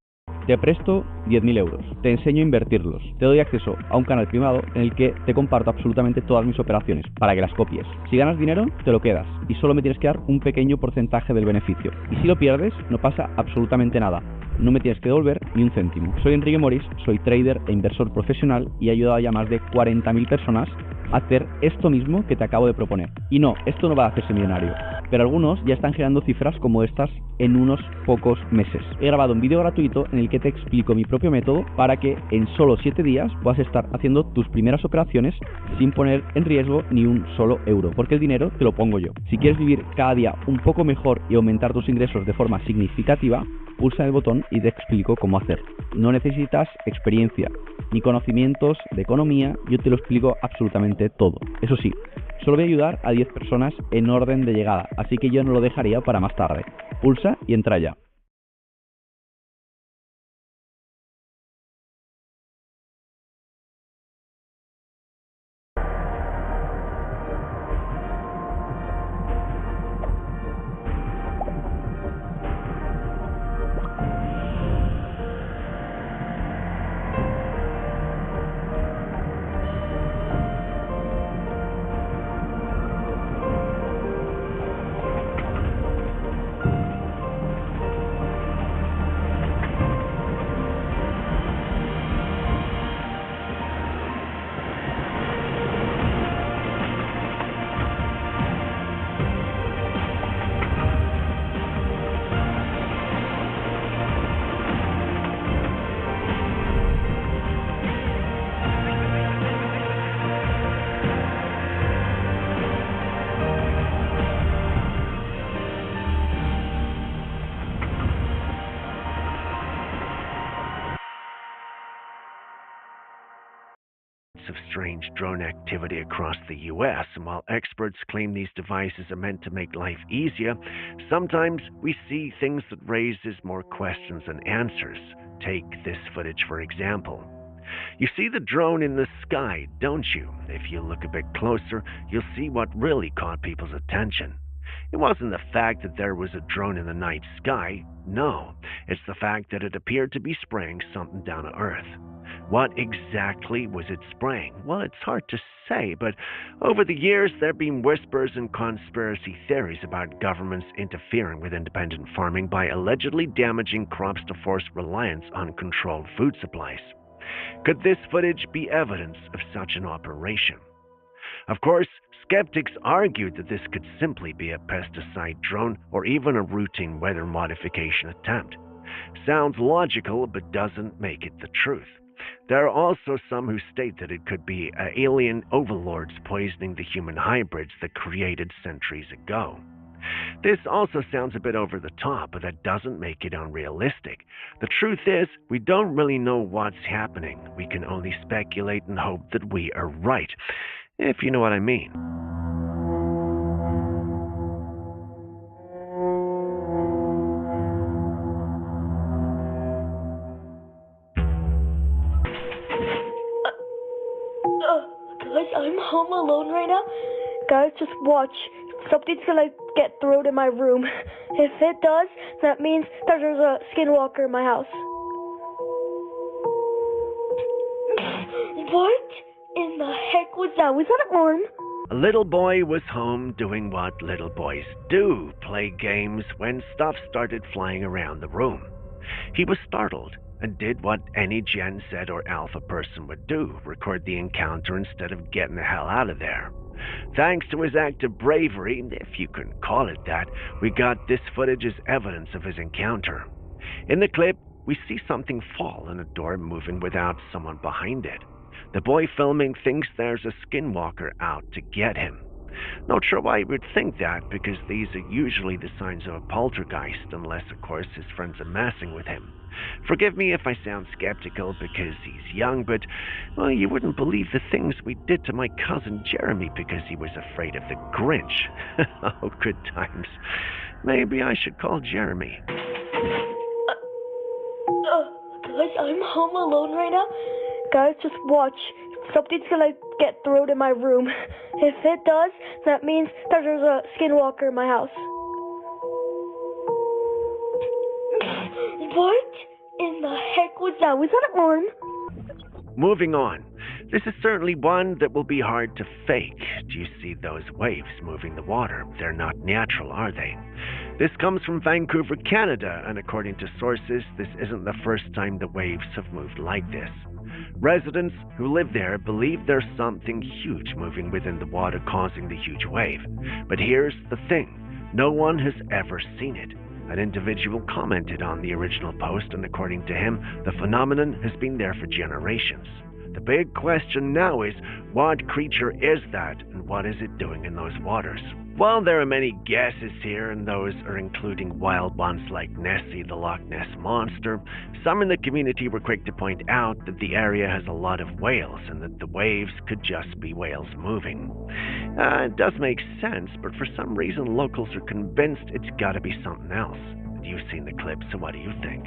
Te presto 10.000 euros, te enseño a invertirlos, te doy acceso a un canal privado en el que te comparto absolutamente todas mis operaciones para que las copies. Si ganas dinero, te lo quedas y solo me tienes que dar un pequeño porcentaje del beneficio. Y si lo pierdes, no pasa absolutamente nada. No me tienes que devolver ni un céntimo. Soy Enrique Morís, soy trader e inversor profesional y he ayudado a ya más de 40.000 personas a hacer esto mismo que te acabo de proponer. Y no, esto no va a hacerse millonario, pero algunos ya están generando cifras como estas en unos pocos meses. He grabado un vídeo gratuito en el que te explico mi propio método para que en solo 7 días puedas estar haciendo tus primeras operaciones sin poner en riesgo ni un solo euro, porque el dinero te lo pongo yo. Si quieres vivir cada día un poco mejor y aumentar tus ingresos de forma significativa, pulsa el botón y te explico cómo hacer. No necesitas experiencia ni conocimientos de economía, yo te lo explico absolutamente todo. Eso sí, solo voy a ayudar a 10 personas en orden de llegada, así que yo no lo dejaría para más tarde. Pulsa y entra ya. of strange drone activity across the US, and while experts claim these devices are meant to make life easier, sometimes we see things that raises more questions than answers. Take this footage for example. You see the drone in the sky, don't you? If you look a bit closer, you'll see what really caught people's attention. It wasn't the fact that there was a drone in the night sky. No, it's the fact that it appeared to be spraying something down to Earth. What exactly was it spraying? Well, it's hard to say, but over the years there have been whispers and conspiracy theories about governments interfering with independent farming by allegedly damaging crops to force reliance on controlled food supplies. Could this footage be evidence of such an operation? Of course, skeptics argued that this could simply be a pesticide drone or even a routine weather modification attempt. Sounds logical, but doesn't make it the truth. There are also some who state that it could be alien overlords poisoning the human hybrids that created centuries ago. This also sounds a bit over the top, but that doesn't make it unrealistic. The truth is, we don't really know what's happening. We can only speculate and hope that we are right, if you know what I mean. Guys, I'm home alone right now. Guys, just watch. Something's gonna get thrown in my room. If it does, that means that there's a skinwalker in my house. What in the heck was that? Was that an arm? A little boy was home doing what little boys do, play games, when stuff started flying around the room. He was startled and did what any Gen Z or Alpha person would do, record the encounter instead of getting the hell out of there. Thanks to his act of bravery, if you can call it that, we got this footage as evidence of his encounter. In the clip, we see something fall and a door moving without someone behind it. The boy filming thinks there's a skinwalker out to get him. Not sure why he would think that, because these are usually the signs of a poltergeist, unless, of course, his friends are messing with him. Forgive me if I sound skeptical because he's young, but, well, you wouldn't believe the things we did to my cousin Jeremy because he was afraid of the Grinch. Oh, good times. Maybe I should call Jeremy. Guys, I'm home alone right now. Guys, just watch. Something's gonna get thrown in my room. If it does, that means that there's a skinwalker in my house. What in the heck was that? Was that an arm? Moving on. This is certainly one that will be hard to fake. Do you see those waves moving the water? They're not natural, are they? This comes from Vancouver, Canada, and according to sources, this isn't the first time the waves have moved like this. Residents who live there believe there's something huge moving within the water causing the huge wave. But here's the thing. No one has ever seen it. An individual commented on the original post, and according to him, the phenomenon has been there for generations. The big question now is, what creature is that, and what is it doing in those waters? Well, there are many guesses here, and those are including wild ones like Nessie, the Loch Ness Monster. Some in the community were quick to point out that the area has a lot of whales, and that the waves could just be whales moving. It does make sense, but for some reason locals are convinced it's gotta be something else. You've seen the clip, so what do you think?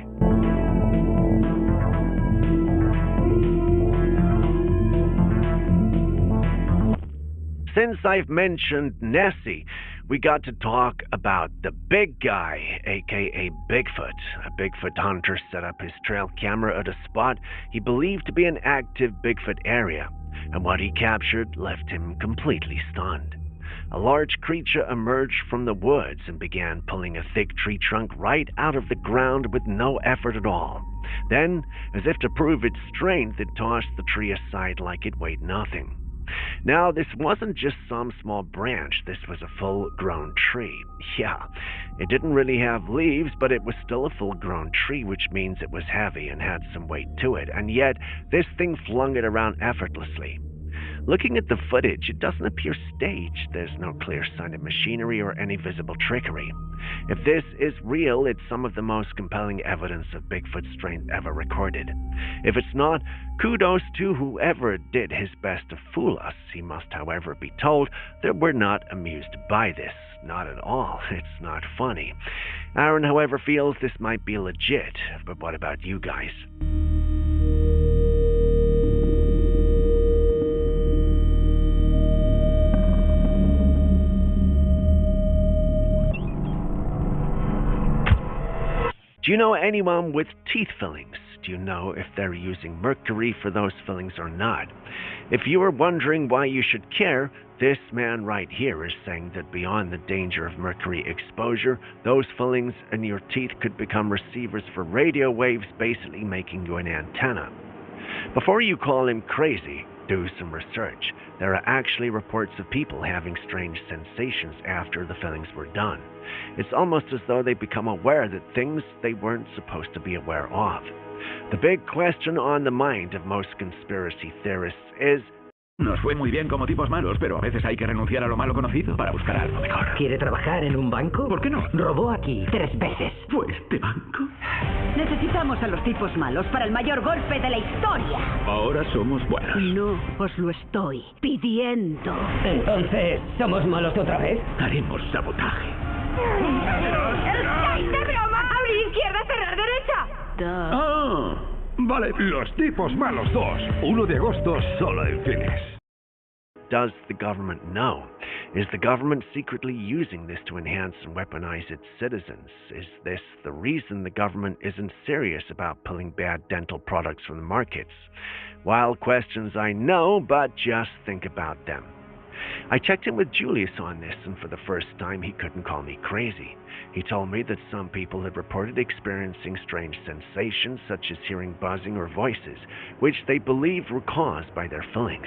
Since I've mentioned Nessie, we got to talk about the big guy, aka Bigfoot. A Bigfoot hunter set up his trail camera at a spot he believed to be an active Bigfoot area, and what he captured left him completely stunned. A large creature emerged from the woods and began pulling a thick tree trunk right out of the ground with no effort at all. Then, as if to prove its strength, it tossed the tree aside like it weighed nothing. Now, this wasn't just some small branch, this was a full-grown tree. Yeah, it didn't really have leaves, but it was still a full-grown tree, which means it was heavy and had some weight to it, and yet this thing flung it around effortlessly. Looking at the footage, it doesn't appear staged. There's no clear sign of machinery or any visible trickery. If this is real, it's some of the most compelling evidence of Bigfoot's strength ever recorded. If it's not, kudos to whoever did his best to fool us. He must, however, be told that we're not amused by this. Not at all. It's not funny. Aaron, however, feels this might be legit. But what about you guys? Do you know anyone with teeth fillings? Do you know if they're using mercury for those fillings or not? If you are wondering why you should care, this man right here is saying that beyond the danger of mercury exposure, those fillings in your teeth could become receivers for radio waves, basically making you an antenna. Before you call him crazy, do some research. There are actually reports of people having strange sensations after the fillings were done. It's almost as though they become aware that things they weren't supposed to be aware of. The big question on the mind of most conspiracy theorists is, Nos fue muy bien como tipos malos, pero a veces hay que renunciar a lo malo conocido para buscar algo mejor. ¿Quiere trabajar en un banco? ¿Por qué no? Robó aquí 3 veces. ¿Fue este banco? Necesitamos a los tipos malos para el mayor golpe de la historia. Ahora somos buenos. No, os lo estoy pidiendo. Entonces, ¿somos malos otra vez? Haremos sabotaje. ¡Estáis de broma! ¡Abrir izquierda, cerrar derecha! Ah, vale. Los tipos malos 2. 1 de agosto, solo en cines. Does the government know? Is the government secretly using this to enhance and weaponize its citizens? Is this the reason the government isn't serious about pulling bad dental products from the markets? Wild questions, I know, but just think about them. I checked in with Julius on this, and for the first time he couldn't call me crazy. He told me that some people had reported experiencing strange sensations, such as hearing buzzing or voices, which they believed were caused by their fillings.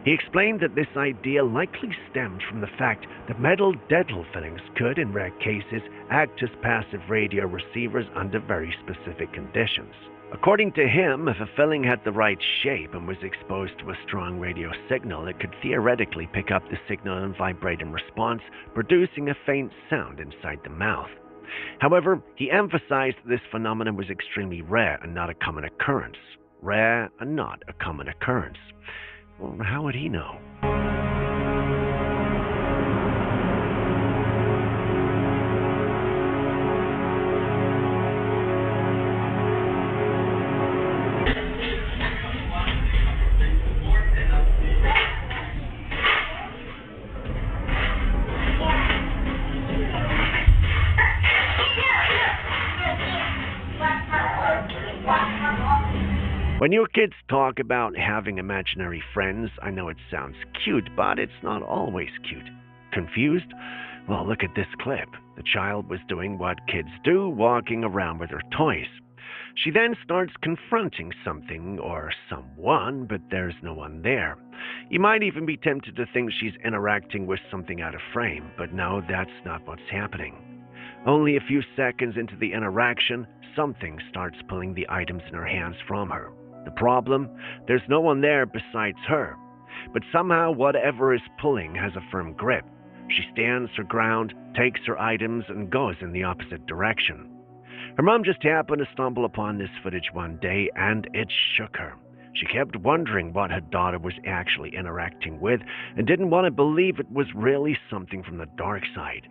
He explained that this idea likely stemmed from the fact that metal dental fillings could, in rare cases, act as passive radio receivers under very specific conditions. According to him, if a filling had the right shape and was exposed to a strong radio signal, it could theoretically pick up the signal and vibrate in response, producing a faint sound inside the mouth. However, he emphasized that this phenomenon was extremely rare and not a common occurrence. Rare and not a common occurrence. Well, how would he know? When your kids talk about having imaginary friends, I know it sounds cute, but it's not always cute. Confused? Well, look at this clip. The child was doing what kids do, walking around with her toys. She then starts confronting something or someone, but there's no one there. You might even be tempted to think she's interacting with something out of frame, but no, that's not what's happening. Only a few seconds into the interaction, something starts pulling the items in her hands from her. The problem? There's no one there besides her. But somehow whatever is pulling has a firm grip. She stands her ground, takes her items, and goes in the opposite direction. Her mom just happened to stumble upon this footage one day, and it shook her. She kept wondering what her daughter was actually interacting with, and didn't want to believe it was really something from the dark side.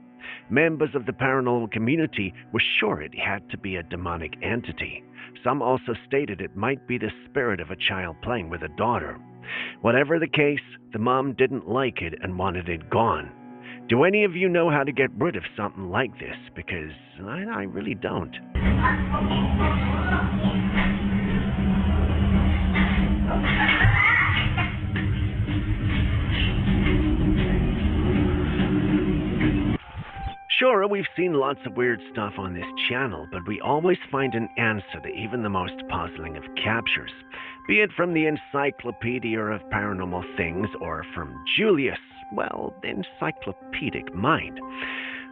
Members of the paranormal community were sure it had to be a demonic entity. Some also stated it might be the spirit of a child playing with a daughter. Whatever the case, the mom didn't like it and wanted it gone. Do any of you know how to get rid of something like this? Because I really don't. Sure, we've seen lots of weird stuff on this channel, but we always find an answer to even the most puzzling of captures, be it from the Encyclopedia of Paranormal Things or from Julius, well, encyclopedic mind.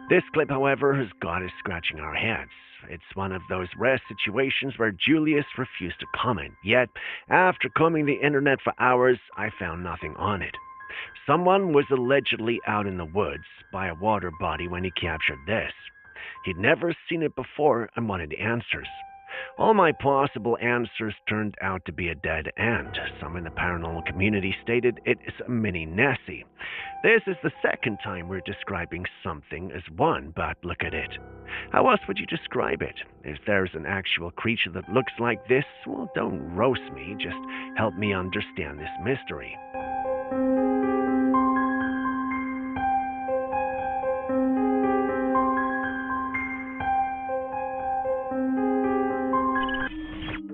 This clip, however, has got us scratching our heads. It's one of those rare situations where Julius refused to comment, yet after combing the internet for hours, I found nothing on it. Someone was allegedly out in the woods by a water body when he captured this. He'd never seen it before and wanted answers. All my possible answers turned out to be a dead end. Some in the paranormal community stated it is a mini Nessie. This is the second time we're describing something as one, but look at it. How else would you describe it? If there's an actual creature that looks like this, well, don't roast me, just help me understand this mystery.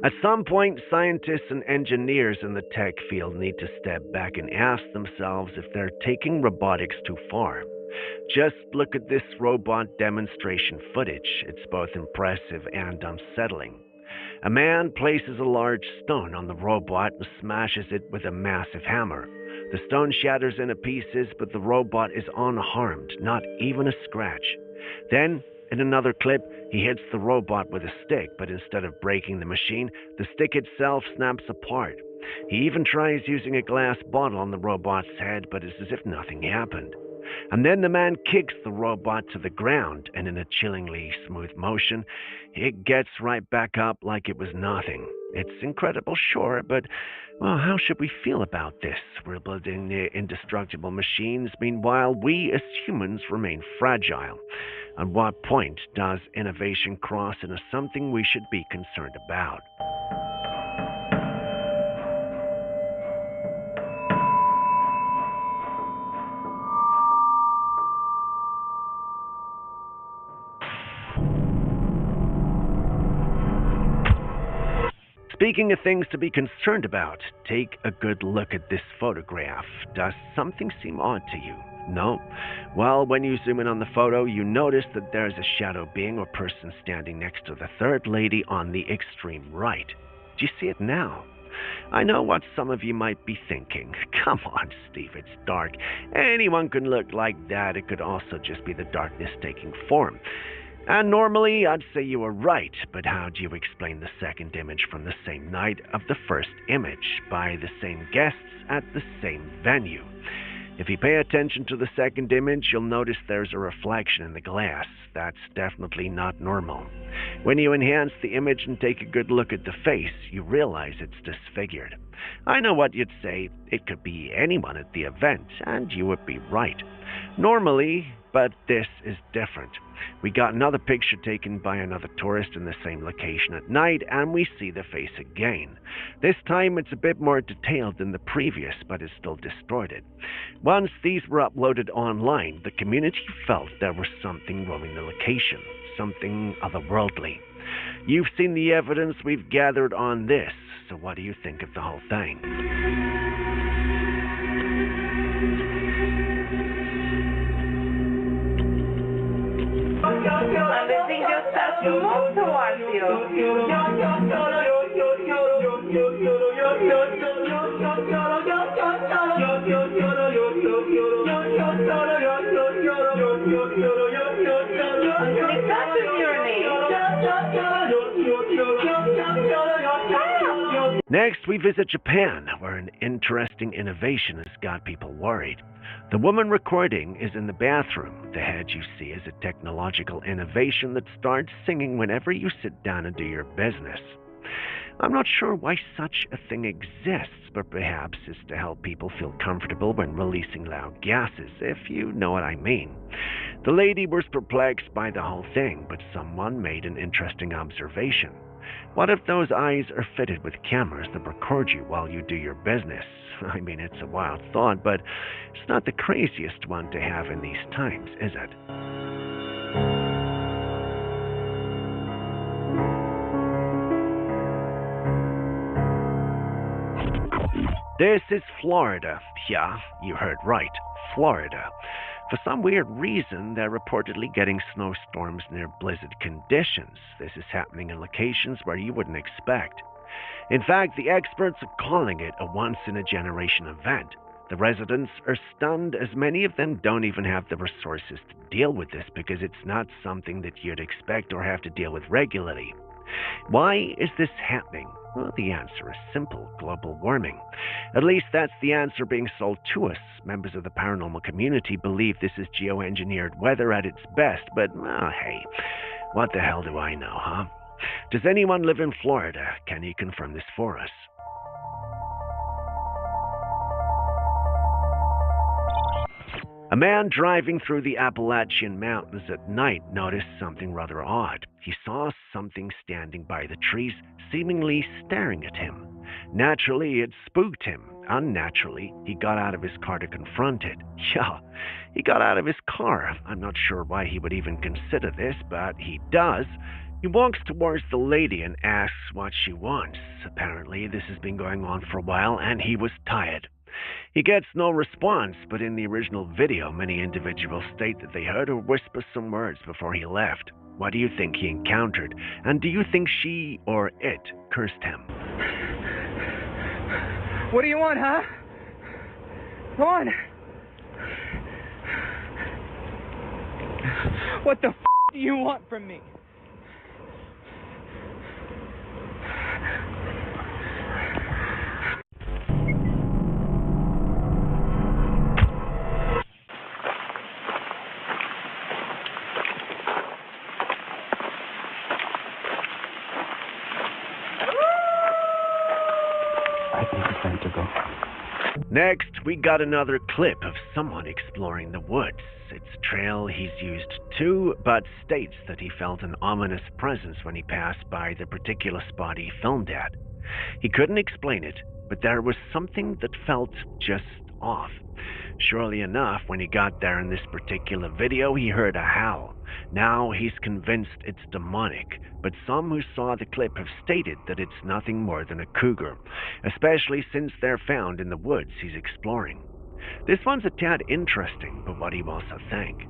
At some point, scientists and engineers in the tech field need to step back and ask themselves if they're taking robotics too far. Just look at this robot demonstration footage. It's both impressive and unsettling. A man places a large stone on the robot and smashes it with a massive hammer. The stone shatters into pieces, but the robot is unharmed, not even a scratch. Then, in another clip, he hits the robot with a stick, but instead of breaking the machine, the stick itself snaps apart. He even tries using a glass bottle on the robot's head, but it's as if nothing happened. And then the man kicks the robot to the ground, and in a chillingly smooth motion, it gets right back up like it was nothing. It's incredible, sure, but, well, how should we feel about this? We're building indestructible machines, meanwhile we as humans remain fragile. At what point does innovation cross into something we should be concerned about? Speaking of things to be concerned about, take a good look at this photograph. Does something seem odd to you? No? Well, when you zoom in on the photo, you notice that there's a shadow being or person standing next to the third lady on the extreme right. Do you see it now? I know what some of you might be thinking. Come on, Steve, it's dark. Anyone can look like that. It could also just be the darkness taking form. And normally, I'd say you were right, but how do you explain the second image from the same night of the first image, by the same guests at the same venue? If you pay attention to the second image, you'll notice there's a reflection in the glass. That's definitely not normal. When you enhance the image and take a good look at the face, you realize it's disfigured. I know what you'd say. It could be anyone at the event, and you would be right. Normally, but this is different. We got another picture taken by another tourist in the same location at night, and we see the face again. This time it's a bit more detailed than the previous, but it's still distorted. Once these were uploaded online, the community felt there was something roaming the location, something otherworldly. You've seen the evidence we've gathered on this, so what do you think of the whole thing? And the thing just starts to move towards you. It touches your name. Next, we visit Japan, where an interesting innovation has got people worried. The woman recording is in the bathroom. The head you see is a technological innovation that starts singing whenever you sit down and do your business. I'm not sure why such a thing exists, but perhaps it's to help people feel comfortable when releasing loud gases, if you know what I mean. The lady was perplexed by the whole thing, but someone made an interesting observation. What if those eyes are fitted with cameras that record you while you do your business? I mean, it's a wild thought, but it's not the craziest one to have in these times, is it? This is Florida. Yeah, you heard right. Florida. For some weird reason, they're reportedly getting snowstorms near blizzard conditions. This is happening in locations where you wouldn't expect. In fact, the experts are calling it a once-in-a-generation event. The residents are stunned, as many of them don't even have the resources to deal with this because it's not something that you'd expect or have to deal with regularly. Why is this happening? Well, the answer is simple: global warming. At least that's the answer being sold to us. Members of the paranormal community believe this is geoengineered weather at its best, but, hey, what the hell do I know, huh? Does anyone live in Florida? Can you confirm this for us? A man driving through the Appalachian Mountains at night noticed something rather odd. He saw something standing by the trees, seemingly staring at him. Naturally, it spooked him. Unnaturally, he got out of his car to confront it. Yeah, he got out of his car. I'm not sure why he would even consider this, but he does. He walks towards the lady and asks what she wants. Apparently, this has been going on for a while, and he was tired. He gets no response, but in the original video, many individuals state that they heard her whisper some words before he left. What do you think he encountered? And do you think she or it cursed him? What do you want, huh? Come on. What the f*** do you want from me? Next, we got another clip of someone exploring the woods. It's a trail he's used too, but states that he felt an ominous presence when he passed by the particular spot he filmed at. He couldn't explain it, but there was something that felt just off. Surely enough, when he got there in this particular video, he heard a howl. Now he's convinced it's demonic, but some who saw the clip have stated that it's nothing more than a cougar, especially since they're found in the woods he's exploring. This one's a tad interesting, but what do you also think?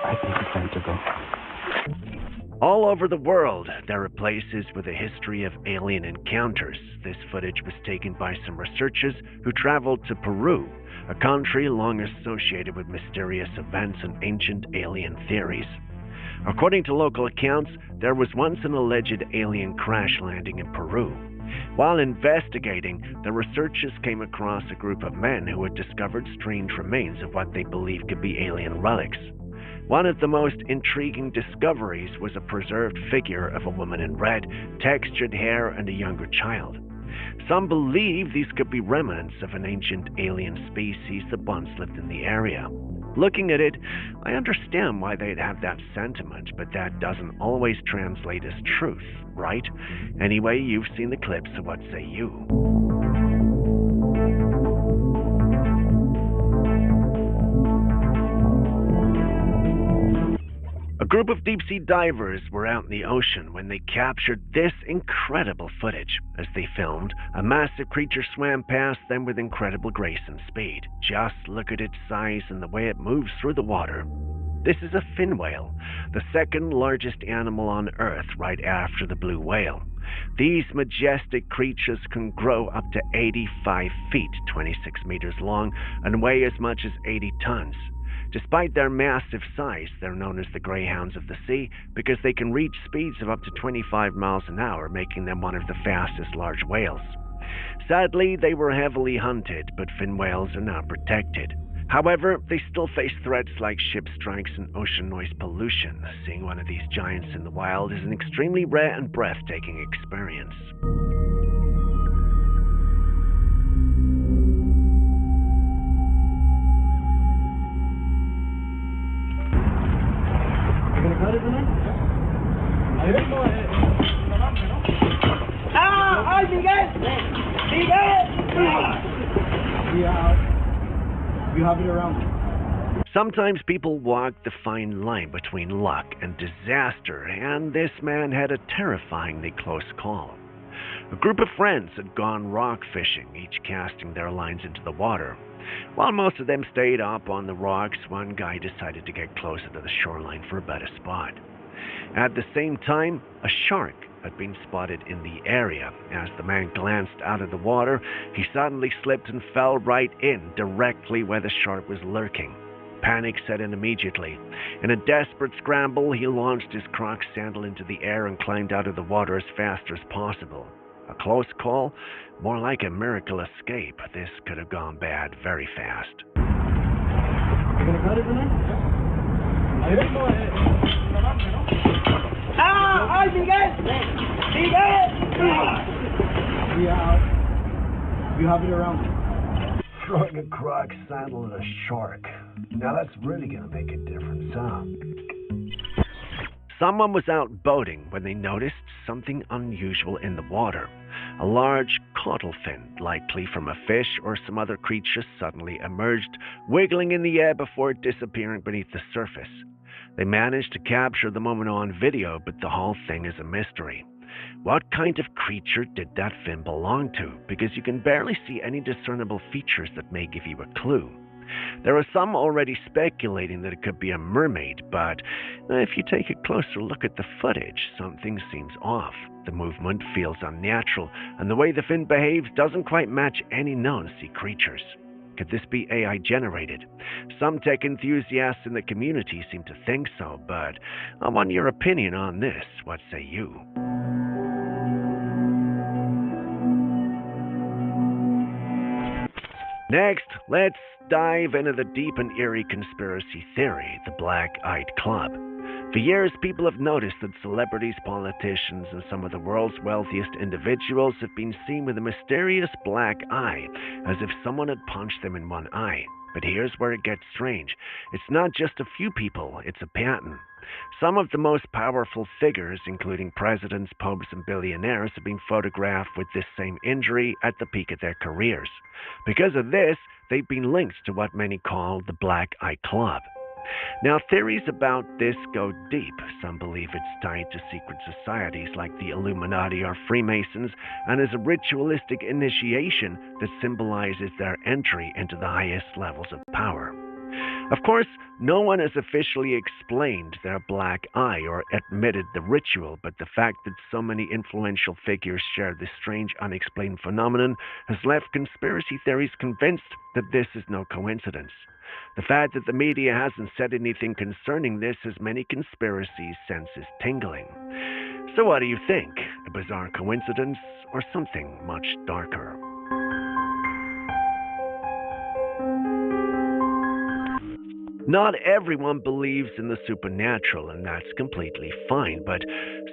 I think it's time to go. All over the world, there are places with a history of alien encounters. This footage was taken by some researchers who traveled to Peru, a country long associated with mysterious events and ancient alien theories. According to local accounts, there was once an alleged alien crash landing in Peru. While investigating, the researchers came across a group of men who had discovered strange remains of what they believed could be alien relics. One of the most intriguing discoveries was a preserved figure of a woman in red, textured hair, and a younger child. Some believe these could be remnants of an ancient alien species that once lived in the area. Looking at it, I understand why they'd have that sentiment, but that doesn't always translate as truth, right? Anyway, you've seen the clip, so what say you? A group of deep-sea divers were out in the ocean when they captured this incredible footage. As they filmed, a massive creature swam past them with incredible grace and speed. Just look at its size and the way it moves through the water. This is a fin whale, the second largest animal on Earth right after the blue whale. These majestic creatures can grow up to 85 feet, 26 meters long, and weigh as much as 80 tons. Despite their massive size, they're known as the greyhounds of the sea because they can reach speeds of up to 25 miles an hour, making them one of the fastest large whales. Sadly, they were heavily hunted, but fin whales are now protected. However, they still face threats like ship strikes and ocean noise pollution. Seeing one of these giants in the wild is an extremely rare and breathtaking experience. ¡Ay, Miguel! ¡Miguel! You have it around. Sometimes people walk the fine line between luck and disaster, and this man had a terrifyingly close call. A group of friends had gone rock fishing, each casting their lines into the water. While most of them stayed up on the rocks, one guy decided to get closer to the shoreline for a better spot. At the same time, a shark had been spotted in the area. As the man glanced out of the water, he suddenly slipped and fell right in, directly where the shark was lurking. Panic set in immediately. In a desperate scramble, he launched his Crocs sandal into the air and climbed out of the water as fast as possible. A close call? More like a miracle escape. This could have gone bad very fast. ¡Ah! ¡Ay, Miguel! ¡Miguel! You have it around. Throwing a Croc sandal at a shark. Now that's really going to make a difference, huh? Someone was out boating when they noticed something unusual in the water. A large caudal fin, likely from a fish or some other creature, suddenly emerged, wiggling in the air before disappearing beneath the surface. They managed to capture the moment on video, but the whole thing is a mystery. What kind of creature did that fin belong to? Because you can barely see any discernible features that may give you a clue. There are some already speculating that it could be a mermaid, but if you take a closer look at the footage, something seems off. The movement feels unnatural, and the way the fin behaves doesn't quite match any known sea creatures. Could this be AI generated? Some tech enthusiasts in the community seem to think so, but I want your opinion on this. What say you? Next, let's dive into the deep and eerie conspiracy theory, the Black-Eyed Club. For years, people have noticed that celebrities, politicians, and some of the world's wealthiest individuals have been seen with a mysterious black eye, as if someone had punched them in one eye. But here's where it gets strange. It's not just a few people, it's a pattern. Some of the most powerful figures, including presidents, popes, and billionaires, have been photographed with this same injury at the peak of their careers. Because of this, they've been linked to what many call the Black-Eye Club. Now, theories about this go deep. Some believe it's tied to secret societies like the Illuminati or Freemasons, and is a ritualistic initiation that symbolizes their entry into the highest levels of power. Of course, no one has officially explained their black eye or admitted the ritual, but the fact that so many influential figures share this strange, unexplained phenomenon has left conspiracy theories convinced that this is no coincidence. The fact that the media hasn't said anything concerning this has many conspiracy senses tingling. So what do you think? A bizarre coincidence or something much darker? Not everyone believes in the supernatural, and that's completely fine, but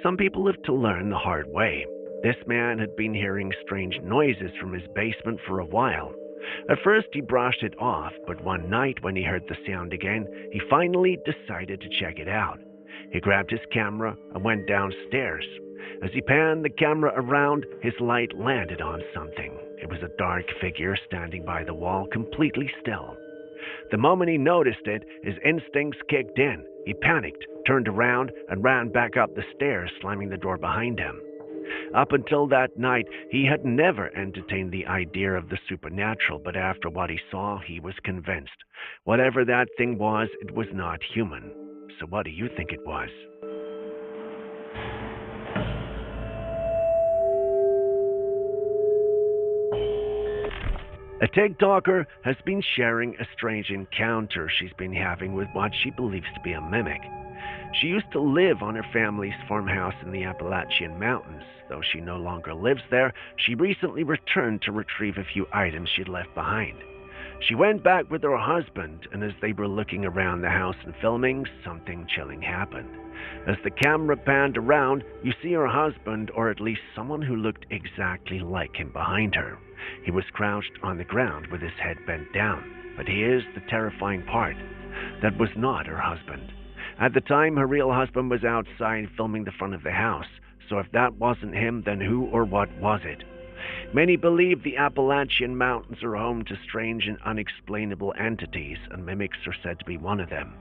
some people have to learn the hard way. This man had been hearing strange noises from his basement for a while. At first he brushed it off, but one night when he heard the sound again, he finally decided to check it out. He grabbed his camera and went downstairs. As he panned the camera around, his light landed on something. It was a dark figure standing by the wall, completely still. The moment he noticed it, his instincts kicked in. He panicked, turned around, and ran back up the stairs, slamming the door behind him. Up until that night, he had never entertained the idea of the supernatural, but after what he saw, he was convinced. Whatever that thing was, it was not human. So what do you think it was? A TikToker has been sharing a strange encounter she's been having with what she believes to be a mimic. She used to live on her family's farmhouse in the Appalachian Mountains. Though she no longer lives there, she recently returned to retrieve a few items she'd left behind. She went back with her husband, and as they were looking around the house and filming, something chilling happened. As the camera panned around, you see her husband, or at least someone who looked exactly like him, behind her. He was crouched on the ground with his head bent down. But here's the terrifying part. That was not her husband. At the time, her real husband was outside filming the front of the house. So if that wasn't him, then who or what was it? Many believe the Appalachian Mountains are home to strange and unexplainable entities, and mimics are said to be one of them.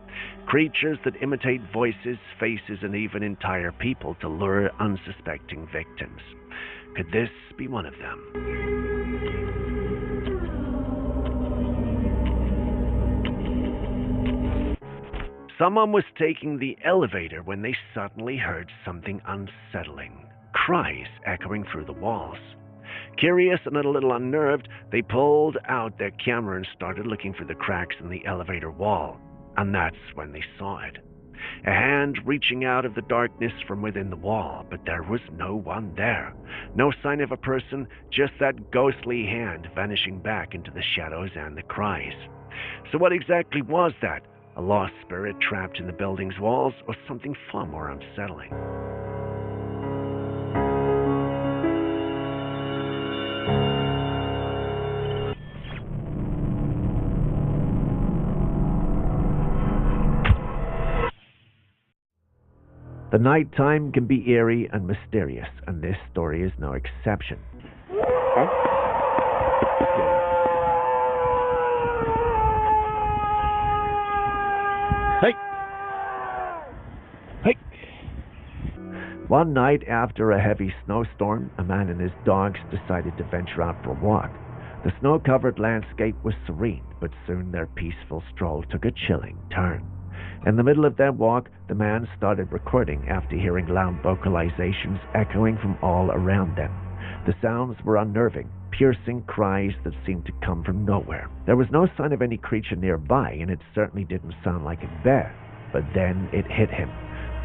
Creatures that imitate voices, faces, and even entire people to lure unsuspecting victims. Could this be one of them? Someone was taking the elevator when they suddenly heard something unsettling. Cries echoing through the walls. Curious and a little unnerved, they pulled out their camera and started looking for the cracks in the elevator wall. And that's when they saw it. A hand reaching out of the darkness from within the wall, but there was no one there. No sign of a person, just that ghostly hand vanishing back into the shadows and the cries. So what exactly was that? A lost spirit trapped in the building's walls, or something far more unsettling? The nighttime can be eerie and mysterious, and this story is no exception. Hey! Hey! One night after a heavy snowstorm, a man and his dogs decided to venture out for a walk. The snow-covered landscape was serene, but soon their peaceful stroll took a chilling turn. In the middle of their walk, the man started recording after hearing loud vocalizations echoing from all around them. The sounds were unnerving, piercing cries that seemed to come from nowhere. There was no sign of any creature nearby, and it certainly didn't sound like a bear. But then it hit him.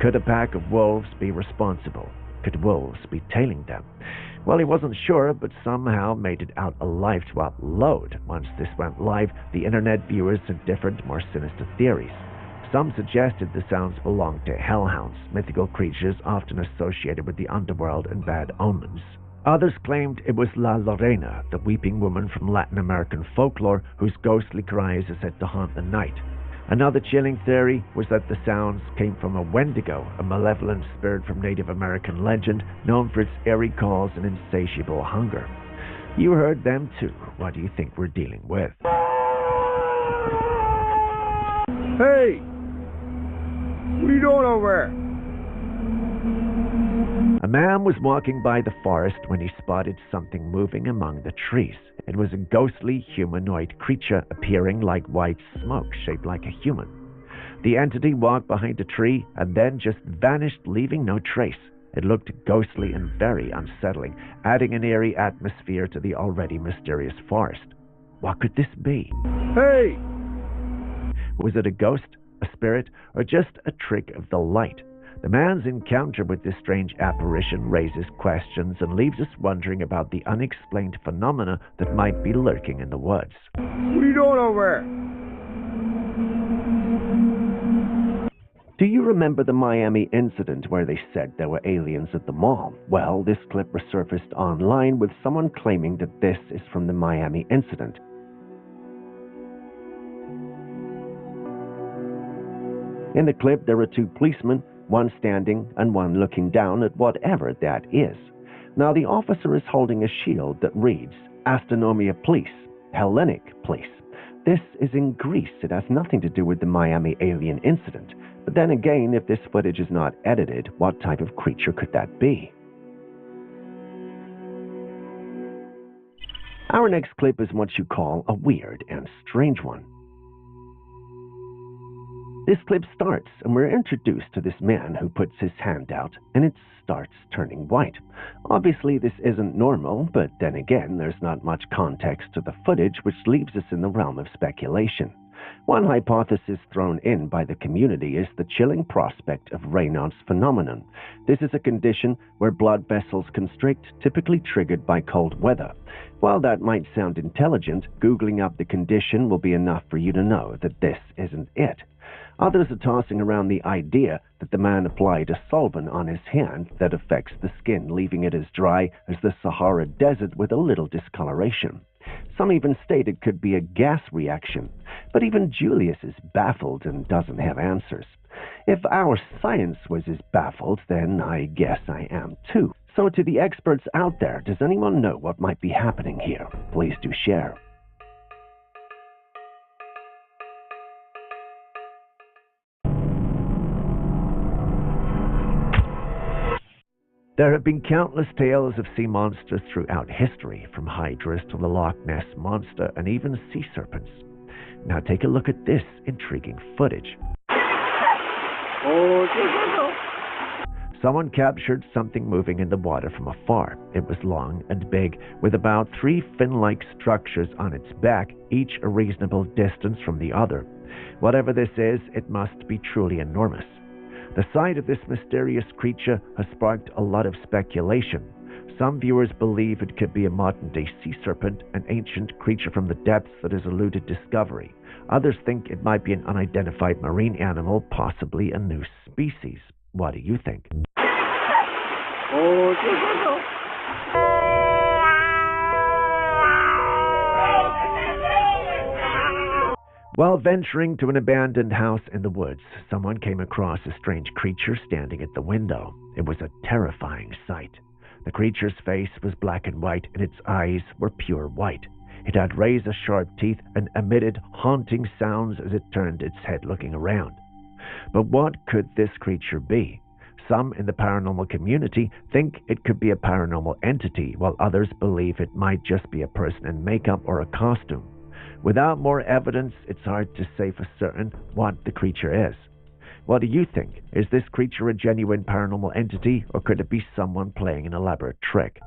Could a pack of wolves be responsible? Could wolves be tailing them? Well, he wasn't sure, but somehow made it out alive to upload. Once this went live, the internet viewers had different, more sinister theories. Some suggested the sounds belonged to hellhounds, mythical creatures often associated with the underworld and bad omens. Others claimed it was La Llorona, the weeping woman from Latin American folklore whose ghostly cries are said to haunt the night. Another chilling theory was that the sounds came from a Wendigo, a malevolent spirit from Native American legend known for its eerie calls and insatiable hunger. You heard them too. What do you think we're dealing with? Hey! What are you doing over there? A man was walking by the forest when he spotted something moving among the trees. It was a ghostly humanoid creature appearing like white smoke, shaped like a human. The entity walked behind a tree and then just vanished, leaving no trace. It looked ghostly and very unsettling, adding an eerie atmosphere to the already mysterious forest. What could this be? Hey! Was it a ghost, a spirit, or just a trick of the light? The man's encounter with this strange apparition raises questions and leaves us wondering about the unexplained phenomena that might be lurking in the woods. What are you doing over there? Do you remember the Miami incident where they said there were aliens at the mall? Well, this clip resurfaced online with someone claiming that this is from the Miami incident. In the clip, there are two policemen, one standing and one looking down at whatever that is. Now, the officer is holding a shield that reads, Astronomia Police, Hellenic Police. This is in Greece. It has nothing to do with the Miami alien incident. But then again, if this footage is not edited, what type of creature could that be? Our next clip is what you call a weird and strange one. This clip starts, and we're introduced to this man who puts his hand out, and it starts turning white. Obviously, this isn't normal, but then again, there's not much context to the footage, which leaves us in the realm of speculation. One hypothesis thrown in by the community is the chilling prospect of Raynaud's phenomenon. This is a condition where blood vessels constrict, typically triggered by cold weather. While that might sound intelligent, Googling up the condition will be enough for you to know that this isn't it. Others are tossing around the idea that the man applied a solvent on his hand that affects the skin, leaving it as dry as the Sahara Desert with a little discoloration. Some even state it could be a gas reaction, but even Julius is baffled and doesn't have answers. If our science was as baffled, then I guess I am too. So to the experts out there, does anyone know what might be happening here? Please do share. There have been countless tales of sea monsters throughout history, from hydras to the Loch Ness Monster and even sea serpents. Now take a look at this intriguing footage. Someone captured something moving in the water from afar. It was long and big, with about 3 fin-like structures on its back, each a reasonable distance from the other. Whatever this is, it must be truly enormous. The sight of this mysterious creature has sparked a lot of speculation. Some viewers believe it could be a modern-day sea serpent, an ancient creature from the depths that has eluded discovery. Others think it might be an unidentified marine animal, possibly a new species. What do you think? While venturing to an abandoned house in the woods, someone came across a strange creature standing at the window. It was a terrifying sight. The creature's face was black and white, and its eyes were pure white. It had razor-sharp teeth and emitted haunting sounds as it turned its head looking around. But what could this creature be? Some in the paranormal community think it could be a paranormal entity, while others believe it might just be a person in makeup or a costume. Without more evidence, it's hard to say for certain what the creature is. What do you think? Is this creature a genuine paranormal entity, or could it be someone playing an elaborate trick?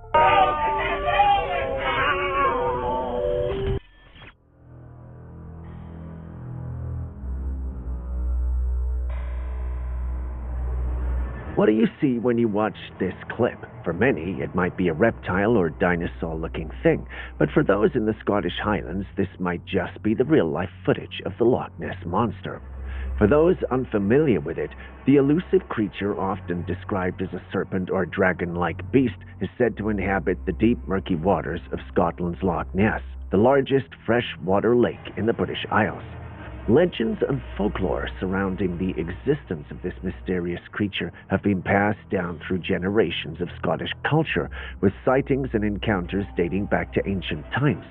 What do you see when you watch this clip? For many, it might be a reptile or dinosaur-looking thing, but for those in the Scottish Highlands, this might just be the real-life footage of the Loch Ness Monster. For those unfamiliar with it, the elusive creature, often described as a serpent or dragon-like beast, is said to inhabit the deep, murky waters of Scotland's Loch Ness, the largest freshwater lake in the British Isles. Legends and folklore surrounding the existence of this mysterious creature have been passed down through generations of Scottish culture, with sightings and encounters dating back to ancient times.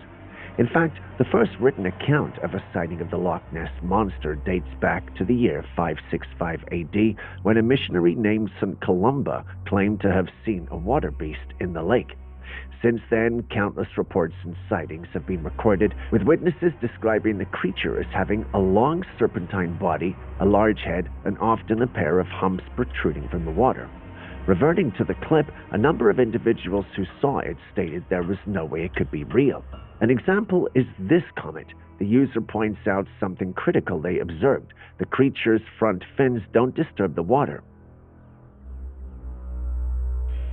In fact, the first written account of a sighting of the Loch Ness Monster dates back to the year 565 AD, when a missionary named St. Columba claimed to have seen a water beast in the lake. Since then, countless reports and sightings have been recorded, with witnesses describing the creature as having a long serpentine body, a large head, and often a pair of humps protruding from the water. Reverting to the clip, a number of individuals who saw it stated there was no way it could be real. An example is this comment. The user points out something critical they observed. The creature's front fins don't disturb the water.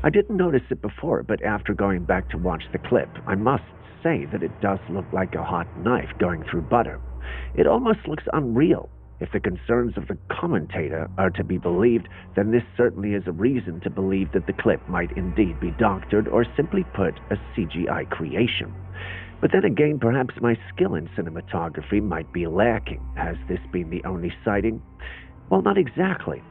I didn't notice it before, but after going back to watch the clip, I must say that it does look like a hot knife going through butter. It almost looks unreal. If the concerns of the commentator are to be believed, then this certainly is a reason to believe that the clip might indeed be doctored or simply put a CGI creation. But then again, perhaps my skill in cinematography might be lacking. Has this been the only sighting? Well, not exactly.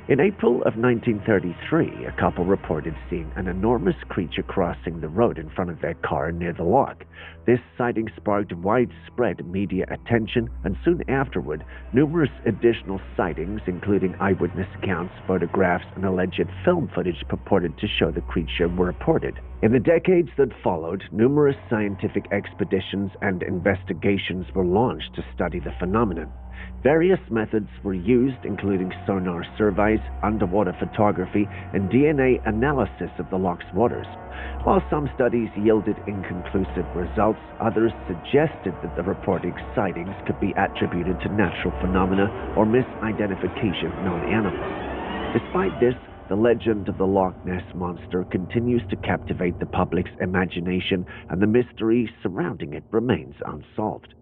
In April of 1933, a couple reported seeing an enormous creature crossing the road in front of their car near the loch. This sighting sparked widespread media attention, and soon afterward, numerous additional sightings, including eyewitness accounts, photographs, and alleged film footage purported to show the creature, were reported. In the decades that followed, numerous scientific expeditions and investigations were launched to study the phenomenon. Various methods were used, including sonar surveys, underwater photography, and DNA analysis of the loch's waters. While some studies yielded inconclusive results, others suggested that the reported sightings could be attributed to natural phenomena or misidentification of known animals. Despite this, the legend of the Loch Ness Monster continues to captivate the public's imagination, and the mystery surrounding it remains unsolved.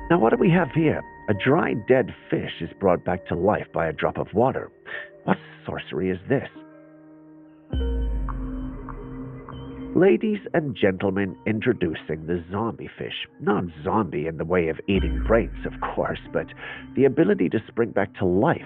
Now, what do we have here? A dry, dead fish is brought back to life by a drop of water. What sorcery is this? Ladies and gentlemen, introducing the zombie fish. Not zombie in the way of eating brains, of course, but the ability to spring back to life.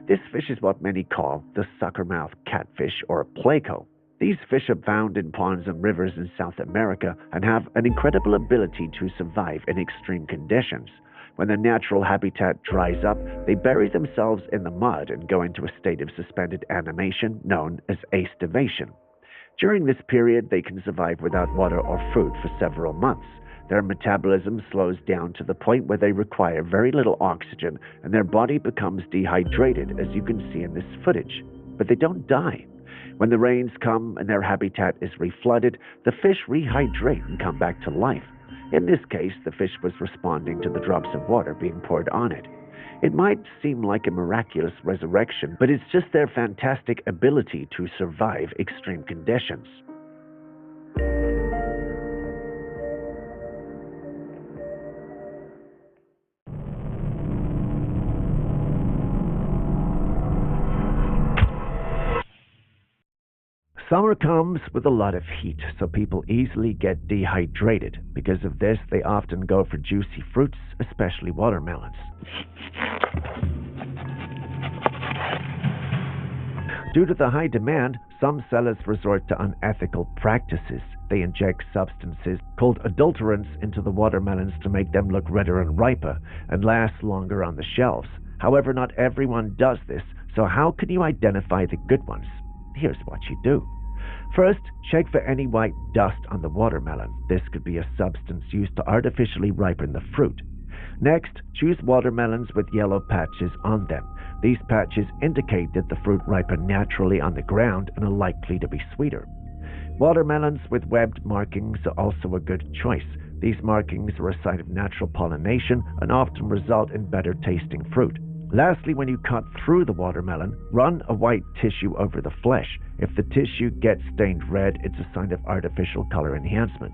This fish is what many call the sucker-mouth catfish or pleco. These fish are found in ponds and rivers in South America and have an incredible ability to survive in extreme conditions. When their natural habitat dries up, they bury themselves in the mud and go into a state of suspended animation known as aestivation. During this period, they can survive without water or food for several months. Their metabolism slows down to the point where they require very little oxygen and their body becomes dehydrated, as you can see in this footage. But they don't die. When the rains come and their habitat is reflooded, the fish rehydrate and come back to life. In this case, the fish was responding to the drops of water being poured on it. It might seem like a miraculous resurrection, but it's just their fantastic ability to survive extreme conditions. Summer comes with a lot of heat, so people easily get dehydrated. Because of this, they often go for juicy fruits, especially watermelons. Due to the high demand, some sellers resort to unethical practices. They inject substances called adulterants into the watermelons to make them look redder and riper and last longer on the shelves. However, not everyone does this, so how can you identify the good ones? Here's what you do. First, check for any white dust on the watermelon. This could be a substance used to artificially ripen the fruit. Next, choose watermelons with yellow patches on them. These patches indicate that the fruit ripened naturally on the ground and are likely to be sweeter. Watermelons with webbed markings are also a good choice. These markings are a sign of natural pollination and often result in better tasting fruit. Lastly, when you cut through the watermelon, run a white tissue over the flesh. If the tissue gets stained red, it's a sign of artificial color enhancement.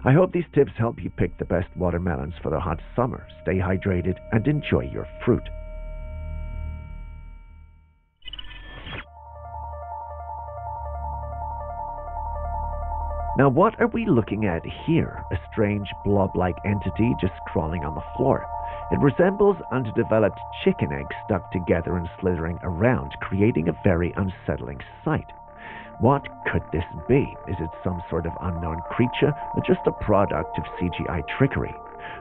I hope these tips help you pick the best watermelons for the hot summer. Stay hydrated and enjoy your fruit. Now, what are we looking at here? A strange blob-like entity just crawling on the floor. It resembles underdeveloped chicken eggs stuck together and slithering around, creating a very unsettling sight. What could this be? Is it some sort of unknown creature or just a product of CGI trickery?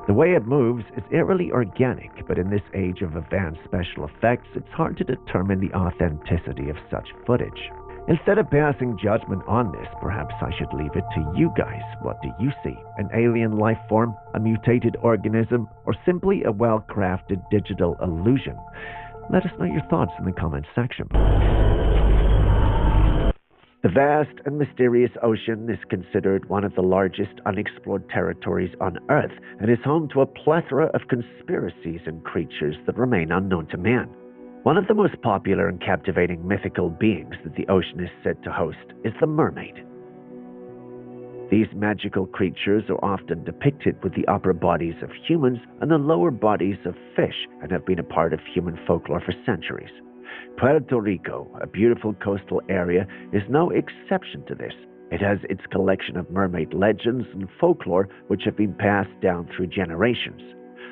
The way it moves is eerily organic, but in this age of advanced special effects, it's hard to determine the authenticity of such footage. Instead of passing judgment on this, perhaps I should leave it to you guys. What do you see? An alien life form, a mutated organism, or simply a well-crafted digital illusion? Let us know your thoughts in the comments section. The vast and mysterious ocean is considered one of the largest unexplored territories on Earth and is home to a plethora of conspiracies and creatures that remain unknown to man. One of the most popular and captivating mythical beings that the ocean is said to host is the mermaid. These magical creatures are often depicted with the upper bodies of humans and the lower bodies of fish and have been a part of human folklore for centuries. Puerto Rico, a beautiful coastal area, is no exception to this. It has its collection of mermaid legends and folklore which have been passed down through generations.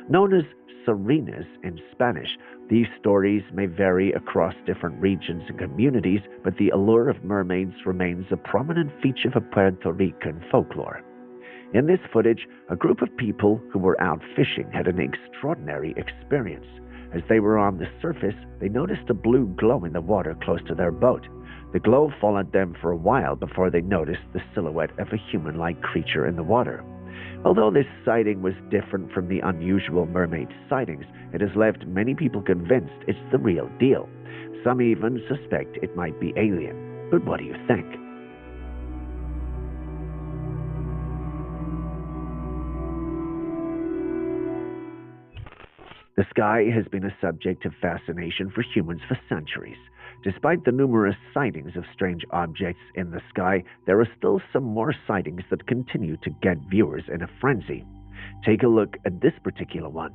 Known as sirenas in Spanish, these stories may vary across different regions and communities, but the allure of mermaids remains a prominent feature of Puerto Rican folklore. In this footage, a group of people who were out fishing had an extraordinary experience. As they were on the surface, they noticed a blue glow in the water close to their boat. The glow followed them for a while before they noticed the silhouette of a human-like creature in the water. Although this sighting was different from the unusual mermaid sightings, it has left many people convinced it's the real deal. Some even suspect it might be alien. But what do you think? The sky has been a subject of fascination for humans for centuries. Despite the numerous sightings of strange objects in the sky, there are still some more sightings that continue to get viewers in a frenzy. Take a look at this particular one.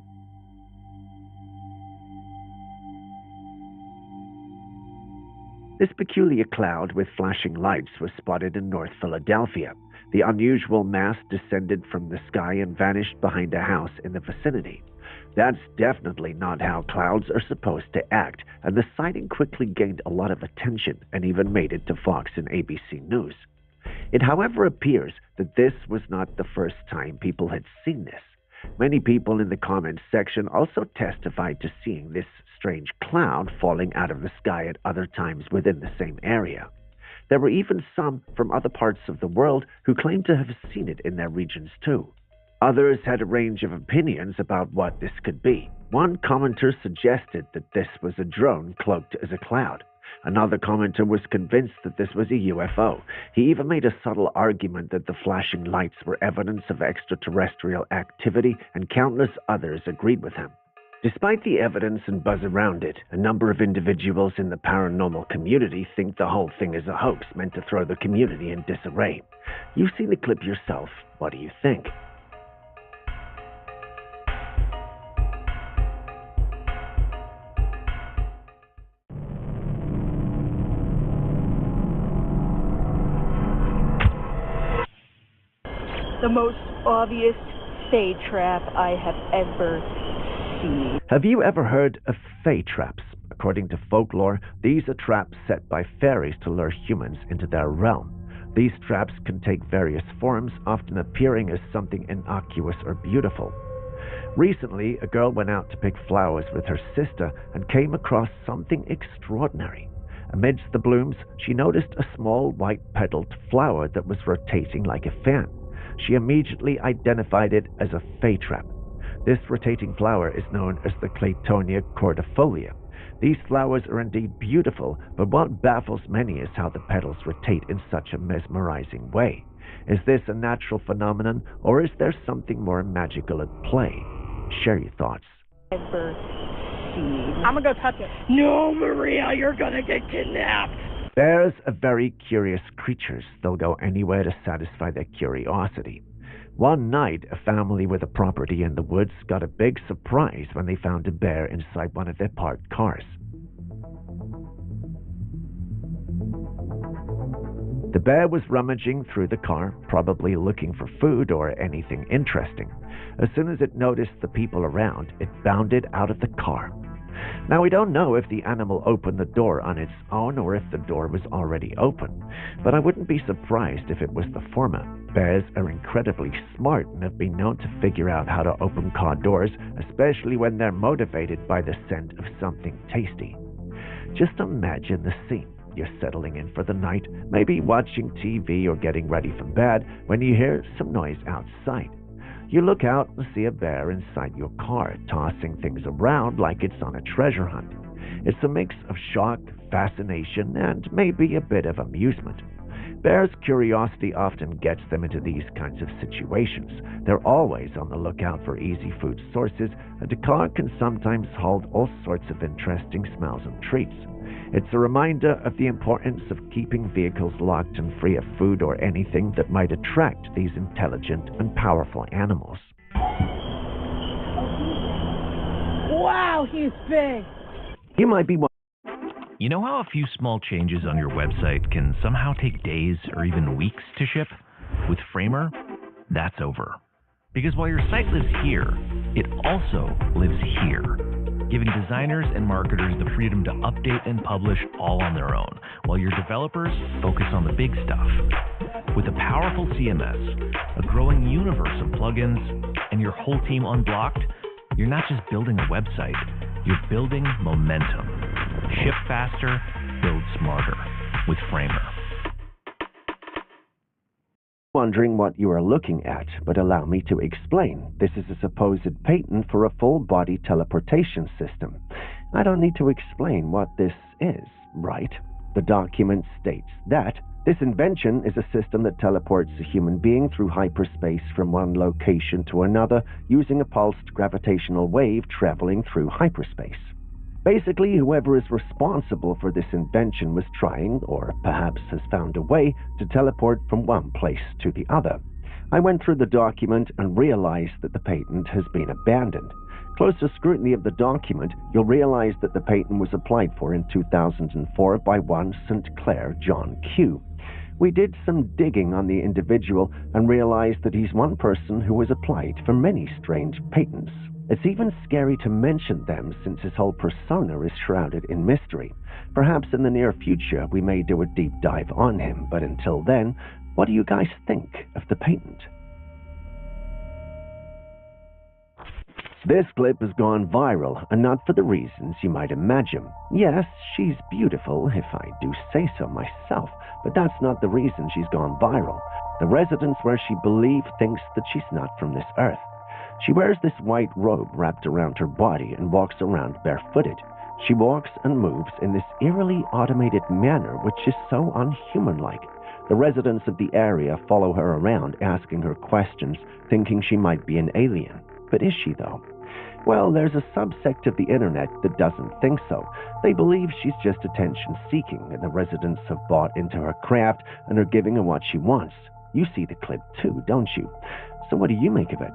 This peculiar cloud with flashing lights was spotted in North Philadelphia. The unusual mass descended from the sky and vanished behind a house in the vicinity. That's definitely not how clouds are supposed to act, and the sighting quickly gained a lot of attention and even made it to Fox and ABC News. It, however, appears that this was not the first time people had seen this. Many people in the comments section also testified to seeing this strange cloud falling out of the sky at other times within the same area. There were even some from other parts of the world who claimed to have seen it in their regions too. Others had a range of opinions about what this could be. One commenter suggested that this was a drone cloaked as a cloud. Another commenter was convinced that this was a UFO. He even made a subtle argument that the flashing lights were evidence of extraterrestrial activity, and countless others agreed with him. Despite the evidence and buzz around it, a number of individuals in the paranormal community think the whole thing is a hoax meant to throw the community in disarray. You've seen the clip yourself. What do you think? The most obvious fey trap I have ever seen. Have you ever heard of fey traps? According to folklore, these are traps set by fairies to lure humans into their realm. These traps can take various forms, often appearing as something innocuous or beautiful. Recently, a girl went out to pick flowers with her sister and came across something extraordinary. Amidst the blooms, she noticed a small white-petaled flower that was rotating like a fan. She immediately identified it as a fey trap. This rotating flower is known as the Claytonia cordifolia. These flowers are indeed beautiful, but what baffles many is how the petals rotate in such a mesmerizing way. Is this a natural phenomenon, or is there something more magical at play? Share your thoughts. Ever seen. I'm gonna go touch it. No, Maria, you're gonna get kidnapped. Bears are very curious creatures. They'll go anywhere to satisfy their curiosity. One night, a family with a property in the woods got a big surprise when they found a bear inside one of their parked cars. The bear was rummaging through the car, probably looking for food or anything interesting. As soon as it noticed the people around, it bounded out of the car. Now, we don't know if the animal opened the door on its own or if the door was already open, but I wouldn't be surprised if it was the former. Bears are incredibly smart and have been known to figure out how to open car doors, especially when they're motivated by the scent of something tasty. Just imagine the scene. You're settling in for the night, maybe watching TV or getting ready for bed, when you hear some noise outside. You look out and see a bear inside your car, tossing things around like it's on a treasure hunt. It's a mix of shock, fascination, and maybe a bit of amusement. Bears' curiosity often gets them into these kinds of situations. They're always on the lookout for easy food sources, and a car can sometimes hold all sorts of interesting smells and treats. It's a reminder of the importance of keeping vehicles locked and free of food or anything that might attract these intelligent and powerful animals. Wow, he's big. You might be wondering, you know how a few small changes on your website can somehow take days or even weeks to ship? With Framer, that's over. Because while your site lives here, it also lives here, giving designers and marketers the freedom to update and publish all on their own, while your developers focus on the big stuff. With a powerful CMS, a growing universe of plugins, and your whole team unblocked, you're not just building a website, you're building momentum. Ship faster, build smarter with Framer. Wondering what you are looking at, but allow me to explain. This is a supposed patent for a full-body teleportation system. I don't need to explain what this is, right? The document states that this invention is a system that teleports a human being through hyperspace from one location to another using a pulsed gravitational wave traveling through hyperspace. Basically, whoever is responsible for this invention was trying, or perhaps has found a way, to teleport from one place to the other. I went through the document and realized that the patent has been abandoned. Closer scrutiny of the document, you'll realize that the patent was applied for in 2004 by one St. Clair John Q. We did some digging on the individual and realized that he's one person who has applied for many strange patents. It's even scary to mention them since his whole persona is shrouded in mystery. Perhaps in the near future we may do a deep dive on him, but until then, what do you guys think of the patent? This clip has gone viral, and not for the reasons you might imagine. Yes, she's beautiful, if I do say so myself, but that's not the reason she's gone viral. The residence where she believes thinks that she's not from this earth. She wears this white robe wrapped around her body and walks around barefooted. She walks and moves in this eerily automated manner which is so unhuman-like. The residents of the area follow her around, asking her questions, thinking she might be an alien. But is she, though? Well, there's a subsect of the internet that doesn't think so. They believe she's just attention-seeking, and the residents have bought into her craft and are giving her what she wants. You see the clip too, don't you? So what do you make of it?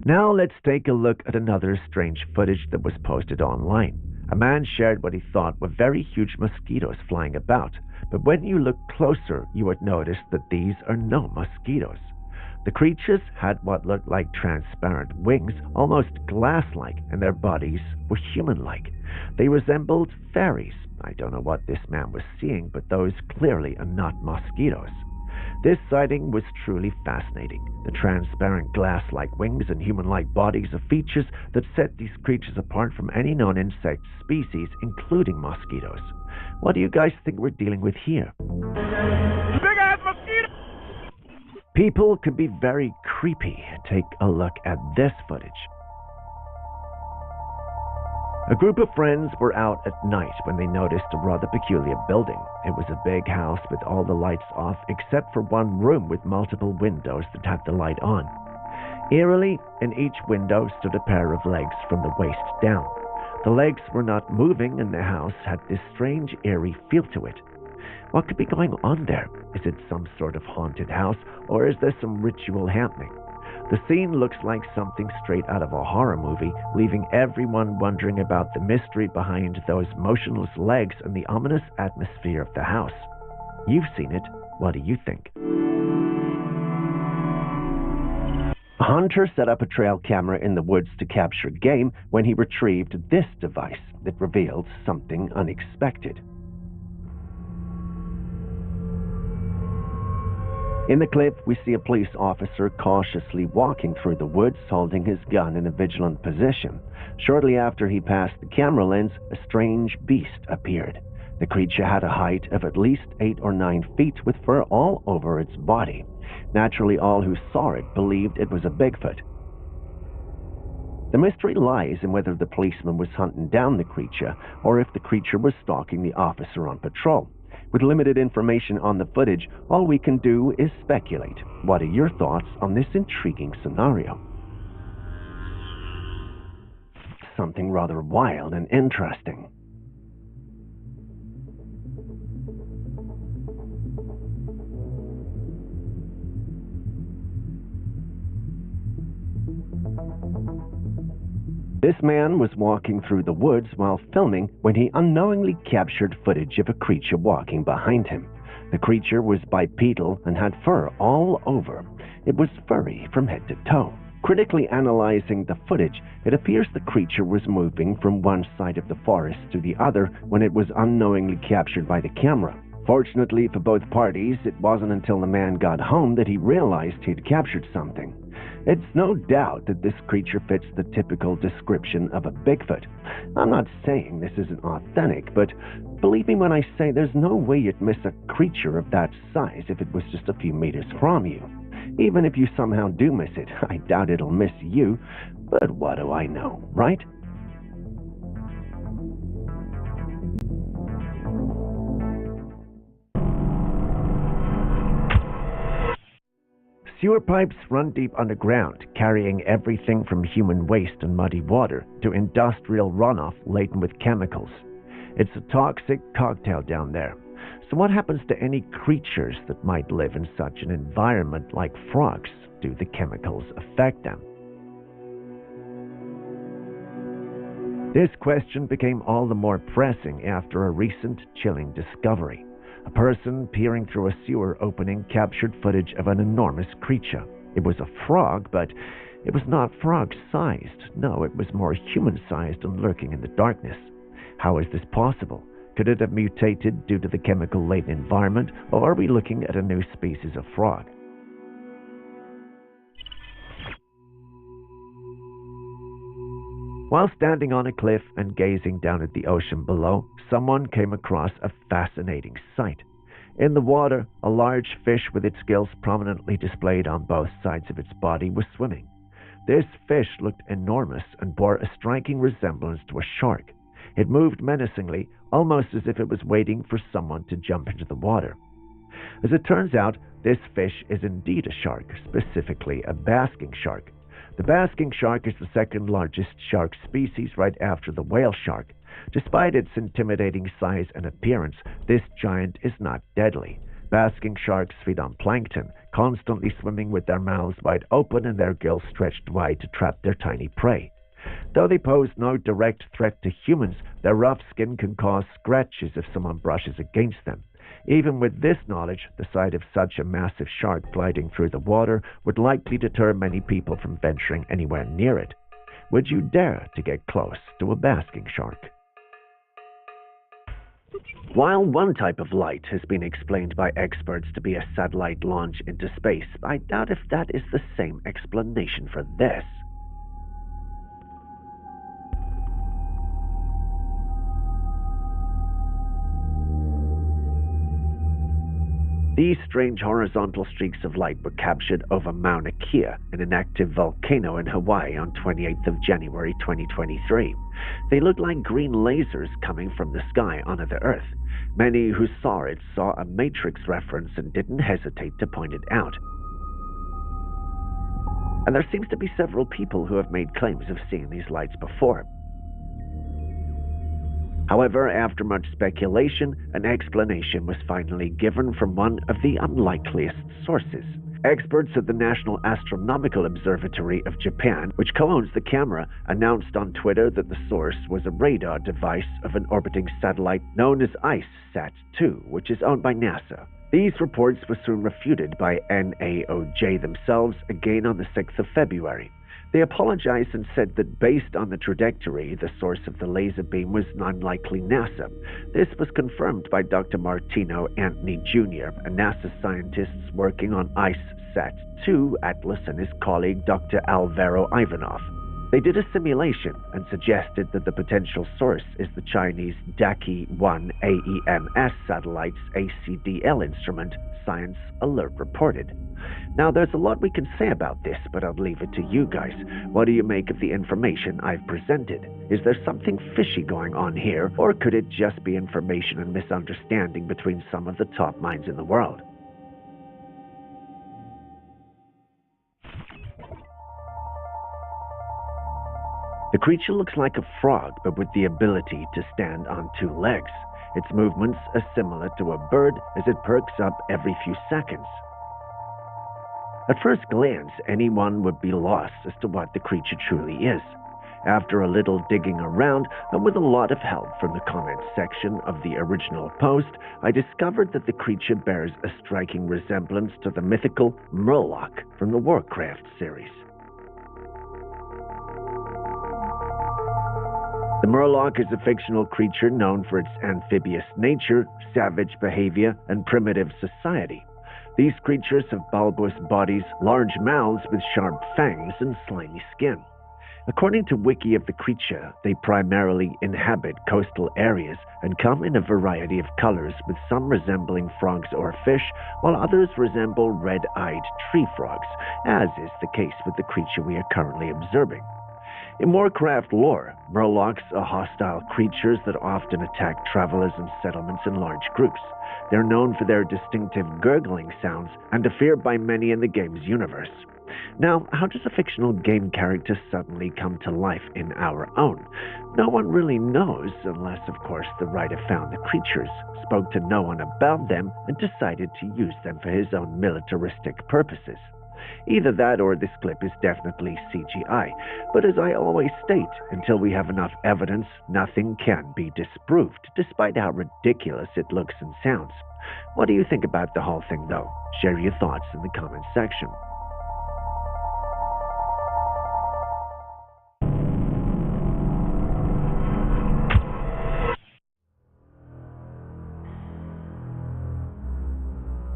Now let's take a look at another strange footage that was posted online. A man shared what he thought were very huge mosquitoes flying about, but when you look closer, you would notice that these are no mosquitoes. The creatures had what looked like transparent wings, almost glass-like, and their bodies were human-like. They resembled fairies. I don't know what this man was seeing, but those clearly are not mosquitoes. This sighting was truly fascinating. The transparent glass-like wings and human-like bodies are features that set these creatures apart from any known insect species, including mosquitoes. What do you guys think we're dealing with here? Big-ass mosquito! People can be very creepy. Take a look at this footage. A group of friends were out at night when they noticed a rather peculiar building. It was a big house with all the lights off except for one room with multiple windows that had the light on. Eerily, in each window stood a pair of legs from the waist down. The legs were not moving and the house had this strange eerie feel to it. What could be going on there? Is it some sort of haunted house, or is there some ritual happening? The scene looks like something straight out of a horror movie, leaving everyone wondering about the mystery behind those motionless legs and the ominous atmosphere of the house. You've seen it. What do you think? A hunter set up a trail camera in the woods to capture game when he retrieved this device that revealed something unexpected. In the clip, we see a police officer cautiously walking through the woods, holding his gun in a vigilant position. Shortly after he passed the camera lens, a strange beast appeared. The creature had a height of at least 8 or 9 feet with fur all over its body. Naturally, all who saw it believed it was a Bigfoot. The mystery lies in whether the policeman was hunting down the creature or if the creature was stalking the officer on patrol. With limited information on the footage, all we can do is speculate. What are your thoughts on this intriguing scenario? Something rather wild and interesting. This man was walking through the woods while filming when he unknowingly captured footage of a creature walking behind him. The creature was bipedal and had fur all over. It was furry from head to toe. Critically analyzing the footage, it appears the creature was moving from one side of the forest to the other when it was unknowingly captured by the camera. Fortunately for both parties, it wasn't until the man got home that he realized he'd captured something. It's no doubt that this creature fits the typical description of a Bigfoot. I'm not saying this isn't authentic, but believe me when I say there's no way you'd miss a creature of that size if it was just a few meters from you. Even if you somehow do miss it, I doubt it'll miss you, but what do I know, right? Sewer pipes run deep underground, carrying everything from human waste and muddy water to industrial runoff laden with chemicals. It's a toxic cocktail down there. So what happens to any creatures that might live in such an environment like frogs? Do the chemicals affect them? This question became all the more pressing after a recent chilling discovery. A person peering through a sewer opening captured footage of an enormous creature. It was a frog, but It was not frog-sized. No, it was more human-sized and lurking in the darkness. How is this possible? Could it have mutated due to the chemical-laden environment, or are we looking at a new species of frog? While standing on a cliff and gazing down at the ocean below, someone came across a fascinating sight. In the water, a large fish with its gills prominently displayed on both sides of its body was swimming. This fish looked enormous and bore a striking resemblance to a shark. It moved menacingly, almost as if it was waiting for someone to jump into the water. As it turns out, this fish is indeed a shark, specifically a basking shark. The basking shark is the second largest shark species right after the whale shark. Despite its intimidating size and appearance, this giant is not deadly. Basking sharks feed on plankton, constantly swimming with their mouths wide open and their gills stretched wide to trap their tiny prey. Though they pose no direct threat to humans, their rough skin can cause scratches if someone brushes against them. Even with this knowledge, the sight of such a massive shark gliding through the water would likely deter many people from venturing anywhere near it. Would you dare to get close to a basking shark? While one type of light has been explained by experts to be a satellite launch into space, I doubt if that is the same explanation for this. These strange horizontal streaks of light were captured over Mauna Kea, in an active volcano in Hawaii on 28th of January 2023. They looked like green lasers coming from the sky onto the Earth. Many who saw it saw a Matrix reference and didn't hesitate to point it out. And there seems to be several people who have made claims of seeing these lights before. However, after much speculation, an explanation was finally given from one of the unlikeliest sources. Experts at the National Astronomical Observatory of Japan, which co-owns the camera, announced on Twitter that the source was a radar device of an orbiting satellite known as ICESat-2, which is owned by NASA. These reports were soon refuted by NAOJ themselves again on the 6th of February. They apologized and said that based on the trajectory, the source of the laser beam was unlikely NASA. This was confirmed by Dr. Martino Anthony Jr., a NASA scientist working on ICESat-2 Atlas, and his colleague Dr. Alvaro Ivanov. They did a simulation and suggested that the potential source is the Chinese Daqi-1 AEMS satellite's ACDL instrument, Science Alert reported. Now, there's a lot we can say about this, but I'll leave it to you guys. What do you make of the information I've presented? Is there something fishy going on here, or could it just be information and misunderstanding between some of the top minds in the world? The creature looks like a frog, but with the ability to stand on two legs. Its movements are similar to a bird as it perks up every few seconds. At first glance, anyone would be lost as to what the creature truly is. After a little digging around, and with a lot of help from the comments section of the original post, I discovered that the creature bears a striking resemblance to the mythical Murloc from the Warcraft series. The Murloc is a fictional creature known for its amphibious nature, savage behavior, and primitive society. These creatures have bulbous bodies, large mouths with sharp fangs, and slimy skin. According to Wiki of the creature, they primarily inhabit coastal areas and come in a variety of colors, with some resembling frogs or fish, while others resemble red-eyed tree frogs, as is the case with the creature we are currently observing. In Warcraft lore, Murlocs are hostile creatures that often attack travelers and settlements in large groups. They're known for their distinctive gurgling sounds and are feared by many in the game's universe. Now, how does a fictional game character suddenly come to life in our own? No one really knows, unless, of course, the writer found the creatures, spoke to no one about them, and decided to use them for his own militaristic purposes. Either that or this clip is definitely CGI, but as I always state, until we have enough evidence, nothing can be disproved, despite how ridiculous it looks and sounds. What do you think about the whole thing, though? Share your thoughts in the comments section.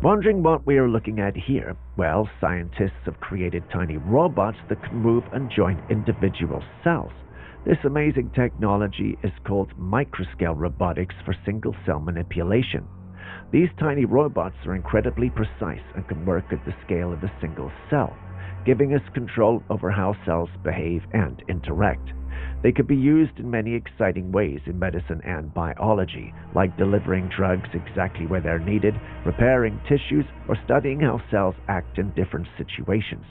Wondering what we are looking at here? Well, scientists have created tiny robots that can move and join individual cells. This amazing technology is called microscale robotics for single-cell manipulation. These tiny robots are incredibly precise and can work at the scale of a single cell, giving us control over how cells behave and interact. They could be used in many exciting ways in medicine and biology, like delivering drugs exactly where they're needed, repairing tissues, or studying how cells act in different situations.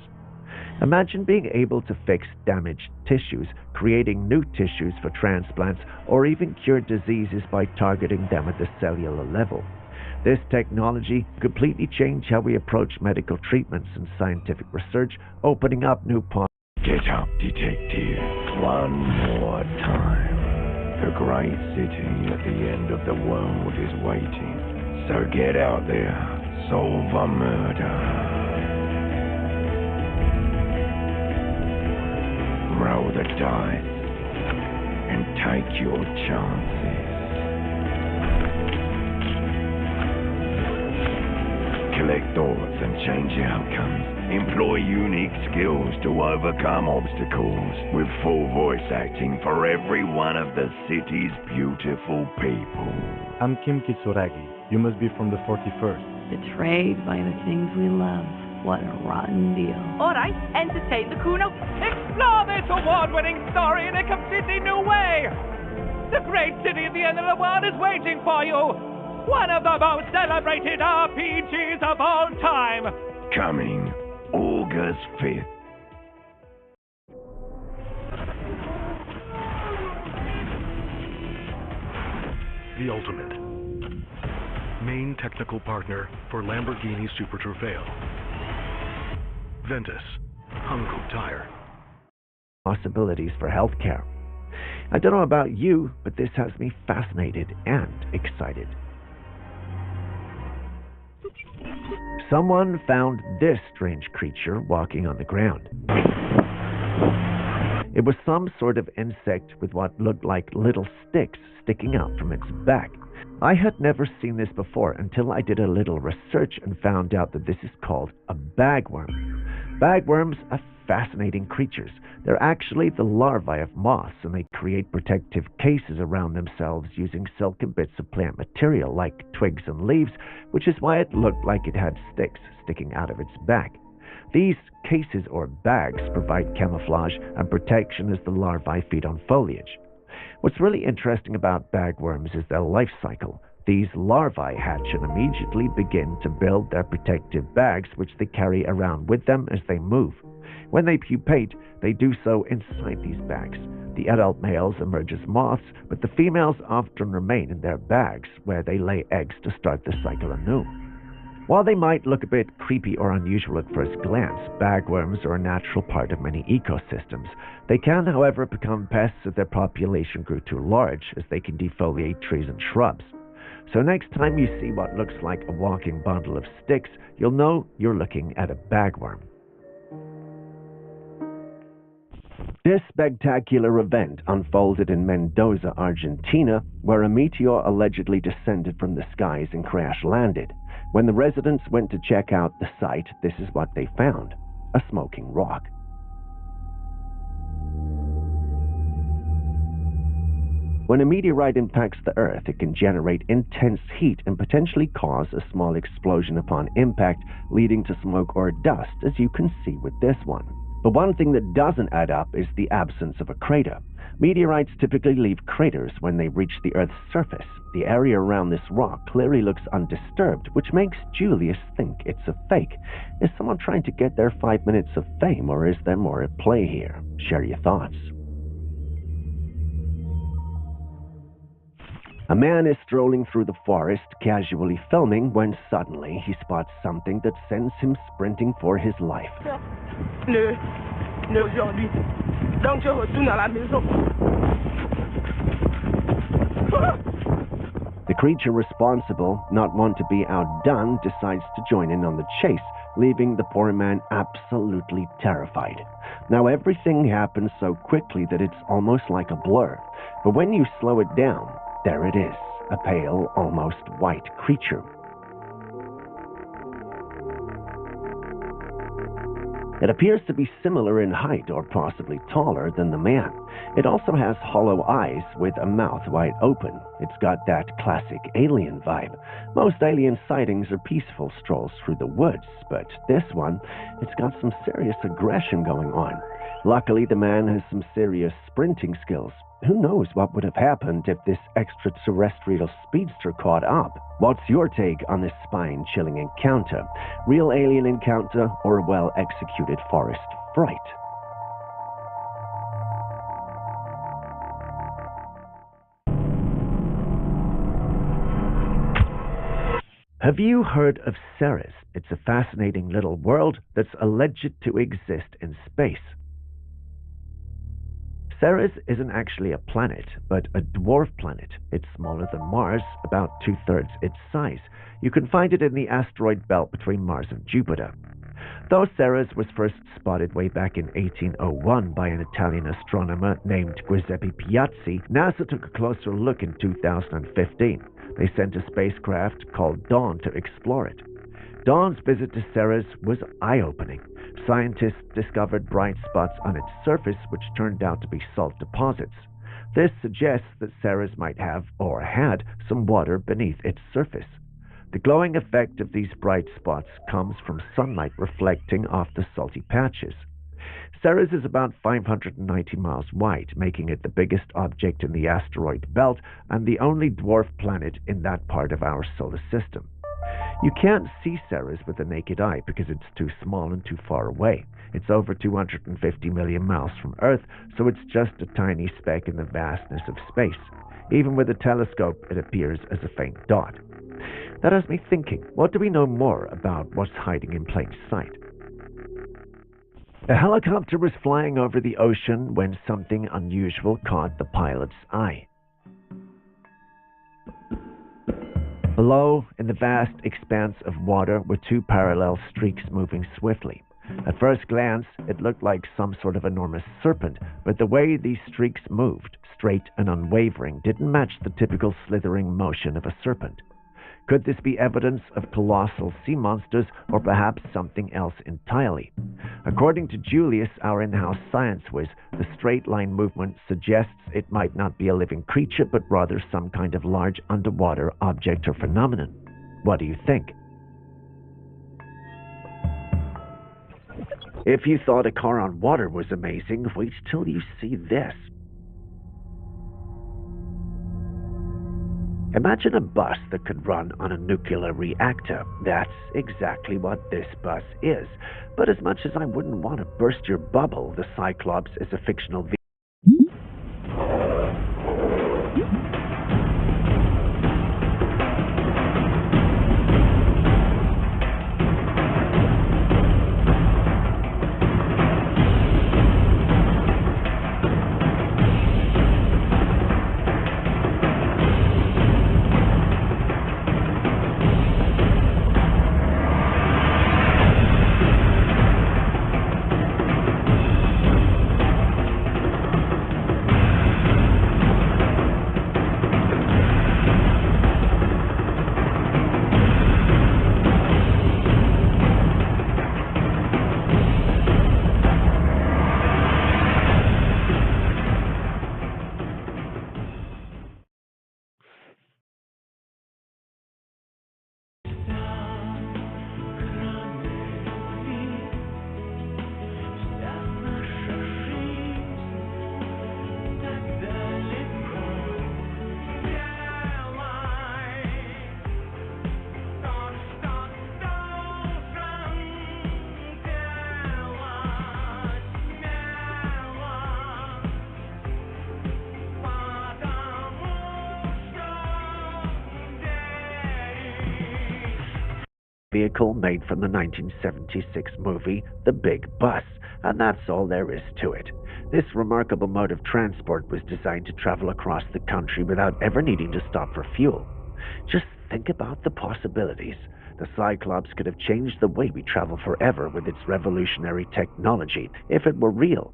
Imagine being able to fix damaged tissues, creating new tissues for transplants, or even cure diseases by targeting them at the cellular level. This technology completely changed how we approach medical treatments and scientific research, opening up new possibilities. Get up, detective. One more time. The great city at the end of the world is waiting. So get out there, solve a murder. Roll the dice and take your chances. Collect thoughts and change outcomes. Employ unique skills to overcome obstacles with full voice acting for every one of the city's beautiful people. I'm Kim Kitsuragi. You must be from the 41st. Betrayed by the things we love. What a rotten deal. All right, entertain the Kuno. Explore this award-winning story in a completely new way. The great city at the end of the world is waiting for you. One of the most celebrated RPGs of all time. Coming August 5th. The ultimate. Main technical partner for Lamborghini Super Trofeo. Ventus. Hankook Tire. Possibilities for healthcare. I don't know about you, but this has me fascinated and excited. Someone found this strange creature walking on the ground. It was some sort of insect with what looked like little sticks sticking out from its back. I had never seen this before until I did a little research and found out that this is called a bagworm. Bagworms are fascinating creatures. They're actually the larvae of moths, and they create protective cases around themselves using silken bits of plant material like twigs and leaves, which is why it looked like it had sticks sticking out of its back. These cases or bags provide camouflage and protection as the larvae feed on foliage. What's really interesting about bagworms is their life cycle. These larvae hatch and immediately begin to build their protective bags, which they carry around with them as they move. When they pupate, they do so inside these bags. The adult males emerge as moths, but the females often remain in their bags, where they lay eggs to start the cycle anew. While they might look a bit creepy or unusual at first glance, bagworms are a natural part of many ecosystems. They can, however, become pests if their population grew too large, as they can defoliate trees and shrubs. So next time you see what looks like a walking bundle of sticks, you'll know you're looking at a bagworm. This spectacular event unfolded in Mendoza, Argentina, where a meteor allegedly descended from the skies and crash-landed. When the residents went to check out the site, this is what they found: a smoking rock. When a meteorite impacts the Earth, it can generate intense heat and potentially cause a small explosion upon impact, leading to smoke or dust, as you can see with this one. But one thing that doesn't add up is the absence of a crater. Meteorites typically leave craters when they reach the Earth's surface. The area around this rock clearly looks undisturbed, which makes Julius think it's a fake. Is someone trying to get their 5 minutes of fame, or is there more at play here? Share your thoughts. A man is strolling through the forest, casually filming, when suddenly he spots something that sends him sprinting for his life. Aujourd'hui. Donc je retourne à la maison. The creature responsible, not one to be outdone, decides to join in on the chase, leaving the poor man absolutely terrified. Now everything happens so quickly that it's almost like a blur. But when you slow it down, there it is, a pale, almost white creature. It appears to be similar in height or possibly taller than the man. It also has hollow eyes with a mouth wide open. It's got that classic alien vibe. Most alien sightings are peaceful strolls through the woods, but this one, it's got some serious aggression going on. Luckily, the man has some serious sprinting skills. Who knows what would have happened if this extraterrestrial speedster caught up? What's your take on this spine-chilling encounter? Real alien encounter or a well-executed forest fright? Have you heard of Ceres? It's a fascinating little world that's alleged to exist in space. Ceres isn't actually a planet, but a dwarf planet. It's smaller than Mars, about 2/3 its size. You can find it in the asteroid belt between Mars and Jupiter. Though Ceres was first spotted way back in 1801 by an Italian astronomer named Giuseppe Piazzi, NASA took a closer look in 2015. They sent a spacecraft called Dawn to explore it. Dawn's visit to Ceres was eye-opening. Scientists discovered bright spots on its surface which turned out to be salt deposits. This suggests that Ceres might have, or had, some water beneath its surface. The glowing effect of these bright spots comes from sunlight reflecting off the salty patches. Ceres is about 590 miles wide, making it the biggest object in the asteroid belt and the only dwarf planet in that part of our solar system. You can't see Ceres with the naked eye because it's too small and too far away. It's over 250 million miles from Earth, so it's just a tiny speck in the vastness of space. Even with a telescope, it appears as a faint dot. That has me thinking, what do we know more about what's hiding in plain sight? A helicopter was flying over the ocean when something unusual caught the pilot's eye. Below, in the vast expanse of water, were two parallel streaks moving swiftly. At first glance, it looked like some sort of enormous serpent, but the way these streaks moved, straight and unwavering, didn't match the typical slithering motion of a serpent. Could this be evidence of colossal sea monsters, or perhaps something else entirely? According to Julius, our in-house science whiz, the straight-line movement suggests it might not be a living creature, but rather some kind of large underwater object or phenomenon. What do you think? If you thought a car on water was amazing, wait till you see this. Imagine a bus that could run on a nuclear reactor. That's exactly what this bus is. But as much as I wouldn't want to burst your bubble, the Cyclops is a fictional vehicle. Vehicle made from the 1976 movie The Big Bus, and that's all there is to it. This remarkable mode of transport was designed to travel across the country without ever needing to stop for fuel. Just think about the possibilities. The Cyclops could have changed the way we travel forever with its revolutionary technology, if it were real.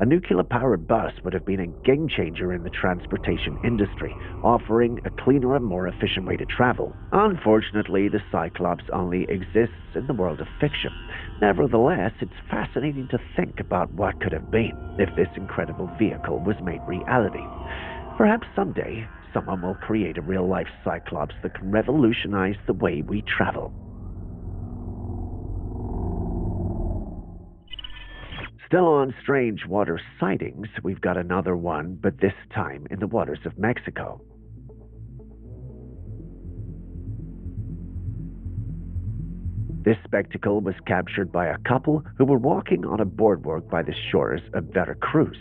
A nuclear-powered bus would have been a game-changer in the transportation industry, offering a cleaner and more efficient way to travel. Unfortunately, the Cyclops only exists in the world of fiction. Nevertheless, it's fascinating to think about what could have been if this incredible vehicle was made reality. Perhaps someday, someone will create a real-life Cyclops that can revolutionize the way we travel. Still on strange water sightings, we've got another one, but this time in the waters of Mexico. This spectacle was captured by a couple who were walking on a boardwalk by the shores of Veracruz.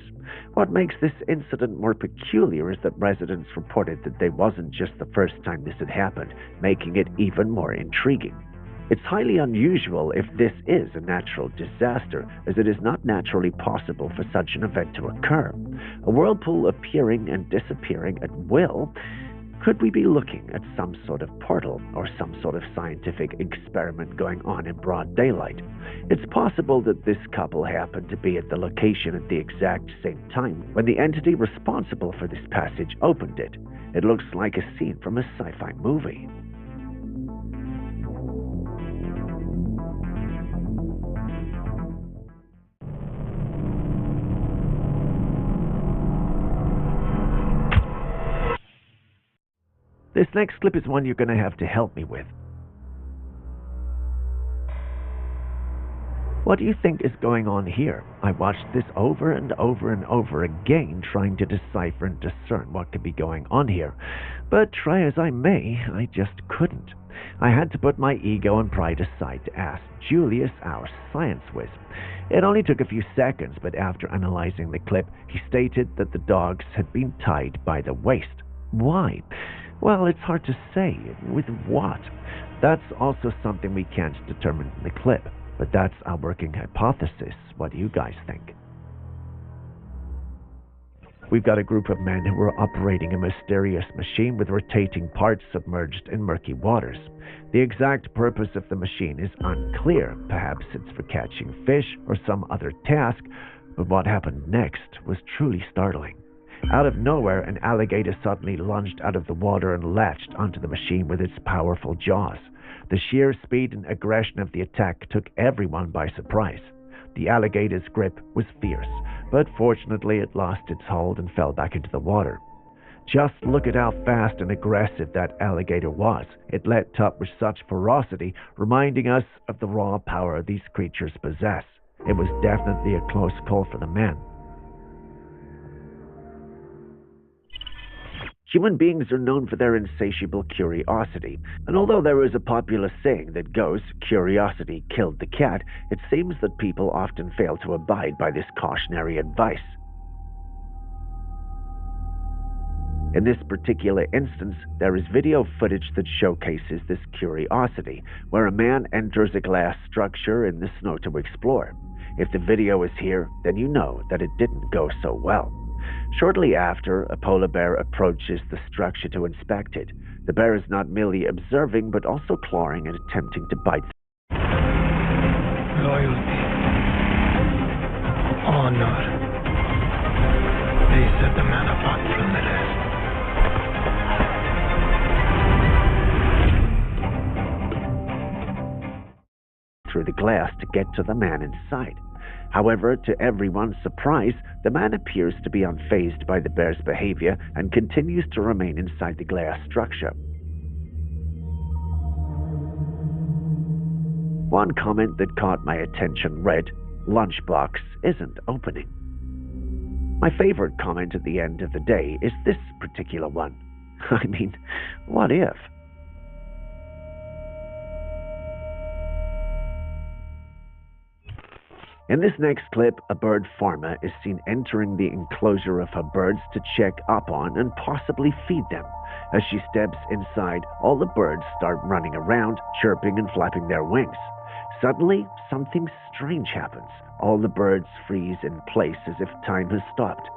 What makes this incident more peculiar is that residents reported that they wasn't just the first time this had happened, making it even more intriguing. It's highly unusual if this is a natural disaster, as it is not naturally possible for such an event to occur. A whirlpool appearing and disappearing at will. Could we be looking at some sort of portal or some sort of scientific experiment going on in broad daylight? It's possible that this couple happened to be at the location at the exact same time when the entity responsible for this passage opened it. It looks like a scene from a sci-fi movie. This next clip is one you're going to have to help me with. What do you think is going on here? I watched this over and over and over again, trying to decipher and discern what could be going on here. But try as I may, I just couldn't. I had to put my ego and pride aside to ask Julius, our science whiz. It only took a few seconds, but after analyzing the clip, he stated that the dogs had been tied by the waist. Why? Well, it's hard to say. With what? That's also something we can't determine in the clip, but that's our working hypothesis. What do you guys think? We've got a group of men who are operating a mysterious machine with rotating parts submerged in murky waters. The exact purpose of the machine is unclear. Perhaps it's for catching fish or some other task, but what happened next was truly startling. Out of nowhere, an alligator suddenly lunged out of the water and latched onto the machine with its powerful jaws. The sheer speed and aggression of the attack took everyone by surprise. The alligator's grip was fierce, but fortunately it lost its hold and fell back into the water. Just look at how fast and aggressive that alligator was. It leapt up with such ferocity, reminding us of the raw power these creatures possess. It was definitely a close call for the men. Human beings are known for their insatiable curiosity, and although there is a popular saying that goes, "Curiosity killed the cat," it seems that people often fail to abide by this cautionary advice. In this particular instance, there is video footage that showcases this curiosity, where a man enters a glass structure in the snow to explore. If the video is here, then you know that it didn't go so well. Shortly after, a polar bear approaches the structure to inspect it. The bear is not merely observing, but also clawing and attempting to bite. Loyalty. Honor. They set the man apart from the rest. Through the glass to get to the man inside. However, to everyone's surprise, the man appears to be unfazed by the bear's behavior and continues to remain inside the glass structure. One comment that caught my attention read, "Lunchbox isn't opening." My favorite comment at the end of the day is this particular one. I mean, what if? In this next clip, a bird farmer is seen entering the enclosure of her birds to check up on and possibly feed them. As she steps inside, all the birds start running around, chirping and flapping their wings. Suddenly, something strange happens. All the birds freeze in place as if time has stopped.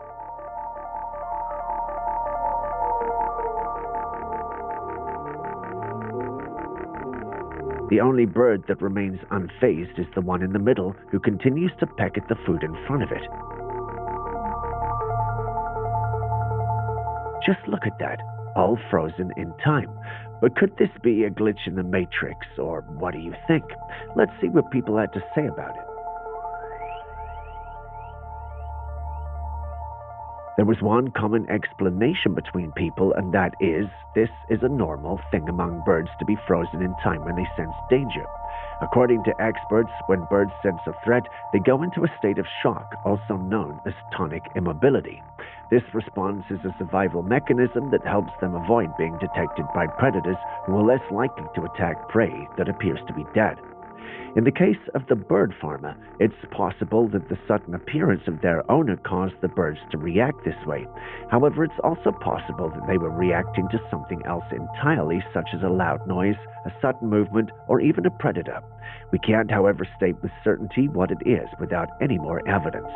The only bird that remains unfazed is the one in the middle, who continues to peck at the food in front of it. Just look at that, all frozen in time. But could this be a glitch in the Matrix, or what do you think? Let's see what people had to say about it. There was one common explanation between people, and that is, this is a normal thing among birds to be frozen in time when they sense danger. According to experts, when birds sense a threat, they go into a state of shock, also known as tonic immobility. This response is a survival mechanism that helps them avoid being detected by predators who are less likely to attack prey that appears to be dead. In the case of the bird farmer, it's possible that the sudden appearance of their owner caused the birds to react this way. However, it's also possible that they were reacting to something else entirely, such as a loud noise, a sudden movement, or even a predator. We can't, however, state with certainty what it is without any more evidence.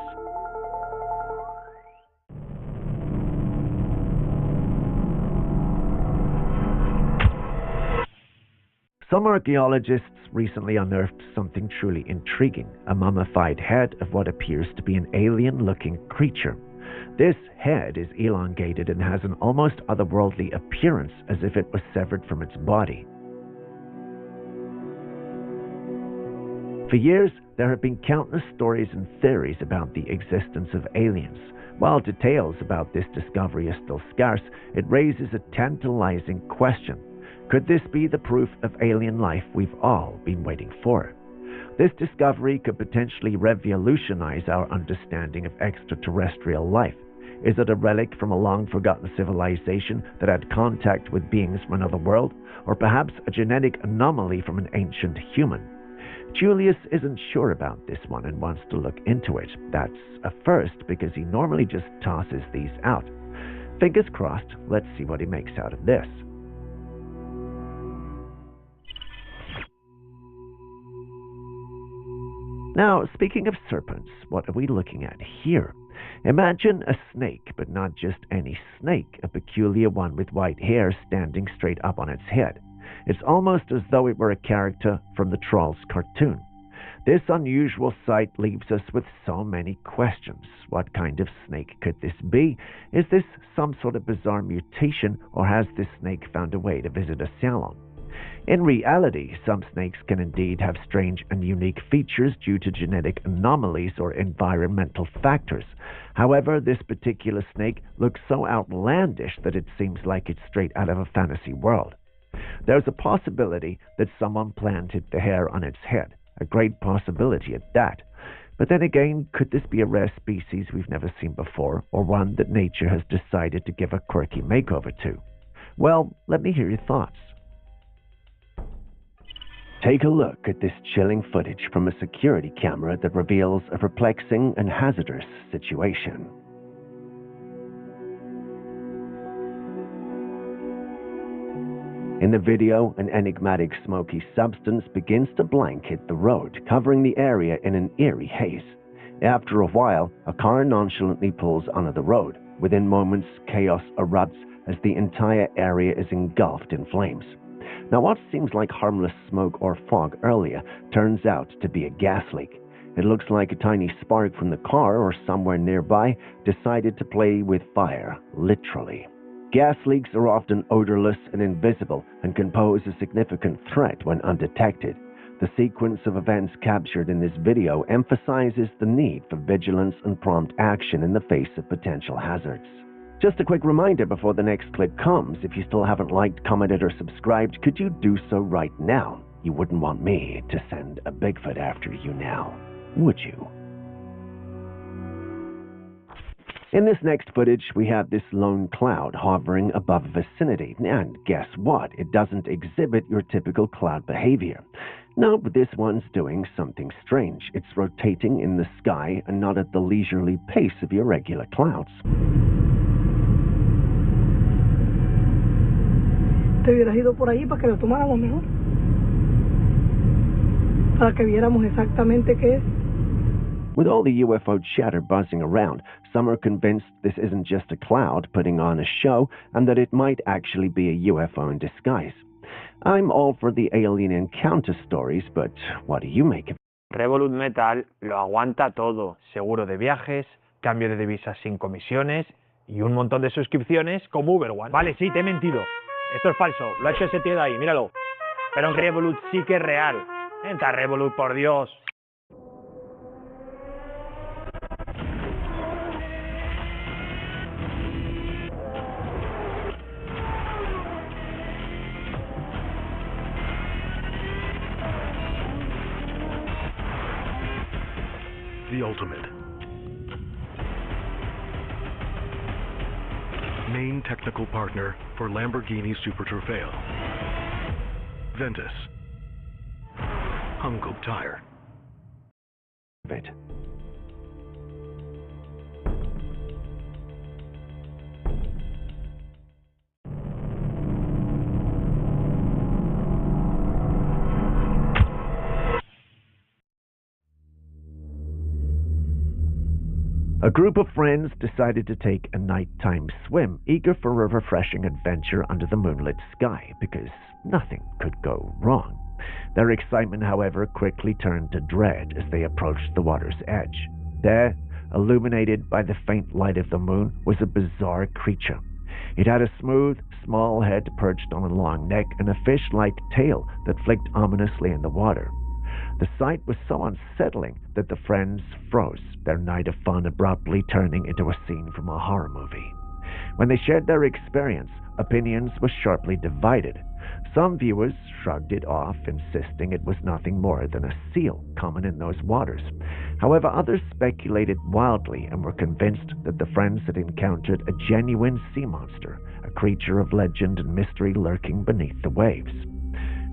Some archaeologists recently unearthed something truly intriguing, a mummified head of what appears to be an alien-looking creature. This head is elongated and has an almost otherworldly appearance, as if it was severed from its body. For years, there have been countless stories and theories about the existence of aliens. While details about this discovery are still scarce, it raises a tantalizing question. Could this be the proof of alien life we've all been waiting for? This discovery could potentially revolutionize our understanding of extraterrestrial life. Is it a relic from a long-forgotten civilization that had contact with beings from another world, or perhaps a genetic anomaly from an ancient human? Julius isn't sure about this one and wants to look into it. That's a first because he normally just tosses these out. Fingers crossed, let's see what he makes out of this. Now, speaking of serpents, what are we looking at here? Imagine a snake, but not just any snake, a peculiar one with white hair standing straight up on its head. It's almost as though it were a character from the Trolls cartoon. This unusual sight leaves us with so many questions. What kind of snake could this be? Is this some sort of bizarre mutation, or has this snake found a way to visit a salon? In reality, some snakes can indeed have strange and unique features due to genetic anomalies or environmental factors. However, this particular snake looks so outlandish that it seems like it's straight out of a fantasy world. There's a possibility that someone planted the hair on its head, a great possibility at that. But then again, could this be a rare species we've never seen before, or one that nature has decided to give a quirky makeover to? Well, let me hear your thoughts. Take a look at this chilling footage from a security camera that reveals a perplexing and hazardous situation. In the video, an enigmatic smoky substance begins to blanket the road, covering the area in an eerie haze. After a while, a car nonchalantly pulls onto the road. Within moments, chaos erupts as the entire area is engulfed in flames. Now, what seems like harmless smoke or fog earlier turns out to be a gas leak. It looks like a tiny spark from the car or somewhere nearby decided to play with fire, literally. Gas leaks are often odorless and invisible and can pose a significant threat when undetected. The sequence of events captured in this video emphasizes the need for vigilance and prompt action in the face of potential hazards. Just a quick reminder before the next clip comes, if you still haven't liked, commented, or subscribed, could you do so right now? You wouldn't want me to send a Bigfoot after you now, would you? In this next footage, we have this lone cloud hovering above a vicinity, and guess what? It doesn't exhibit your typical cloud behavior. No, but this one's doing something strange. It's rotating in the sky and not at the leisurely pace of your regular clouds. Te hubieras ido por ahí para que lo tomáramos mejor. Para que viéramos exactamente qué es. With all the UFO chatter buzzing around, some are convinced this isn't just a cloud putting on a show and that it might actually be a UFO in disguise. I'm all for the alien encounter stories, but what do you make of it? Revolut Metal lo aguanta todo. Seguro de viajes, cambio de divisas sin comisiones y un montón de suscripciones como Uber One. Vale, sí, te he mentido. Esto es falso. Lo ha hecho ese tío de ahí, míralo. Pero en Revolut sí que es real. Entra Revolut, por Dios. The ultimate. Main technical partner for Lamborghini Super Trofeo. Ventus. Uncle Tire. A group of friends decided to take a nighttime swim, eager for a refreshing adventure under the moonlit sky, because nothing could go wrong. Their excitement, however, quickly turned to dread as they approached the water's edge. There, illuminated by the faint light of the moon, was a bizarre creature. It had a smooth, small head perched on a long neck and a fish-like tail that flicked ominously in the water. The sight was so unsettling that the friends froze, their night of fun abruptly turning into a scene from a horror movie. When they shared their experience, opinions were sharply divided. Some viewers shrugged it off, insisting it was nothing more than a seal common in those waters. However, others speculated wildly and were convinced that the friends had encountered a genuine sea monster, a creature of legend and mystery lurking beneath the waves.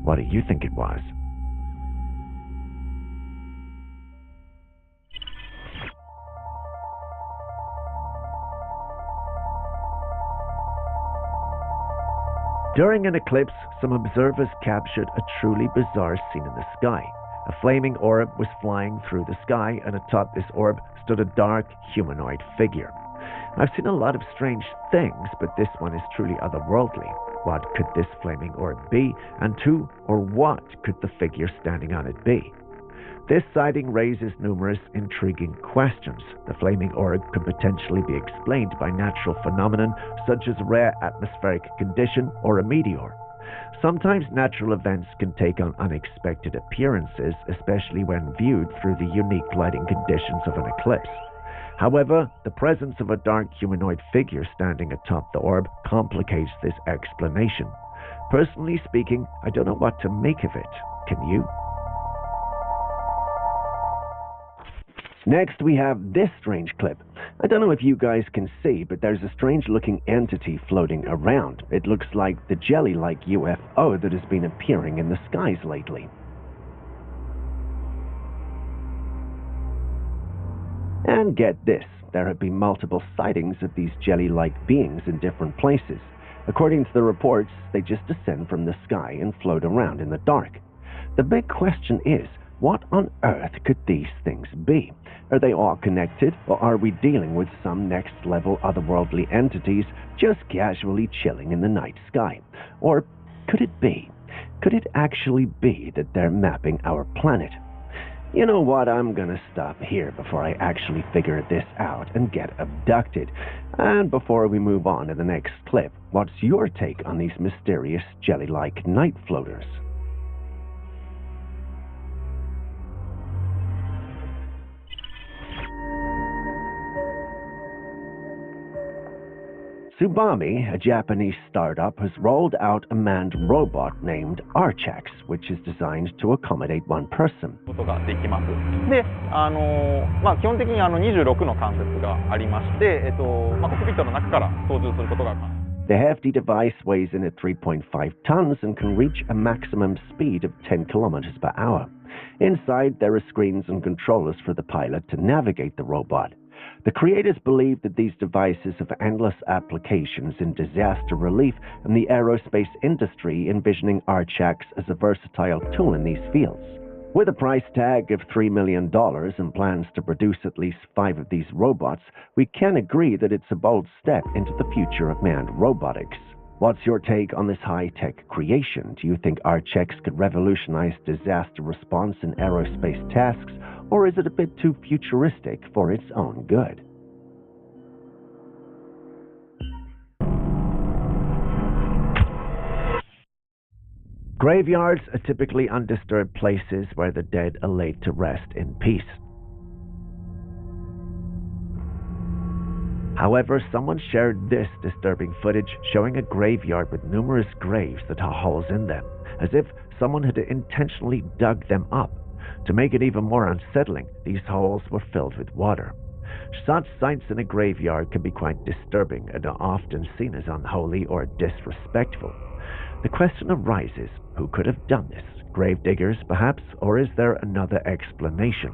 What do you think it was? During an eclipse, some observers captured a truly bizarre scene in the sky. A flaming orb was flying through the sky, and atop this orb stood a dark, humanoid figure. I've seen a lot of strange things, but this one is truly otherworldly. What could this flaming orb be, and who or what could the figure standing on it be? This sighting raises numerous intriguing questions. The flaming orb could potentially be explained by natural phenomenon such as a rare atmospheric condition or a meteor. Sometimes natural events can take on unexpected appearances, especially when viewed through the unique lighting conditions of an eclipse. However, the presence of a dark humanoid figure standing atop the orb complicates this explanation. Personally speaking, I don't know what to make of it. Can you? Next, we have this strange clip. I don't know if you guys can see, but there's a strange-looking entity floating around. It looks like the jelly-like UFO that has been appearing in the skies lately. And get this, there have been multiple sightings of these jelly-like beings in different places. According to the reports, they just descend from the sky and float around in the dark. The big question is, what on earth could these things be? Are they all connected, or are we dealing with some next-level otherworldly entities just casually chilling in the night sky? Or could it be? Could it actually be that they're mapping our planet? You know what, I'm gonna stop here before I actually figure this out and get abducted. And before we move on to the next clip, what's your take on these mysterious jelly-like night floaters? Tsubame, a Japanese startup, has rolled out a manned robot named Archax, which is designed to accommodate one person. で、基本的に26の関節がありまして、コックピットの中から操縦することが可能。 The hefty device weighs in at 3.5 tons and can reach a maximum speed of 10 kilometers per hour. Inside, there are screens and controllers for the pilot to navigate the robot. The creators believe that these devices have endless applications in disaster relief and the aerospace industry, envisioning Archax as a versatile tool in these fields. With a price tag of $3 million and plans to produce at least 5 of these robots, we can agree that it's a bold step into the future of manned robotics. What's your take on this high-tech creation? Do you think Archax could revolutionize disaster response in aerospace tasks, or is it a bit too futuristic for its own good? Graveyards are typically undisturbed places where the dead are laid to rest in peace. However, someone shared this disturbing footage showing a graveyard with numerous graves that have holes in them, as if someone had intentionally dug them up. To make it even more unsettling, these holes were filled with water. Such sights in a graveyard can be quite disturbing and are often seen as unholy or disrespectful. The question arises, who could have done this? Gravediggers, perhaps, or is there another explanation?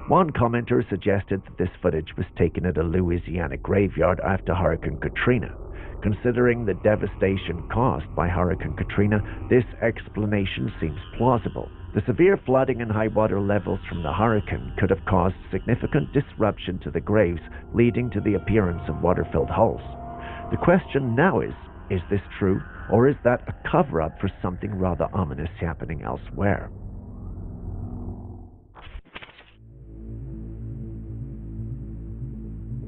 One commenter suggested that this footage was taken at a Louisiana graveyard after Hurricane Katrina. Considering the devastation caused by Hurricane Katrina, this explanation seems plausible. The severe flooding and high water levels from the hurricane could have caused significant disruption to the graves, leading to the appearance of water-filled holes. The question now is this true, or is that a cover-up for something rather ominous happening elsewhere?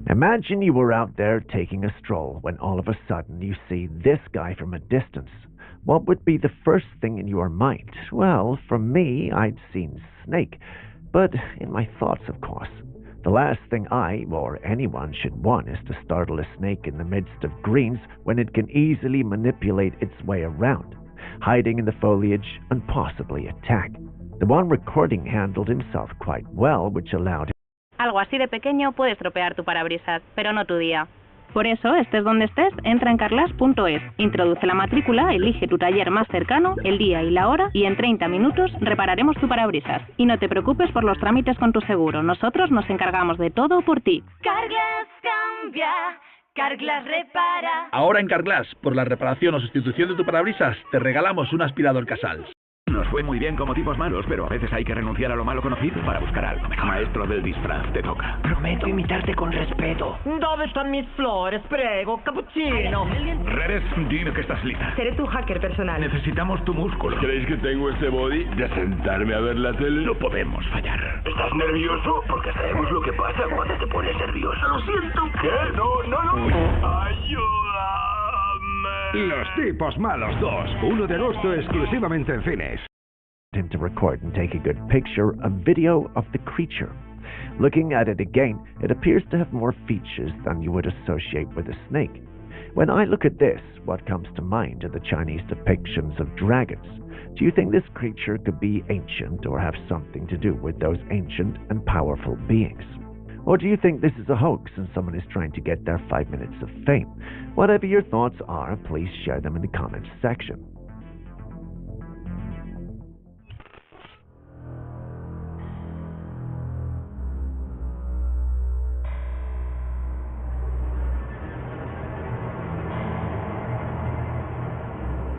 Imagine you were out there taking a stroll when all of a sudden you see this guy from a distance. What would be the first thing in your mind? Well, for me, I'd seen Snake. But in my thoughts, of course. The last thing I, or anyone, should want is to startle a snake in the midst of greens when it can easily manipulate its way around, hiding in the foliage and possibly attack. The one recording handled himself quite well, which allowed him. Algo así de pequeño puede estropear tu parabrisas, pero no tu día. Por eso, estés donde estés, entra en carglass.es, introduce la matrícula, elige tu taller más cercano, el día y la hora, y en 30 minutos repararemos tu parabrisas. Y no te preocupes por los trámites con tu seguro, nosotros nos encargamos de todo por ti. Carglass cambia, Carglass repara. Ahora en Carglass, por la reparación o sustitución de tu parabrisas, te regalamos un aspirador Casals. Nos fue muy bien como tipos malos, pero a veces hay que renunciar a lo malo conocido para buscar algo mejor. Maestro del disfraz, te toca. Prometo imitarte con respeto. ¿Dónde están mis flores? Prego, cappuccino. Redes, dime que estás lista. Seré tu hacker personal. Necesitamos tu músculo. ¿Creéis que tengo ese body de sentarme a ver la tele? No podemos fallar. ¿Estás nervioso? Porque sabemos lo que pasa cuando te pones nervioso. Lo siento. ¿Qué? No. ¡Ayuda! Los tipos malos 2, 1 de agosto exclusivamente en cines. Him to record and take a good picture, a video of the creature. Looking at it again, it appears to have more features than you would associate with a snake. When I look at this, what comes to mind are the Chinese depictions of dragons. Do you think this creature could be ancient or have something to do with those ancient and powerful beings? Or do you think this is a hoax and someone is trying to get their 5 minutes of fame? Whatever your thoughts are, please share them in the comments section.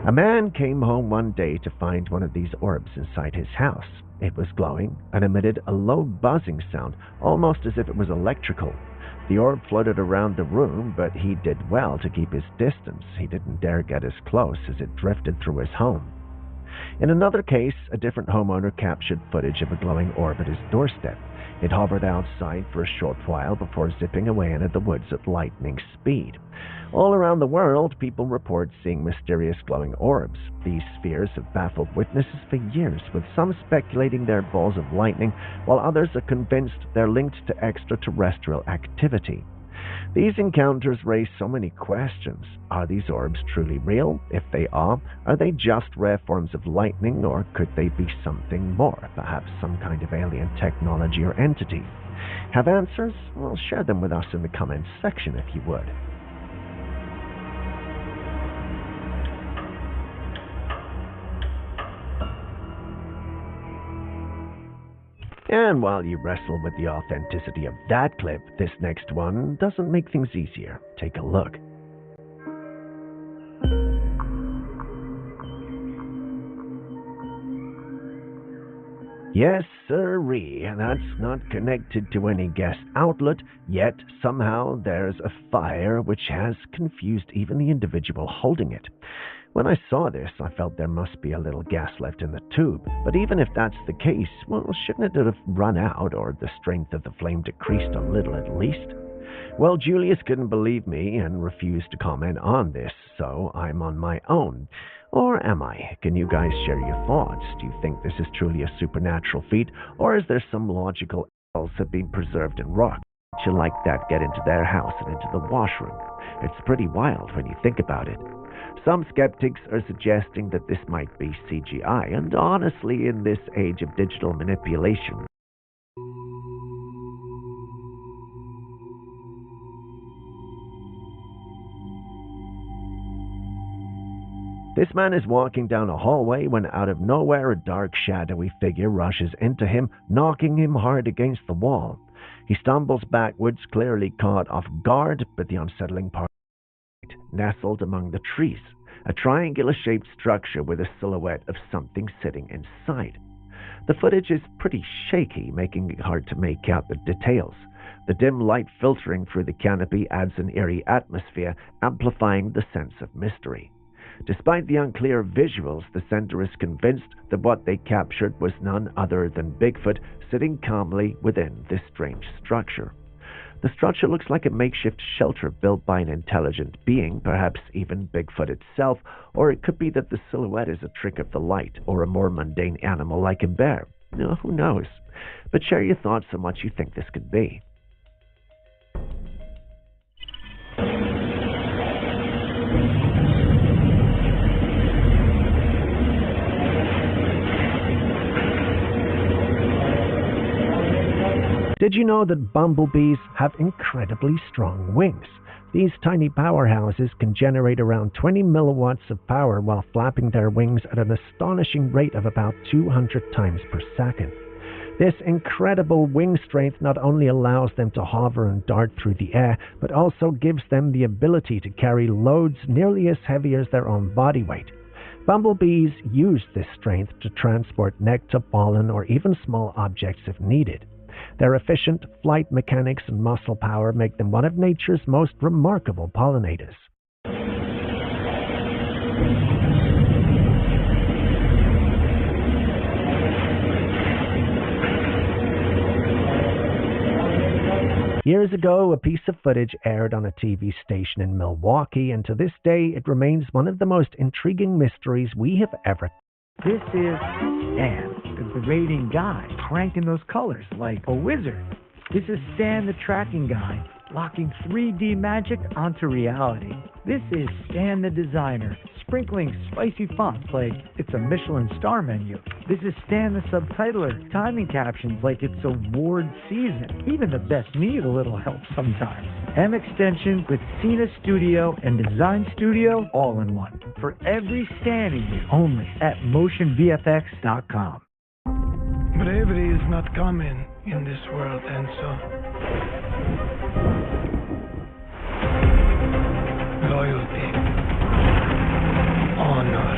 A man came home one day to find one of these orbs inside his house. It was glowing and emitted a low buzzing sound, almost as if it was electrical. The orb floated around the room, but he did well to keep his distance. He didn't dare get as close as it drifted through his home. In another case, a different homeowner captured footage of a glowing orb at his doorstep. It hovered outside for a short while before zipping away into the woods at lightning speed. All around the world, people report seeing mysterious glowing orbs. These spheres have baffled witnesses for years, with some speculating they're balls of lightning, while others are convinced they're linked to extraterrestrial activity. These encounters raise so many questions. Are these orbs truly real? If they are they just rare forms of lightning, or could they be something more, perhaps some kind of alien technology or entity? Have answers? Well, share them with us in the comments section if you would. And while you wrestle with the authenticity of that clip, this next one doesn't make things easier. Take a look. Yes, sirree, that's not connected to any guest outlet, yet somehow there's a fire which has confused even the individual holding it. When I saw this, I felt there must be a little gas left in the tube, but even if that's the case, well, shouldn't it have run out or the strength of the flame decreased a little at least? Well, Julius couldn't believe me and refused to comment on this, so I'm on my own. Or am I? Can you guys share your thoughts? Do you think this is truly a supernatural feat, or is there some logical else have been preserved in rock? Should like that get into their house and into the washroom? It's pretty wild when you think about it. Some skeptics are suggesting that this might be CGI, and honestly, in this age of digital manipulation, this man is walking down a hallway when out of nowhere a dark, shadowy figure rushes into him, knocking him hard against the wall. He stumbles backwards, clearly caught off guard, but the unsettling part nestled among the trees, a triangular-shaped structure with a silhouette of something sitting inside. The footage is pretty shaky, making it hard to make out the details. The dim light filtering through the canopy adds an eerie atmosphere, amplifying the sense of mystery. Despite the unclear visuals, the center is convinced that what they captured was none other than Bigfoot sitting calmly within this strange structure. The structure looks like a makeshift shelter built by an intelligent being, perhaps even Bigfoot itself, or it could be that the silhouette is a trick of the light, or a more mundane animal like a bear. No, who knows? But share your thoughts on what you think this could be. Did you know that bumblebees have incredibly strong wings? These tiny powerhouses can generate around 20 milliwatts of power while flapping their wings at an astonishing rate of about 200 times per second. This incredible wing strength not only allows them to hover and dart through the air, but also gives them the ability to carry loads nearly as heavy as their own body weight. Bumblebees use this strength to transport nectar, pollen, or even small objects if needed. Their efficient flight mechanics and muscle power make them one of nature's most remarkable pollinators. Years ago, a piece of footage aired on a TV station in Milwaukee, and to this day, it remains one of the most intriguing mysteries we have ever. This is Stan, the rating guy, cranking those colors like a wizard. This is Stan, the tracking guy, locking 3D magic onto reality. This is Stan, the designer, sprinkling spicy fonts like it's a Michelin star menu. This is Stan, the subtitler, timing captions like it's award season. Even the best need a little help sometimes. M extensions with Cena Studio and Design Studio all in one. For every Stan in you, only at motionvfx.com. Bravery is not common in this world, and so loyalty, honor,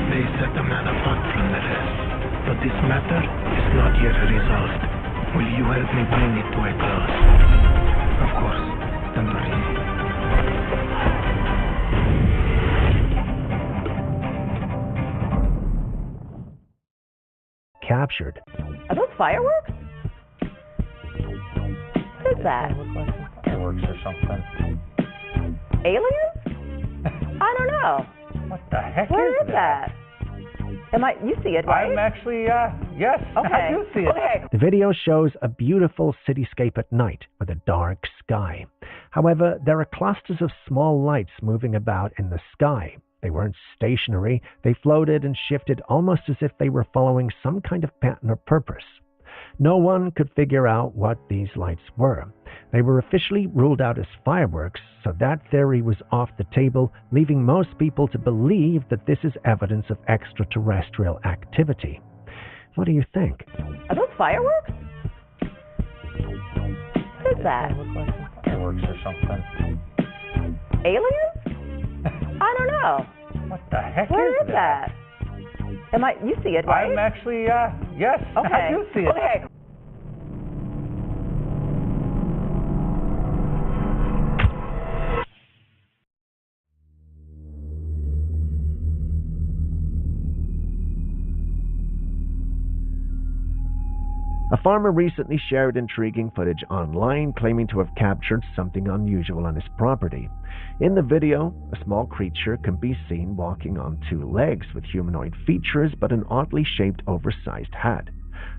they set a man apart from the rest. But this matter is not yet resolved. Will you help me bring it to a close? Of course, temporarily. Captured. Are those fireworks? What is that? Fireworks or something. Aliens? I don't know. What the heck Where is that? You see it, right? I'm actually, yes, okay. I do see it. Okay. The video shows a beautiful cityscape at night with a dark sky. However, there are clusters of small lights moving about in the sky. They weren't stationary. They floated and shifted almost as if they were following some kind of pattern or purpose. No one could figure out what these lights were. They were officially ruled out as fireworks, so that theory was off the table, leaving most people to believe that this is evidence of extraterrestrial activity. What do you think? Are those fireworks? What is that? Fireworks or something. Aliens? I don't know. What the heck Where is that? You see it, right? I'm actually, yes, okay. I do see it. Okay. A farmer recently shared intriguing footage online claiming to have captured something unusual on his property. In the video, a small creature can be seen walking on two legs with humanoid features but an oddly shaped oversized hat.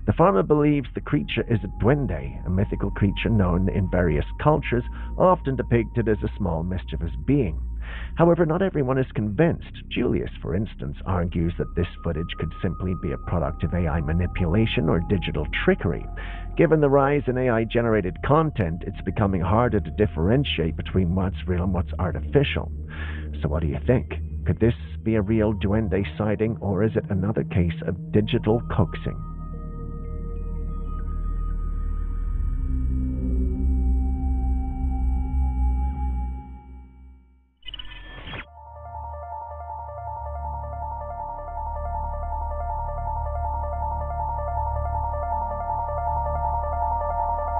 The farmer believes the creature is a duende, a mythical creature known in various cultures, often depicted as a small mischievous being. However, not everyone is convinced. Julius, for instance, argues that this footage could simply be a product of AI manipulation or digital trickery. Given the rise in AI-generated content, it's becoming harder to differentiate between what's real and what's artificial. So what do you think? Could this be a real duende sighting, or is it another case of digital coaxing?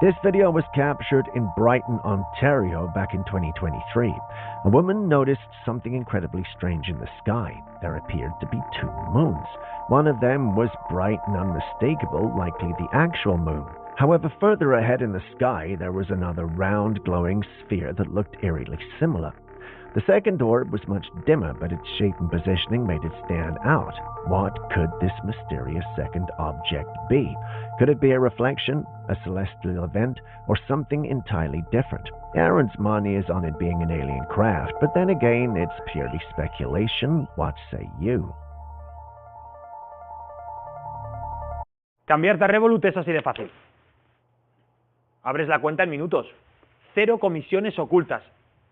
This video was captured in Brighton, Ontario back in 2023. A woman noticed something incredibly strange in the sky. There appeared to be two moons. One of them was bright and unmistakable, likely the actual moon. However, further ahead in the sky, there was another round, glowing sphere that looked eerily similar. The second orb was much dimmer, but its shape and positioning made it stand out. What could this mysterious second object be? Could it be a reflection, a celestial event, or something entirely different? Aaron's money is on it being an alien craft, but then again, it's purely speculation. What say you? Cambiarte a Revolut es así de fácil. Abres la cuenta en minutos. 0 comisiones ocultas.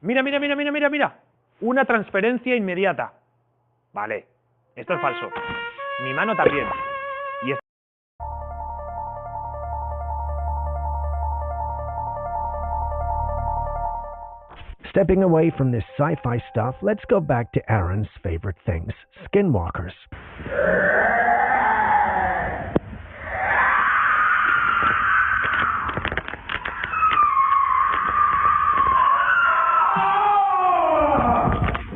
Mira, mira, mira, mira, mira, mira. Una transferencia inmediata. Vale, esto es falso. Mi mano también. Y esto... Stepping away from this sci-fi stuff, let's go back to Aaron's favorite things, skinwalkers.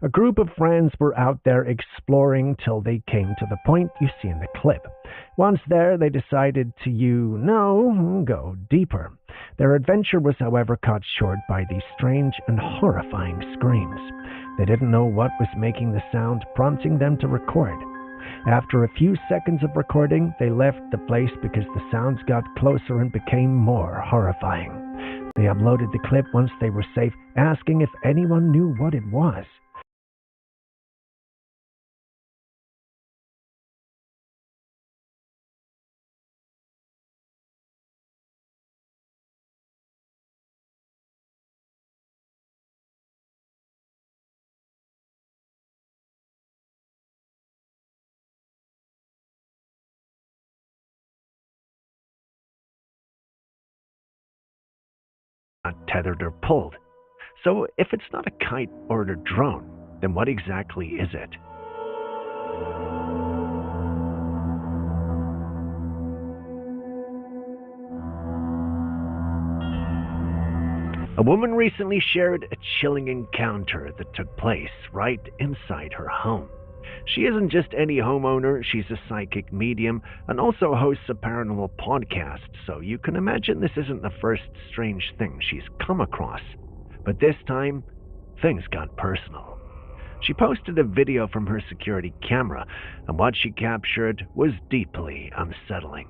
A group of friends were out there exploring till they came to the point you see in the clip. Once there, they decided to, go deeper. Their adventure was, however, cut short by these strange and horrifying screams. They didn't know what was making the sound, prompting them to record. After a few seconds of recording, they left the place because the sounds got closer and became more horrifying. They uploaded the clip once they were safe, asking if anyone knew what it was. Not tethered or pulled. So if it's not a kite or a drone, then what exactly is it? A woman recently shared a chilling encounter that took place right inside her home. She isn't just any homeowner, she's a psychic medium and also hosts a paranormal podcast, so you can imagine this isn't the first strange thing she's come across. But this time, things got personal. She posted a video from her security camera, and what she captured was deeply unsettling.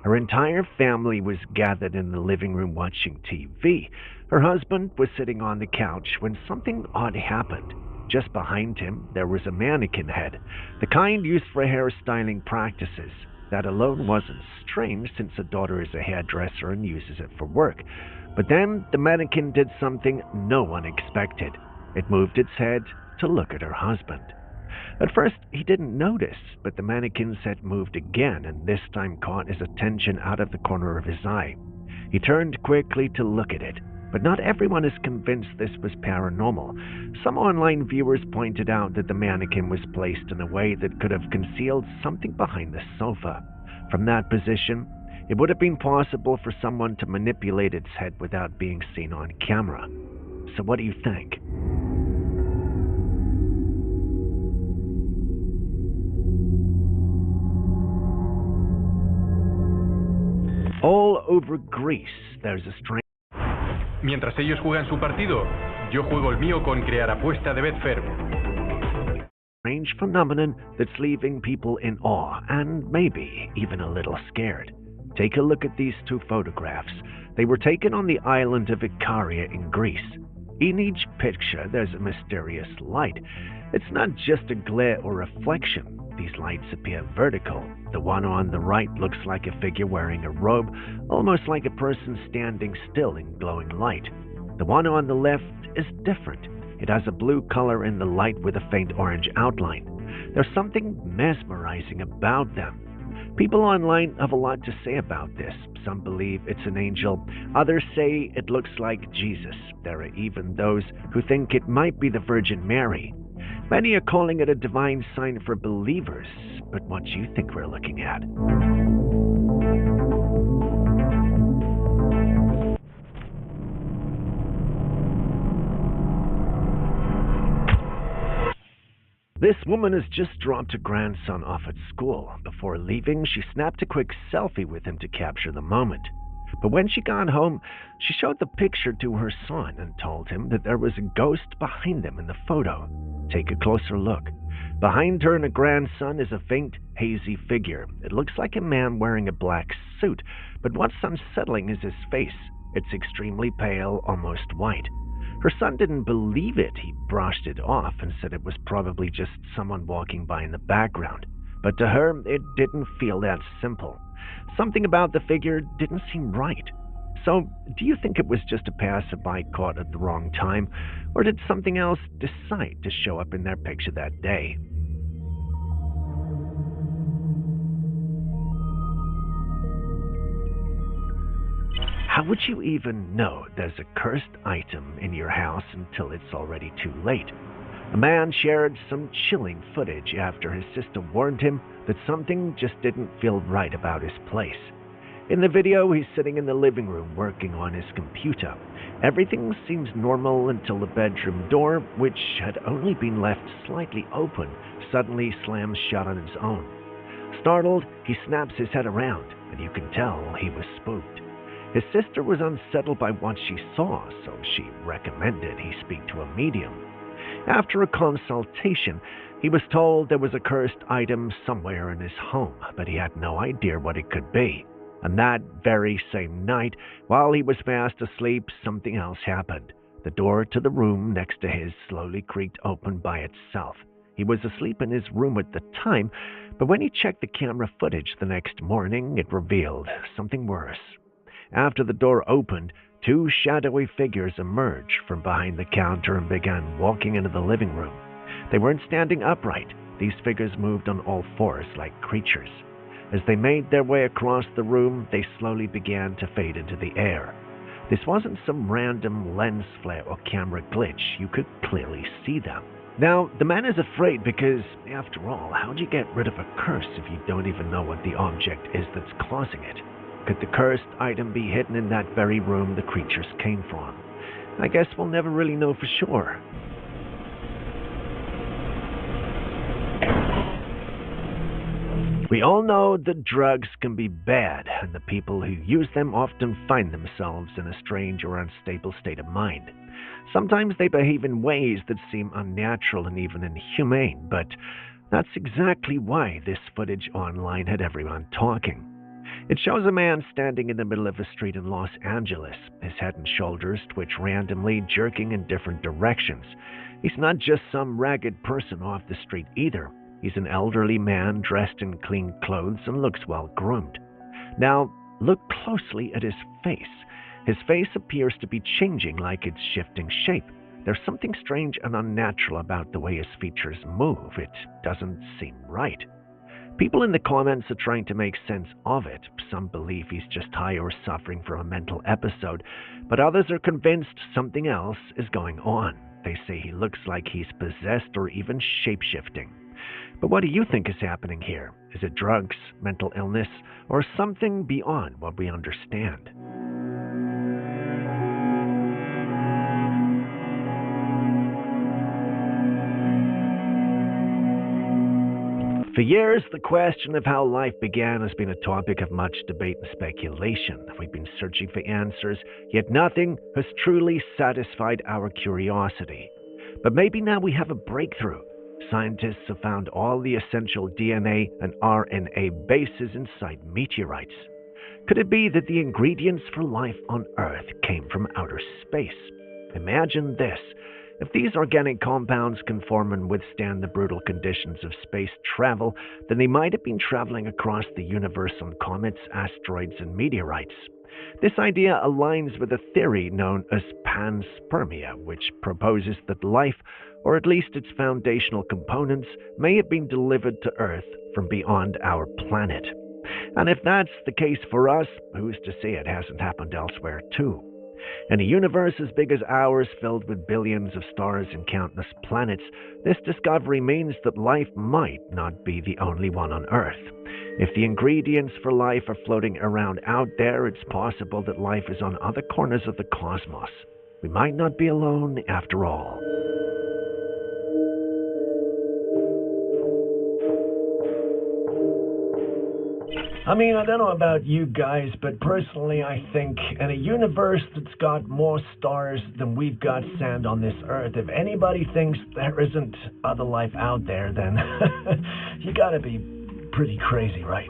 Her entire family was gathered in the living room watching TV. Her husband was sitting on the couch when something odd happened. Just behind him, there was a mannequin head, the kind used for hairstyling practices. That alone wasn't strange, since her daughter is a hairdresser and uses it for work. But then the mannequin did something no one expected. It moved its head to look at her husband. At first, he didn't notice, but the mannequin's head moved again, and this time caught his attention out of the corner of his eye. He turned quickly to look at it. But not everyone is convinced this was paranormal. Some online viewers pointed out that the mannequin was placed in a way that could have concealed something behind the sofa. From that position, it would have been possible for someone to manipulate its head without being seen on camera. So what do you think? All over Greece, there's a strange Mientras ellos juegan su partido, yo juego el mío con crear apuesta de Betfair. phenomenon that's leaving people in awe and maybe even a little scared. Take a look at these two photographs. They were taken on the island of Scaaaryyy in Greece. In each picture, there's a mysterious light. It's not just a glare or reflection. These lights appear vertical. The one on the right looks like a figure wearing a robe, almost like a person standing still in glowing light. The one on the left is different. It has a blue color in the light with a faint orange outline. There's something mesmerizing about them. People online have a lot to say about this. Some believe it's an angel. Others say it looks like Jesus. There are even those who think it might be the Virgin Mary. Many are calling it a divine sign for believers. But what do you think we're looking at? This woman has just dropped her grandson off at school. Before leaving, she snapped a quick selfie with him to capture the moment. But when she got home, she showed the picture to her son and told him that there was a ghost behind them in the photo. Take a closer look. Behind her and her grandson is a faint, hazy figure. It looks like a man wearing a black suit, but what's unsettling is his face. It's extremely pale, almost white. Her son didn't believe it. He brushed it off and said it was probably just someone walking by in the background. But to her, it didn't feel that simple. Something about the figure didn't seem right. So, do you think it was just a passerby caught at the wrong time, or did something else decide to show up in their picture that day? How would you even know there's a cursed item in your house until it's already too late? A man shared some chilling footage after his sister warned him that something just didn't feel right about his place. In the video, he's sitting in the living room working on his computer. Everything seems normal until the bedroom door, which had only been left slightly open, suddenly slams shut on its own. Startled, he snaps his head around, and you can tell he was spooked. His sister was unsettled by what she saw, so she recommended he speak to a medium. After a consultation, he was told there was a cursed item somewhere in his home, but he had no idea what it could be. And that very same night, while he was fast asleep, something else happened. The door to the room next to his slowly creaked open by itself. He was asleep in his room at the time, but when he checked the camera footage the next morning, it revealed something worse. After the door opened, two shadowy figures emerged from behind the counter and began walking into the living room. They weren't standing upright. These figures moved on all fours like creatures. As they made their way across the room, they slowly began to fade into the air. This wasn't some random lens flare or camera glitch. You could clearly see them. Now, the man is afraid because, after all, how do you get rid of a curse if you don't even know what the object is that's causing it? Could the cursed item be hidden in that very room the creatures came from? I guess we'll never really know for sure. We all know that drugs can be bad, and the people who use them often find themselves in a strange or unstable state of mind. Sometimes they behave in ways that seem unnatural and even inhumane, but that's exactly why this footage online had everyone talking. It shows a man standing in the middle of a street in Los Angeles. His head and shoulders twitch randomly, jerking in different directions. He's not just some ragged person off the street either. He's an elderly man dressed in clean clothes and looks well groomed. Now, look closely at his face. His face appears to be changing, like it's shifting shape. There's something strange and unnatural about the way his features move. It doesn't seem right. People in the comments are trying to make sense of it. Some believe he's just high or suffering from a mental episode, but others are convinced something else is going on. They say he looks like he's possessed or even shape-shifting. But what do you think is happening here? Is it drugs, mental illness, or something beyond what we understand? For years, the question of how life began has been a topic of much debate and speculation. We've been searching for answers, yet nothing has truly satisfied our curiosity. But maybe now we have a breakthrough. Scientists have found all the essential DNA and RNA bases inside meteorites. Could it be that the ingredients for life on Earth came from outer space? Imagine this. If these organic compounds can form and withstand the brutal conditions of space travel, then they might have been traveling across the universe on comets, asteroids, and meteorites. This idea aligns with a theory known as panspermia, which proposes that life, or at least its foundational components, may have been delivered to Earth from beyond our planet. And if that's the case for us, who's to say it hasn't happened elsewhere too? In a universe as big as ours, filled with billions of stars and countless planets, this discovery means that life might not be the only one on Earth. If the ingredients for life are floating around out there, it's possible that life is on other corners of the cosmos. We might not be alone after all. I mean, I don't know about you guys, but personally I think in a universe that's got more stars than we've got sand on this Earth, if anybody thinks there isn't other life out there, then you gotta be pretty crazy, right?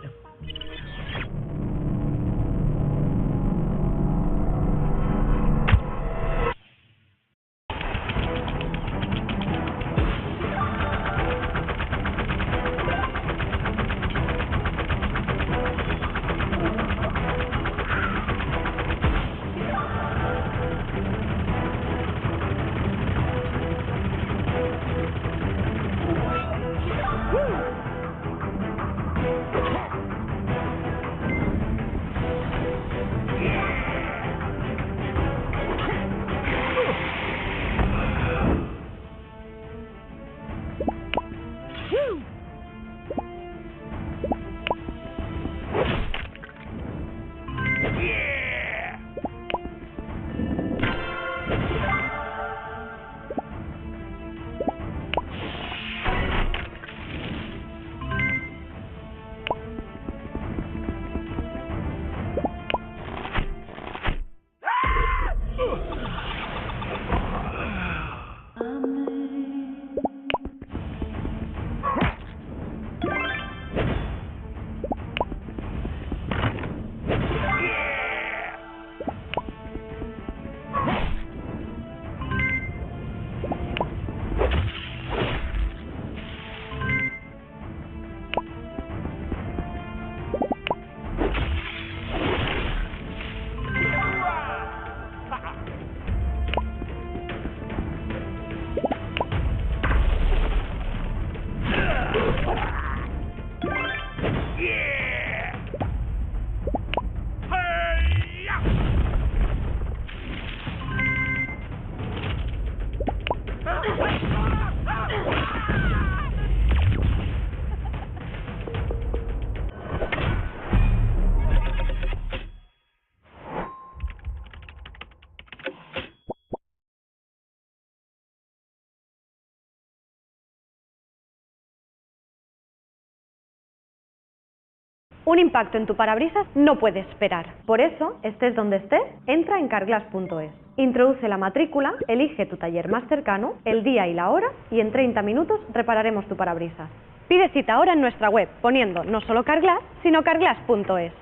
Un impacto en tu parabrisas no puede esperar. Por eso, estés donde estés, entra en carglass.es. Introduce la matrícula, elige tu taller más cercano, el día y la hora, y en 30 minutos repararemos tu parabrisas. Pide cita ahora en nuestra web, poniendo no solo Carglass, sino carglass.es.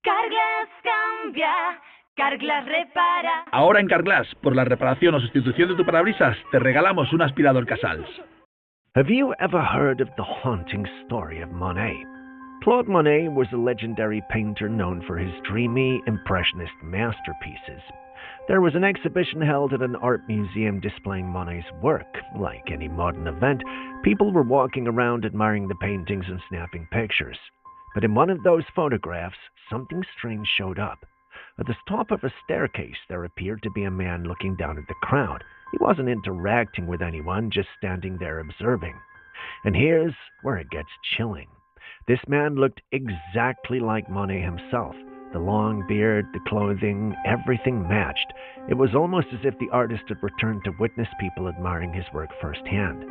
Carglass cambia, Carglass repara. Ahora en Carglass, por la reparación o sustitución de tu parabrisas, te regalamos un aspirador Casals. Have you ever heard of the haunting story of Monet? Claude Monet was a legendary painter known for his dreamy, impressionist masterpieces. There was an exhibition held at an art museum displaying Monet's work. Like any modern event, people were walking around admiring the paintings and snapping pictures. But in one of those photographs, something strange showed up. At the top of a staircase, there appeared to be a man looking down at the crowd. He wasn't interacting with anyone, just standing there observing. And here's where it gets chilling. This man looked exactly like Monet himself. The long beard, the clothing, everything matched. It was almost as if the artist had returned to witness people admiring his work firsthand.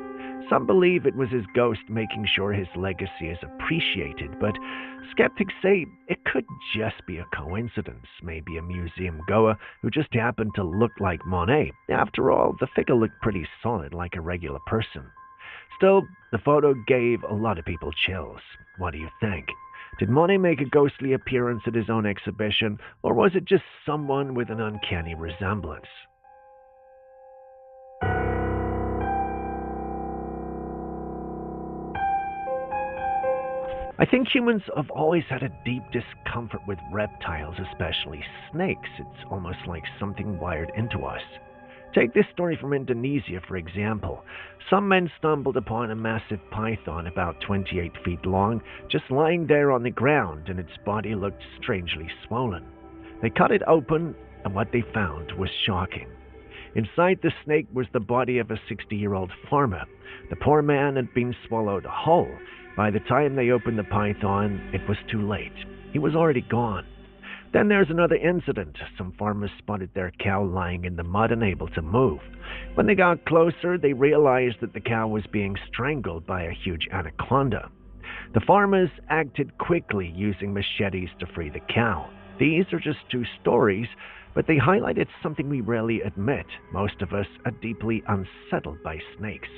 Some believe it was his ghost making sure his legacy is appreciated, but skeptics say it could just be a coincidence, maybe a museum goer who just happened to look like Monet. After all, the figure looked pretty solid, like a regular person. Still, the photo gave a lot of people chills. What do you think? Did Monet make a ghostly appearance at his own exhibition, or was it just someone with an uncanny resemblance? I think humans have always had a deep discomfort with reptiles, especially snakes. It's almost like something wired into us. Take this story from Indonesia, for example. Some men stumbled upon a massive python about 28 feet long, just lying there on the ground, and its body looked strangely swollen. They cut it open, and what they found was shocking. Inside the snake was the body of a 60-year-old farmer. The poor man had been swallowed whole. By the time they opened the python, it was too late. He was already gone. Then there's another incident. Some farmers spotted their cow lying in the mud, unable to move. When they got closer, they realized that the cow was being strangled by a huge anaconda. The farmers acted quickly, using machetes to free the cow. These are just two stories, but they highlighted something we rarely admit. Most of us are deeply unsettled by snakes.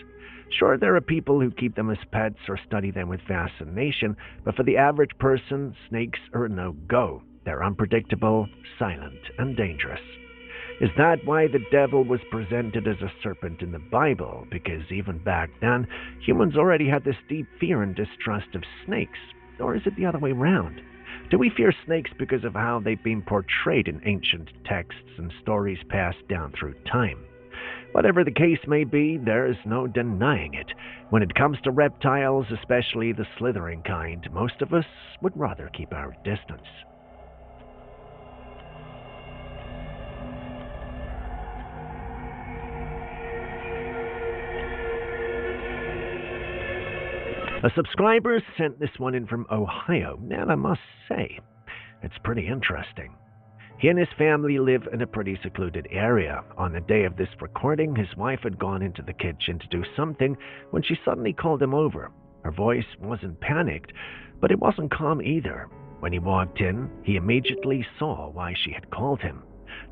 Sure, there are people who keep them as pets or study them with fascination, but for the average person, snakes are a no-go. They're unpredictable, silent, and dangerous. Is that why the devil was presented as a serpent in the Bible? Because even back then, humans already had this deep fear and distrust of snakes. Or is it the other way around? Do we fear snakes because of how they've been portrayed in ancient texts and stories passed down through time? Whatever the case may be, there is no denying it. When it comes to reptiles, especially the slithering kind, most of us would rather keep our distance. A subscriber sent this one in from Ohio, and I must say, it's pretty interesting. He and his family live in a pretty secluded area. On the day of this recording, his wife had gone into the kitchen to do something when she suddenly called him over. Her voice wasn't panicked, but it wasn't calm either. When he walked in, he immediately saw why she had called him.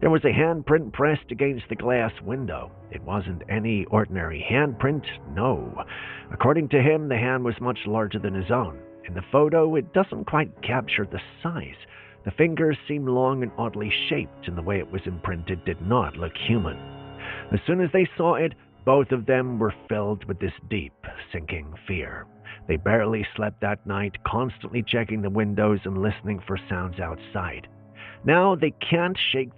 There was a handprint pressed against the glass window. It wasn't any ordinary handprint, no. According to him, the hand was much larger than his own. In the photo, it doesn't quite capture the size. The fingers seemed long and oddly shaped, and the way it was imprinted did not look human. As soon as they saw it, both of them were filled with this deep, sinking fear. They barely slept that night, constantly checking the windows and listening for sounds outside. Now they can't shake